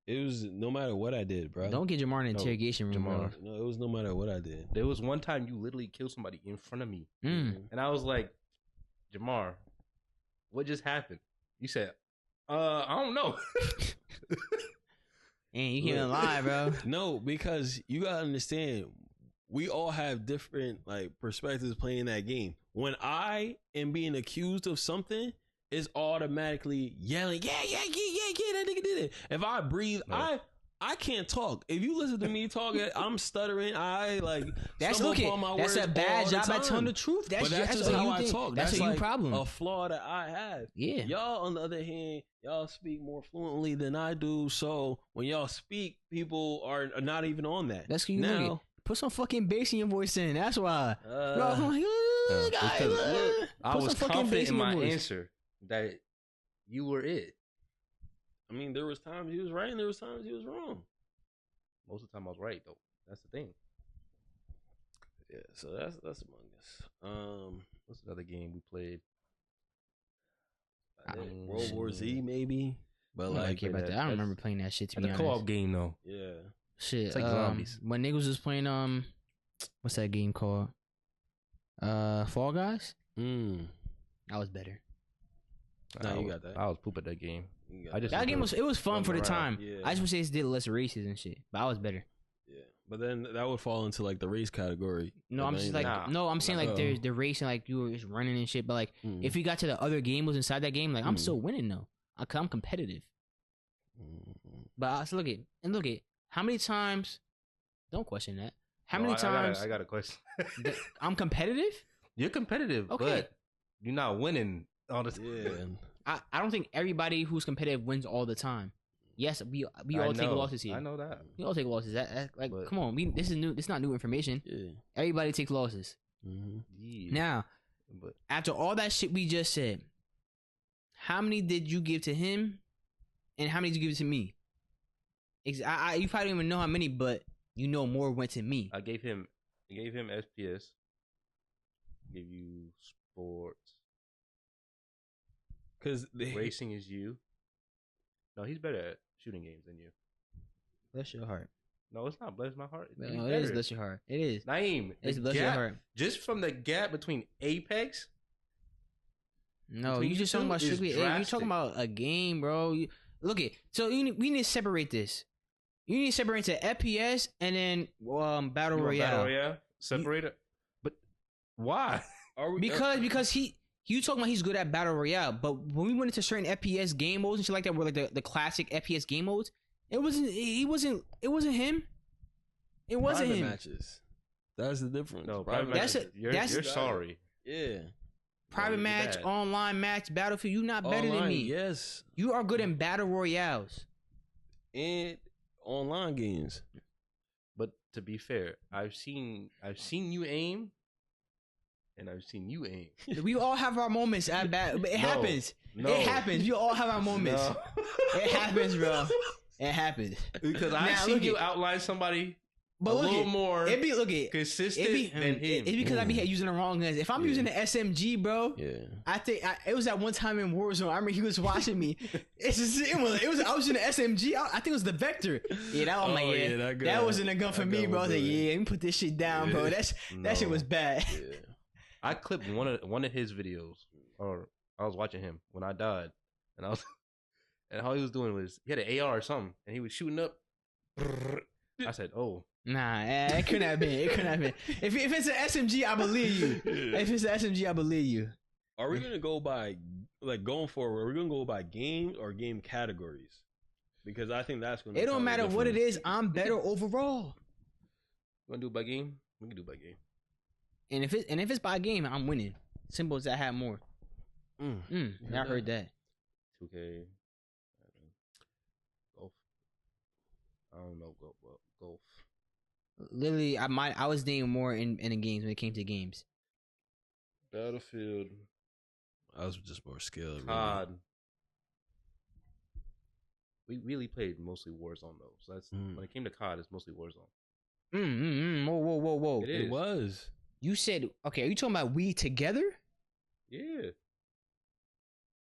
It was no matter what I did, bro. Don't get Jamar in the interrogation room, bro. No, it was no matter what I did. There was one time you literally killed somebody in front of me, and I was like, Jamar, what just happened? You said, I don't know. And you can't lie, bro. No, because you gotta understand, we all have different like perspectives playing that game. When I am being accused of something, it's automatically yelling, yeah, that nigga did it. If I breathe, no. I can't talk. If you listen to me talk, I'm stuttering. I like that's a bad job at telling the truth. That's just how I talk. That's a like you problem. A flaw that I have. Yeah. Y'all, on the other hand, y'all speak more fluently than I do. So when y'all speak, people are not even on that. That's you now. Put some fucking bass in your voice in. That's why. I was confident in my answer that you were it. I mean, there was times he was right and there was times he was wrong. Most of the time I was right, though. That's the thing. Yeah, so that's Among Us. What's another game we played? World War Z, maybe. But like, I don't remember playing that shit. To be honest, the co-op game though. Yeah. Shit, it's like zombies. When niggas was playing, what's that game called? Fall Guys. That was better. No, you got that. I was poop at that game. That game was fun for the time. Yeah. I just would say it did less races and shit, but I was better. Yeah, but then that would fall into like the race category. No, I'm just like I'm saying like there's the racing, like you were just running and shit. But like if you got to the other game was inside that game, like I'm still winning though. I'm competitive. But I look at how many times. Don't question that. How many times? I got a question. I'm competitive. You're competitive, okay, but you're not winning all the time. Yeah. I don't think everybody who's competitive wins all the time. Yes, we all take losses here. I know that. We all take losses. Come on, this is new. This is not new information. Yeah. Everybody takes losses. Mm-hmm. Yeah. Now, after all that shit we just said, how many did you give to him, and how many did you give to me? You probably don't even know how many, but you know more went to me. I gave him SPS. Give you sports. Because racing is you. No, he's better at shooting games than you. Bless your heart. No, it's not bless my heart. No, it is bless your heart. It is. Naeem, it's bless your heart. Just from the gap between Apex. No, you just talking about strictly. You talking about a game, bro. Look it. So we need to separate this. You need to separate into FPS and then Battle Royale. Battle Royale? Separate it? But why? Because you talking about he's good at Battle Royale, but when we went into certain FPS game modes and shit like that, where like the classic FPS game modes, it wasn't him. It wasn't him. Matches. That's the difference. No, private matches. You're sorry. Yeah. Private match, online match, Battlefield. You're not better than me. Yes. You are good in Battle Royales. And online games. But to be fair, I've seen you aim, and I've seen you aim. We all have our moments at it happens. It happens. We all have our moments. It happens, bro. It happens. Because I've seen you outline somebody a little more consistent than him. It's because I be using the wrong guns. If I'm using the SMG, bro, I think it was that one time in Warzone. I remember he was watching me. I was using the SMG. I think it was the Vector. Yeah, that wasn't a gun for me, bro. I was like, let me put this shit down, bro. That shit was bad. Yeah. I clipped one of his videos, or I was watching him when I died, and all he was doing was he had an AR or something, and he was shooting up. I said, "Oh, nah, it couldn't have been. It couldn't have been. If it's an SMG, I believe you. If it's an SMG, I believe you." Are we gonna go by going forward? Are we gonna go by games or game categories? Because I think that's gonna. It don't matter what it is. I'm better overall. You wanna do it by game? We can do it by game. And if it's by game, I'm winning. Simple as that. Have more. I heard that. 2K. Golf. I don't know golf. Literally, I was dating more in the games when it came to games. Battlefield. I was just more skilled. COD. We really played mostly Warzone though, so that's when it came to COD, it's mostly Warzone. Whoa! It was. You said okay. Are you talking about we together? Yeah.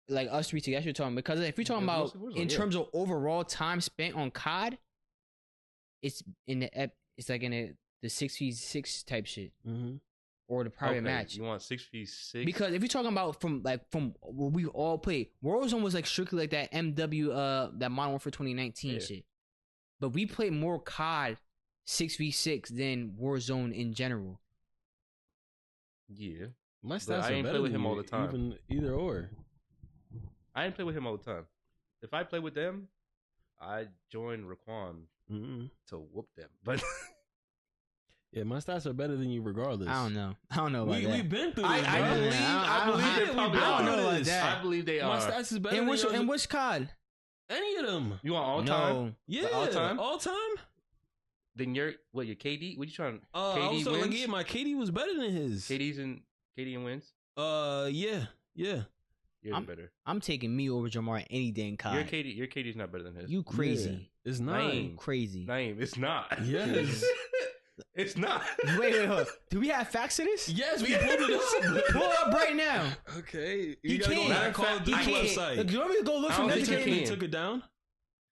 Like us three together, you're talking because if you're talking about in terms of overall time spent on COD, it's like in the 6v6 type shit, or the private match. You want 6v6? Because if you're talking about from what we all play, Warzone was like strictly like that MW that Modern Warfare 2019 shit, but we play more COD 6v6 than Warzone in general. Yeah, my stats I ain't play with him all the time. Even either or. I didn't play with him all the time. If I play with them, I join Raquan to whoop them. But yeah, my stats are better than you regardless. I don't know about that. We've been through this. I believe they're probably. I don't know about that. I believe they are. My stats is better. In which COD? Any of them. You want all time? Yeah, all time. All time. Then your KD? What you trying? KD wins? Like, yeah, my KD was better than his. KD and wins. Yeah. You're better. I'm taking me over Jamar any day in COD. Your KD's not better than his. You crazy? Yeah. It's not. Naeem. Crazy. Naeem, it's not. Yes. It's not. Wait, hold. Do we have facts of this? Yes, we pulled it up. Pull it up right now. Okay. You gotta go back to Call of Duty website. Do you want me to go look from that? They took it down.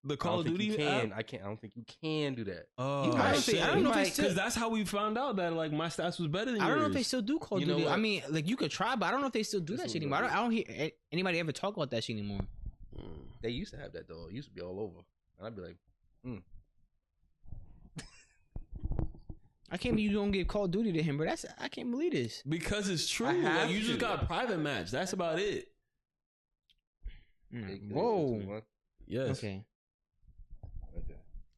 The Call of Duty app? I don't think you can do that. Oh, I don't know because that's how we found out that like my stats was better than yours. I don't know if they still do Call of Duty. I mean, like you could try, but I don't know if they still do that shit anymore. I don't hear anybody ever talk about that shit anymore. They used to have that though. It used to be all over, and I'd be like, I can't believe you don't give Call of Duty to him, but I can't believe this. Because it's true. Like, you just got a private match. That's about it. Whoa. Yes. Okay.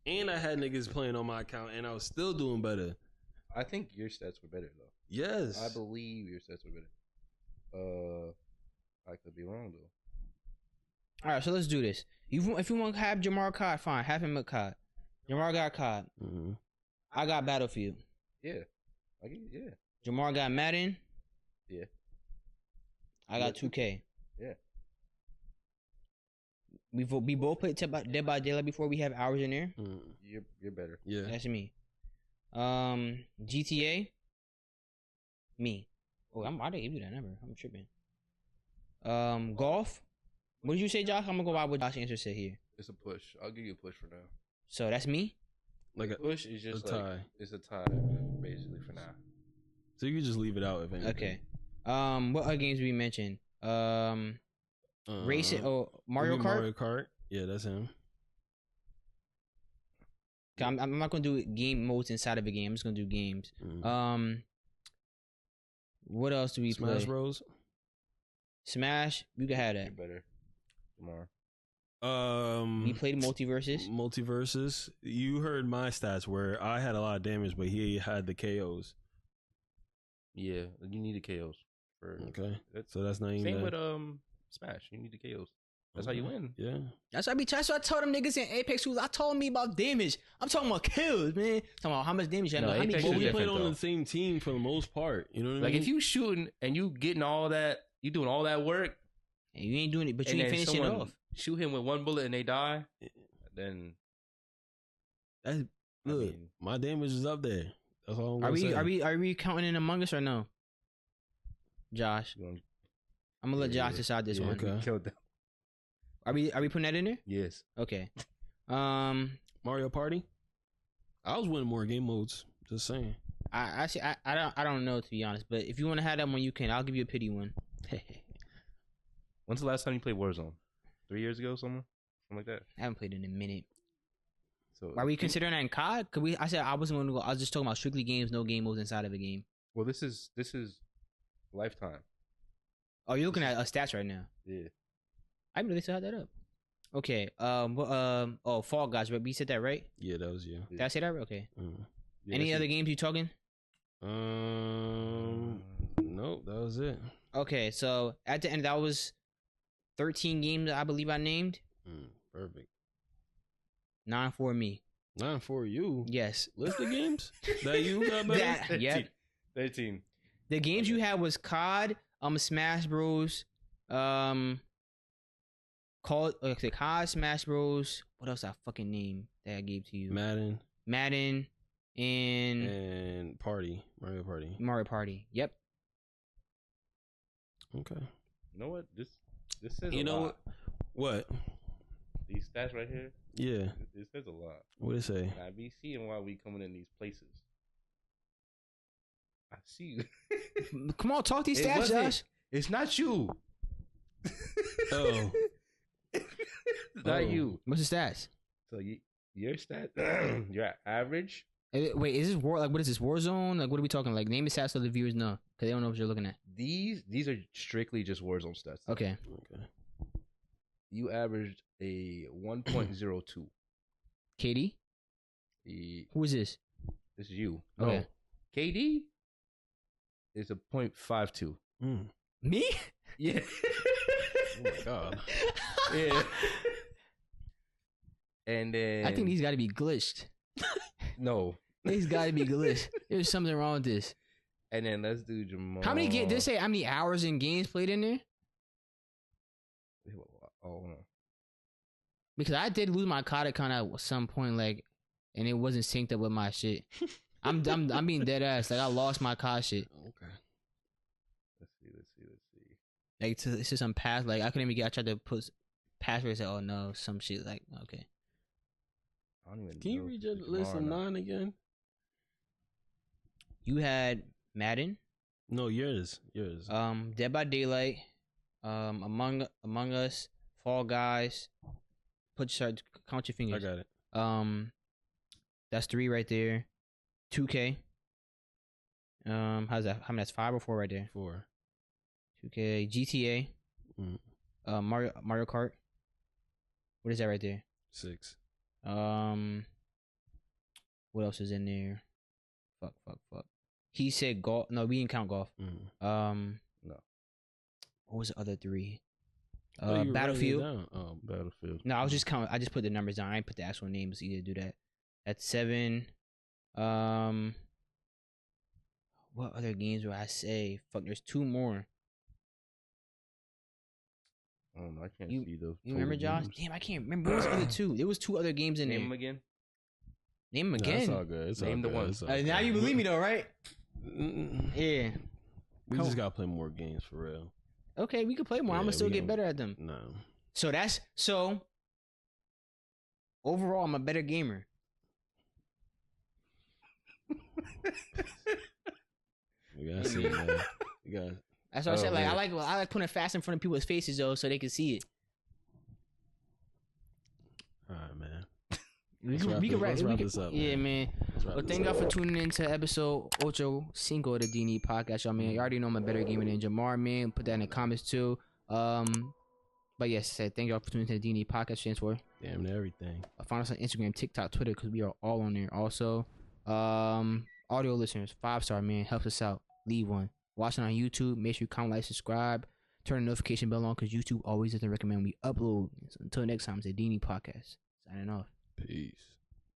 And I had niggas playing on my account, and I was still doing better. I think your stats were better though. Yes. I believe your stats were better. I could be wrong though. All right, so let's do this. If you want to have Jamar COD, fine. Have him at COD. Jamar got COD. Mm-hmm. I got Battlefield. Yeah. Yeah. Jamar got Madden. Yeah. I got 2K. Yeah. We both played Dead by Daylight before. We have hours in there. You're better. Yeah. That's me. GTA. Me. Oh, I didn't give you that number. I'm tripping. Golf. What did you say, Josh? I'm gonna go by what Josh answer said here. It's a push. I'll give you a push for now. So that's me. Like a push is just a tie. It's a tie, basically, for now. So you can just leave it out if anything. Okay. What other games we mentioned? Racing. Oh, Mario Kart. Mario Kart. Yeah, that's him. I'm not gonna do game modes inside of a game. I'm just gonna do games. What else do we play? Smash Bros. Smash. You can have that. You're better. Tomorrow. We played Multiverses. Multiverses. You heard my stats where I had a lot of damage, but he had the KOs. Yeah, you need the KOs for. Okay, so that's not even same with Smash. You need the KOs. That's how you win. Yeah, that's what I told them niggas in Apex who I told me about damage. I'm talking about kills, man. Talking about how much damage you know. Apex but we is played on though. the same team for the most part. You know what I mean? Like if you shooting and you getting all that, you doing all that work, and you ain't doing it, but you ain't finishing it off. Shoot him with one bullet and they die, then that's look. My damage is up there. That's all. Are we counting in Among Us or no? Josh, I'm gonna let Josh decide this one. Okay. Killed them. Are we putting that in there? Yes. Okay. Mario Party. I was winning more game modes. Just saying. I don't know, to be honest, but if you want to have that one, you can. I'll give you a pity one. When's the last time you played Warzone? 3 years ago, something like that. I haven't played in a minute. So are we considering that in COD? Could we? I said I wasn't going to go. I was just talking about strictly games, no game modes inside of a game. Well, this is lifetime. Oh, you're looking at stats right now. Yeah. I really still had that up. Okay. Oh, Fall Guys. But we said that right? Yeah, that was you. Did I say that right? Okay. Yeah, any other games you talking? Nope, that was it. Okay, so at the end, that was 13 games I believe I named. Perfect. 9 for me. 9 for you? Yes. List of games that you got better? Yeah. 13. The games you had was COD, Smash Bros, COD, Smash Bros. What else I fucking name that I gave to you? Madden, and Mario Party. Yep. Okay. You know what? This says a lot. What? These stats right here. Yeah. It says a lot. What it say? I be seeing why we coming in these places. I see you. Come on, talk these stats, Josh. It's not you. Oh. Not you. What's the stats? So your stat, your average. Wait, is this what is this, Warzone? Like, what are we talking? Like, name the stats so the viewers know, because they don't know what you're looking at. These are strictly just Warzone stats. Okay. You averaged a 1.02. KD? Who is this? This is you. Okay. No. KD is a 0.52. Me? Yeah. Oh my god. Yeah. And then I think these got to be glitched. No. These got to be glitched. There's something wrong with this. And then let's do Jamal. How many games? Did it say how many hours in games played in there? Oh no. Because I did lose my COD account at some point, like, and it wasn't synced up with my shit. I'm being dead ass. Like, I lost my COD shit. Okay. Let's see. Like, it's just some pass. Like, I couldn't even get. I tried to put passwords. Oh no, some shit. Like, okay. I don't even Can you read your list of 9 again? You had Madden. No, yours. Dead by Daylight. Among Us. Fall Guys. Count your fingers. I got it. That's 3 right there. 2K. How's that? How many? That's 5 or 4 right there. 4. 2K. GTA. Mario Kart. What is that right there? 6. What else is in there? Fuck. He said golf. No, we didn't count golf. No. What was the other 3? Battlefield. Oh, Battlefield. No, I was just counting. I just put the numbers down. I didn't put the actual names either. Do that. That's 7. What other games would I say? Fuck, there's 2 more. I don't know. I can't see those. You remember, Josh? Games. Damn, I can't remember. What was the other 2? There was 2 other games in there. Name them again. Name them again. It's all good. It's Name all the good. one. Now you believe me though, right? Yeah. We just gotta play more games for real. Okay, we can play more. I'm gonna still get better at them. No. So overall, I'm a better gamer. You gotta see it, man. You got. That's what I said. Like I like putting it fast in front of people's faces though, so they can see it. All right, man. We can wrap this up. Yeah, man. Well, thank y'all for tuning in to episode 8 of the D&E podcast, y'all, man. You already know I'm a better gamer than Jamar, man. Put that in the comments too. But yes, thank y'all for tuning in to the D&E podcast. Stands for damn everything. Find us on Instagram, TikTok, Twitter, because we are all on there. Also, audio listeners, 5-star, man, helps us out. Leave one. Watching on YouTube, make sure you comment, like, subscribe, turn the notification bell on, because YouTube always doesn't recommend we upload. So until next time, it's the D&E podcast. Signing off. Peace.